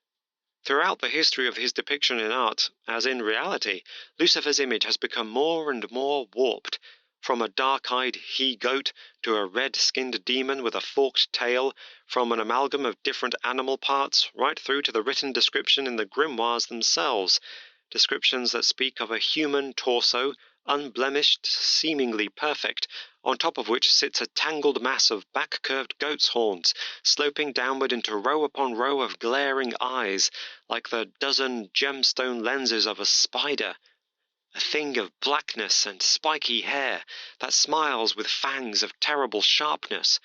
Throughout the history of his depiction in art, as in reality, Lucifer's image has become more and more warped, from a dark-eyed he-goat to a red-skinned demon with a forked tail, from an amalgam of different animal parts, right through to the written description in the grimoires themselves, descriptions that speak of a human torso, unblemished, seemingly perfect, on top of which sits a tangled mass of back-curved goat's horns, sloping downward into row upon row of glaring eyes, like the dozen gemstone lenses of a spider. A thing of blackness and spiky hair that smiles with fangs of terrible sharpness.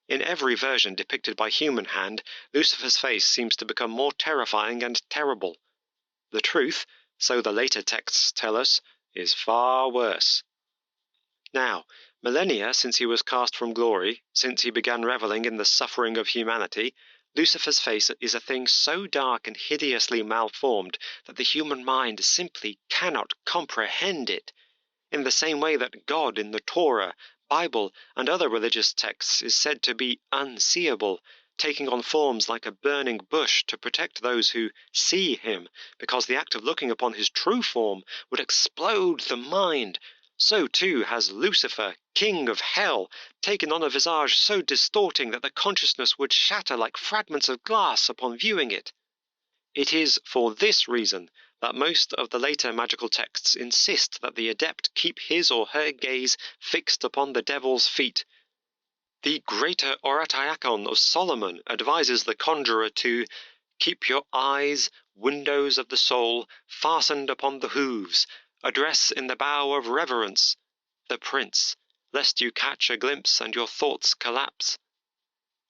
In every version depicted by human hand, Lucifer's face seems to become more terrifying and terrible. The truth, so the later texts tell us, is far worse. Now, millennia since he was cast from glory, since he began reveling in the suffering of humanity, Lucifer's face is a thing so dark and hideously malformed that the human mind simply cannot comprehend it, in the same way that God in the Torah, Bible, and other religious texts is said to be unseeable, taking on forms like a burning bush to protect those who see him, because the act of looking upon his true form would explode the mind. So too has Lucifer, king of hell, taken on a visage so distorting that the consciousness would shatter like fragments of glass upon viewing it. It is for this reason that most of the later magical texts insist that the adept keep his or her gaze fixed upon the devil's feet. The greater Oratiakon of Solomon advises the conjurer to keep your eyes, windows of the soul, fastened upon the hooves, address in the bow of reverence the prince, lest you catch a glimpse and your thoughts collapse.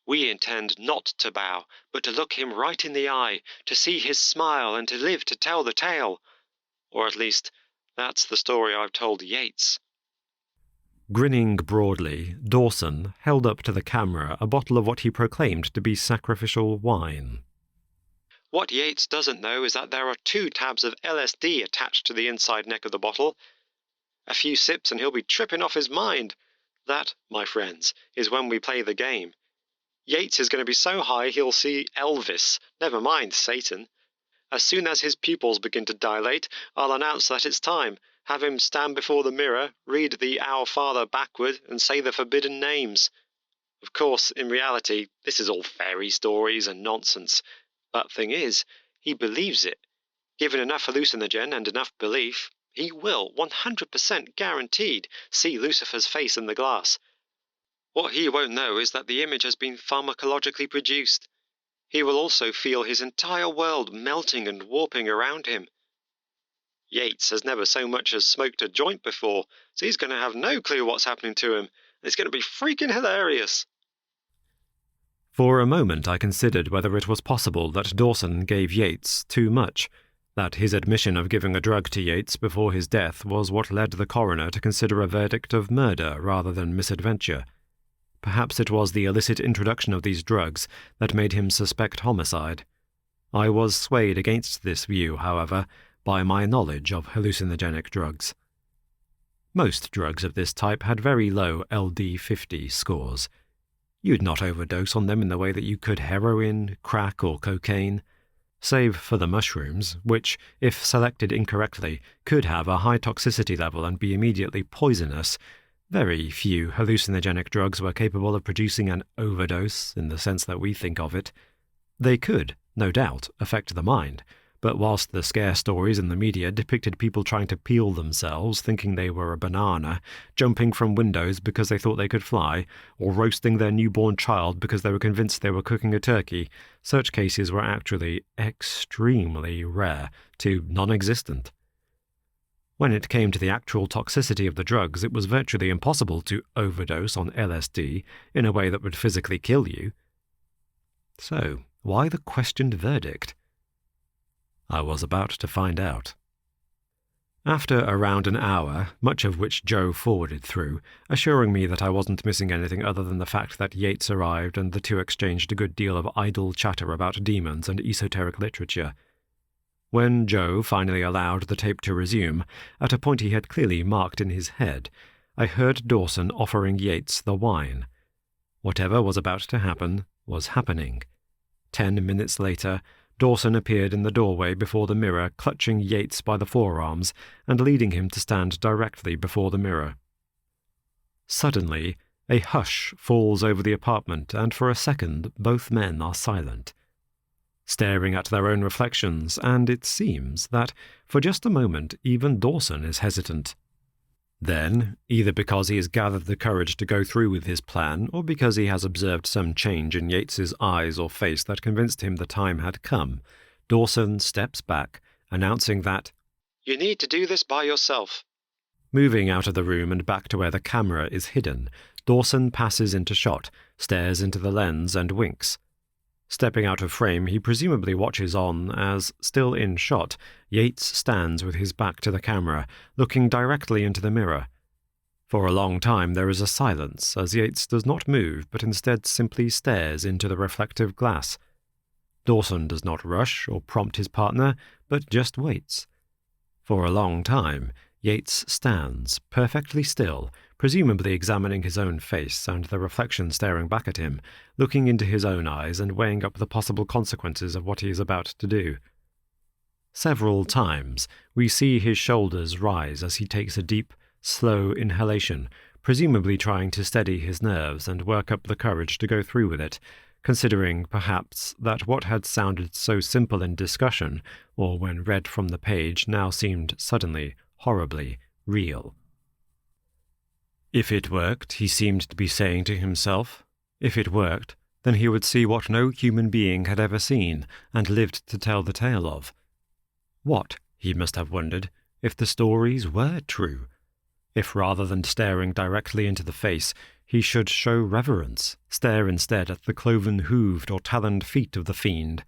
We intend not to bow, but to look him right in the eye, to see his smile and to live to tell the tale. Or at least, that's the story I've told Yeats. Grinning broadly, Dawson held up to the camera a bottle of what he proclaimed to be sacrificial wine. What Yeats doesn't know is that there are 2 tabs of LSD attached to the inside neck of the bottle. A few sips and he'll be tripping off his mind. That, my friends, is when we play the game. Yeats is going to be so high he'll see Elvis, never mind Satan. As soon as his pupils begin to dilate, I'll announce that it's time, have him stand before the mirror, read the Our Father backward, and say the forbidden names. Of course, in reality, this is all fairy stories and nonsense. But thing is, he believes it. Given enough hallucinogen and enough belief, he will, 100% guaranteed, see Lucifer's face in the glass. What he won't know is that the image has been pharmacologically produced. He will also feel his entire world melting and warping around him. Yeats has never so much as smoked a joint before, so he's going to have no clue what's happening to him. It's going to be freaking hilarious. For a moment I considered whether it was possible that Dawson gave Yeats too much, that his admission of giving a drug to Yeats before his death was what led the coroner to consider a verdict of murder rather than misadventure. Perhaps it was the illicit introduction of these drugs that made him suspect homicide. I was swayed against this view, however, by my knowledge of hallucinogenic drugs. Most drugs of this type had very low LD50 scores. You'd not overdose on them in the way that you could heroin, crack, or cocaine. Save for the mushrooms, which, if selected incorrectly, could have a high toxicity level and be immediately poisonous, very few hallucinogenic drugs were capable of producing an overdose in the sense that we think of it. They could, no doubt, affect the mind, but whilst the scare stories in the media depicted people trying to peel themselves, thinking they were a banana, jumping from windows because they thought they could fly, or roasting their newborn child because they were convinced they were cooking a turkey, such cases were actually extremely rare to non-existent. When it came to the actual toxicity of the drugs, it was virtually impossible to overdose on LSD in a way that would physically kill you. So, why the questioned verdict? I was about to find out. After around an hour, much of which Joe forwarded through, assuring me that I wasn't missing anything other than the fact that Yeats arrived and the 2 exchanged a good deal of idle chatter about demons and esoteric literature. When Joe finally allowed the tape to resume, at a point he had clearly marked in his head, I heard Dawson offering Yeats the wine. Whatever was about to happen was happening. 10 minutes later, Dawson appeared in the doorway before the mirror, clutching Yeats by the forearms and leading him to stand directly before the mirror. Suddenly, a hush falls over the apartment, and for a second both men are silent, staring at their own reflections, and it seems that, for just a moment, even Dawson is hesitant. Then, either because he has gathered the courage to go through with his plan, or because he has observed some change in Yates's eyes or face that convinced him the time had come, Dawson steps back, announcing that, "You need to do this by yourself." Moving out of the room and back to where the camera is hidden, Dawson passes into shot, stares into the lens and winks. Stepping out of frame, he presumably watches on as, still in shot, Yates stands with his back to the camera, looking directly into the mirror. For a long time there is a silence, as Yates does not move but instead simply stares into the reflective glass. Dawson does not rush or prompt his partner, but just waits. For a long time, Yates stands, perfectly still, presumably examining his own face and the reflection staring back at him, looking into his own eyes and weighing up the possible consequences of what he is about to do. Several times, we see his shoulders rise as he takes a deep, slow inhalation, presumably trying to steady his nerves and work up the courage to go through with it, considering, perhaps, that what had sounded so simple in discussion, or when read from the page, now seemed suddenly, horribly, real. If it worked, he seemed to be saying to himself, if it worked, then he would see what no human being had ever seen and lived to tell the tale of. What, he must have wondered, if the stories were true? If rather than staring directly into the face, he should show reverence, stare instead at the cloven-hooved or taloned feet of the fiend?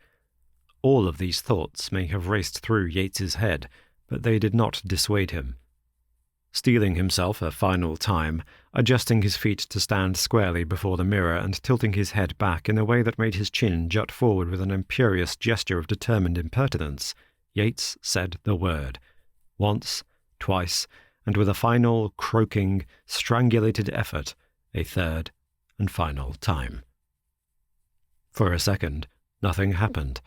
All of these thoughts may have raced through Yates's head, but they did not dissuade him. Steeling himself a final time, adjusting his feet to stand squarely before the mirror and tilting his head back in a way that made his chin jut forward with an imperious gesture of determined impertinence, Yates said the word. Once, twice, and with a final, croaking, strangulated effort, a third and final time. For a second, nothing happened.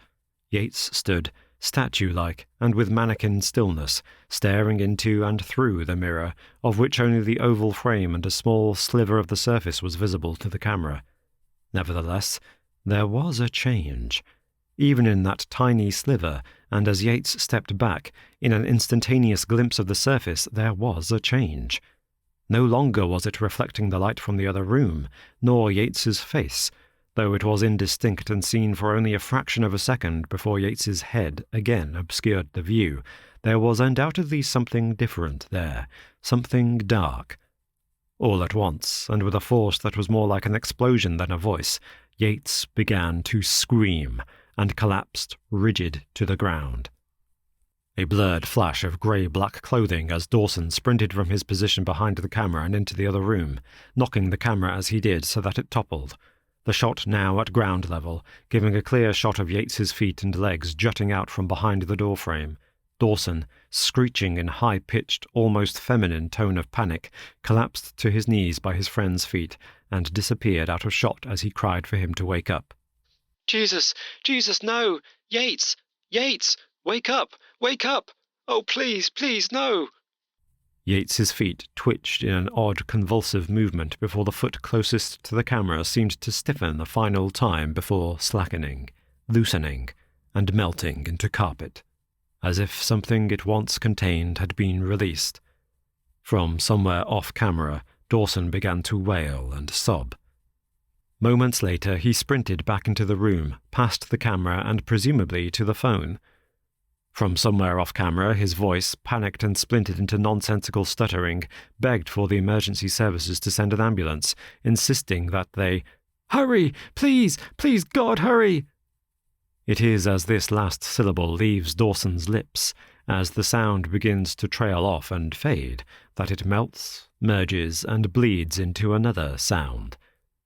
Yates stood, statue-like and with mannequin stillness, staring into and through the mirror, of which only the oval frame and a small sliver of the surface was visible to the camera. Nevertheless, there was a change. Even in that tiny sliver, and as Yates stepped back, in an instantaneous glimpse of the surface, there was a change. No longer was it reflecting the light from the other room, nor Yates's face, though it was indistinct and seen for only a fraction of a second before Yates's head again obscured the view. There was undoubtedly something different there, something dark. All at once, and with a force that was more like an explosion than a voice, Yates began to scream, and collapsed rigid to the ground. A blurred flash of grey-black clothing as Dawson sprinted from his position behind the camera and into the other room, knocking the camera as he did so that it toppled. The shot now at ground level, giving a clear shot of Yates's feet and legs jutting out from behind the doorframe. Dawson, screeching in high-pitched, almost feminine tone of panic, collapsed to his knees by his friend's feet and disappeared out of shot as he cried for him to wake up. "Jesus! Jesus, no! Yates! Yates! Wake up! Wake up! Oh, please, please, no!" Yates's feet twitched in an odd, convulsive movement before the foot closest to the camera seemed to stiffen a final time before slackening, loosening, and melting into carpet, as if something it once contained had been released. From somewhere off-camera, Dawson began to wail and sob. Moments later, he sprinted back into the room, past the camera and presumably to the phone. From somewhere off-camera, his voice, panicked and splintered into nonsensical stuttering, begged for the emergency services to send an ambulance, insisting that they, "Hurry! Please! Please, God, hurry!" It is as this last syllable leaves Dawson's lips, as the sound begins to trail off and fade, that it melts, merges, and bleeds into another sound.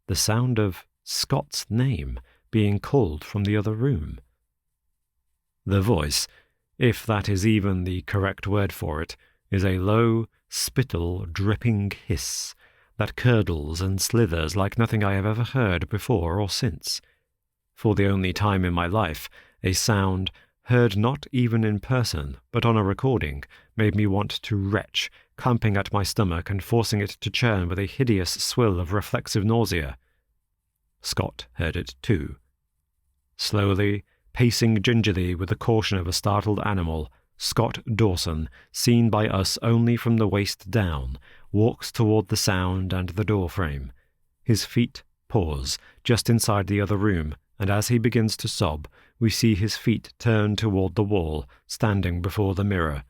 The sound of Scott's name being called from the other room. The voice, if that is even the correct word for it, is a low, spittle, dripping hiss that curdles and slithers like nothing I have ever heard before or since. For the only time in my life, a sound, heard not even in person, but on a recording, made me want to retch, clamping at my stomach and forcing it to churn with a hideous swill of reflexive nausea. Scott heard it too. Slowly, pacing gingerly with the caution of a startled animal, Scott Dawson, seen by us only from the waist down, walks toward the sound and the door frame. His feet pause just inside the other room, and as he begins to sob, we see his feet turn toward the wall, standing before the mirror.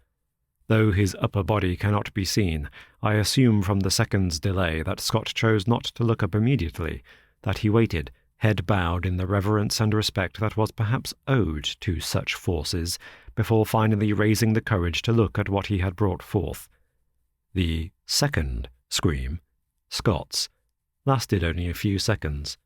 Though his upper body cannot be seen, I assume from the second's delay that Scott chose not to look up immediately, that he waited, head bowed in the reverence and respect that was perhaps owed to such forces, before finally raising the courage to look at what he had brought forth. The second scream, Scott's, lasted only a few seconds.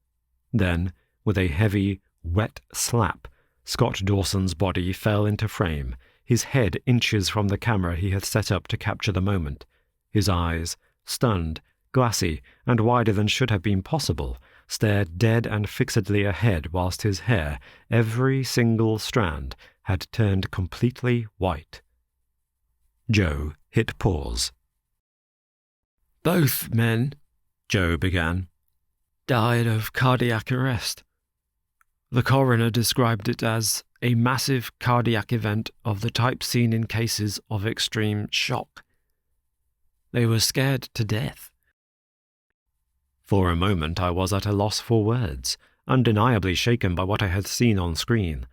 Then, with a heavy, wet slap, Scott Dawson's body fell into frame, his head inches from the camera he had set up to capture the moment. His eyes, stunned, glassy, and wider than should have been possible, stared dead and fixedly ahead whilst his hair, every single strand, had turned completely white. Joe hit pause. "Both men," Joe began, "died of cardiac arrest. The coroner described it as a massive cardiac event of the type seen in cases of extreme shock. They were scared to death." For a moment I was at a loss for words, undeniably shaken by what I had seen on screen.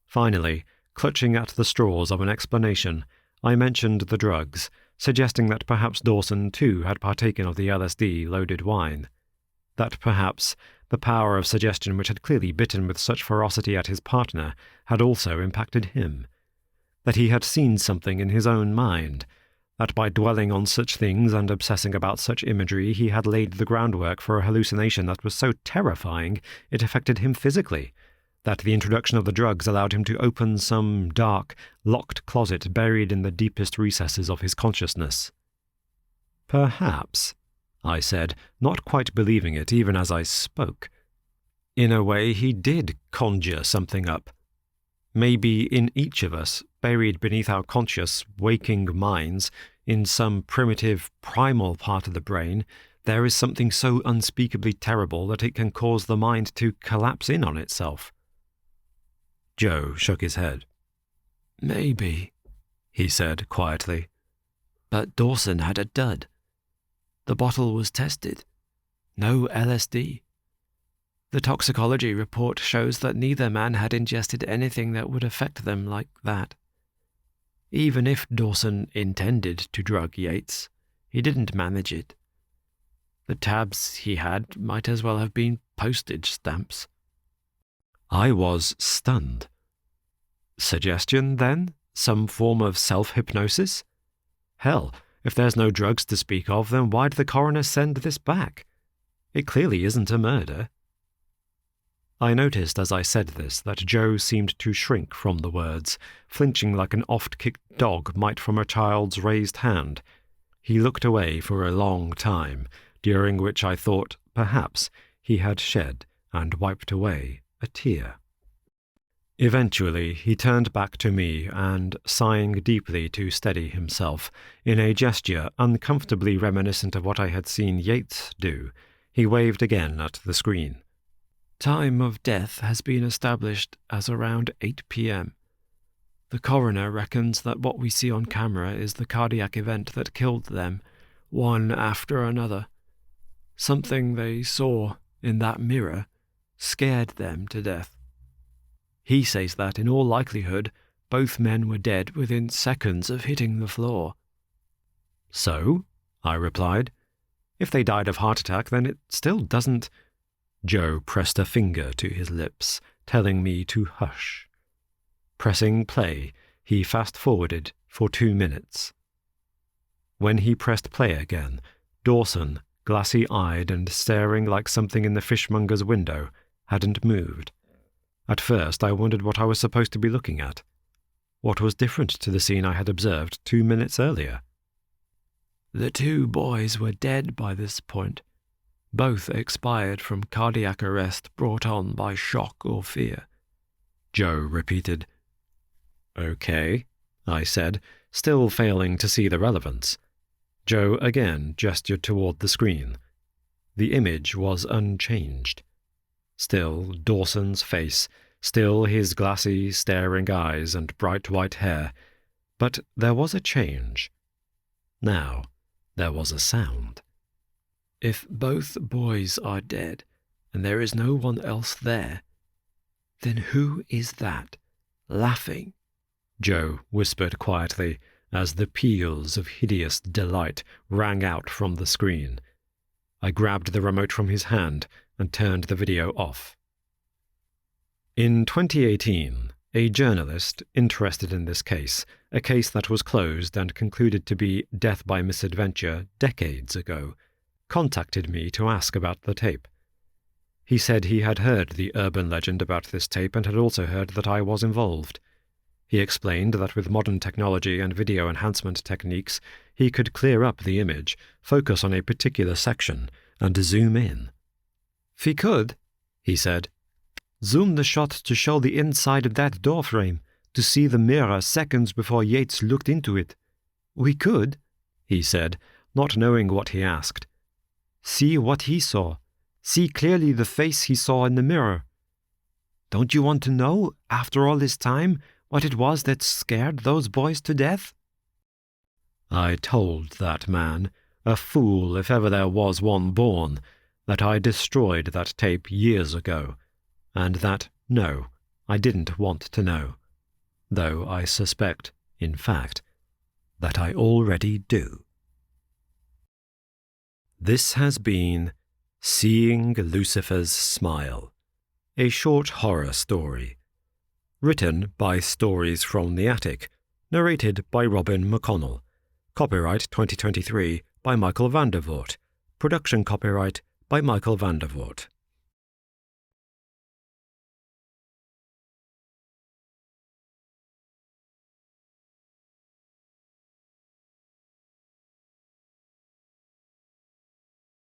Finally, clutching at the straws of an explanation, I mentioned the drugs, suggesting that perhaps Dawson too had partaken of the LSD-loaded wine. That perhaps the power of suggestion which had clearly bitten with such ferocity at his partner had also impacted him. That he had seen something in his own mind. That by dwelling on such things and obsessing about such imagery he had laid the groundwork for a hallucination that was so terrifying it affected him physically. That the introduction of the drugs allowed him to open some dark, locked closet buried in the deepest recesses of his consciousness. "Perhaps," I said, not quite believing it even as I spoke. "In a way he did conjure something up. Maybe in each of us, buried beneath our conscious, waking minds, in some primitive, primal part of the brain, there is something so unspeakably terrible that it can cause the mind to collapse in on itself." Joe shook his head. "Maybe," he said quietly. "But Dawson had a dud. The bottle was tested. No LSD. The toxicology report shows that neither man had ingested anything that would affect them like that. Even if Dawson intended to drug Yates, he didn't manage it. The tabs he had might as well have been postage stamps." I was stunned. Suggestion, then? Some form of self-hypnosis? Hell, if there's no drugs to speak of, then why'd the coroner send this back? It clearly isn't a murder. I noticed as I said this that Joe seemed to shrink from the words, flinching like an oft-kicked dog might from a child's raised hand. He looked away for a long time, during which I thought, perhaps, he had shed and wiped away a tear. Eventually he turned back to me and, sighing deeply to steady himself, in a gesture uncomfortably reminiscent of what I had seen Yates do, he waved again at the screen. "Time of death has been established as around 8 p.m. The coroner reckons that what we see on camera is the cardiac event that killed them, one after another. Something they saw in that mirror scared them to death. He says that, in all likelihood, both men were dead within seconds of hitting the floor." "So?" I replied. "If they died of heart attack, then it still doesn't—" Joe pressed a finger to his lips, telling me to hush. Pressing play, he fast-forwarded for 2 minutes. When he pressed play again, Dawson, glassy-eyed and staring like something in the fishmonger's window, hadn't moved. At first I wondered what I was supposed to be looking at. What was different to the scene I had observed 2 minutes earlier? "The 2 boys were dead by this point. Both expired from cardiac arrest brought on by shock or fear," Joe repeated. "Okay," I said, still failing to see the relevance. Joe again gestured toward the screen. The image was unchanged. Still Dawson's face, still his glassy, staring eyes and bright white hair, But there was a change. Now there was a sound. If both boys are dead, and there is no one else there, then who is that, laughing? Joe whispered quietly as the peals of hideous delight rang out from the screen. I grabbed the remote from his hand and turned the video off. In 2018, a journalist interested in this case, a case that was closed and concluded to be death by misadventure decades ago, contacted me to ask about the tape. He said he had heard the urban legend about this tape and had also heard that I was involved. He explained that with modern technology and video enhancement techniques, he could clear up the image, focus on a particular section, and zoom in. "If he could," he said, "zoom the shot to show the inside of that door frame, to see the mirror seconds before Yates looked into it. We could," he said, not knowing what he asked. "See what he saw. See clearly the face he saw in the mirror. Don't you want to know, after all this time, what it was that scared those boys to death?" I told that man, a fool if ever there was one born, that I destroyed that tape years ago, and that, no, I didn't want to know, though I suspect, in fact, that I already do. This has been Seeing Lucifer's Smile, a short horror story. Written by Stories from the Attic. Narrated by Robin McConnell. Copyright 2023 by Michael Vandervoort. Production copyright by Michael Vandervoort.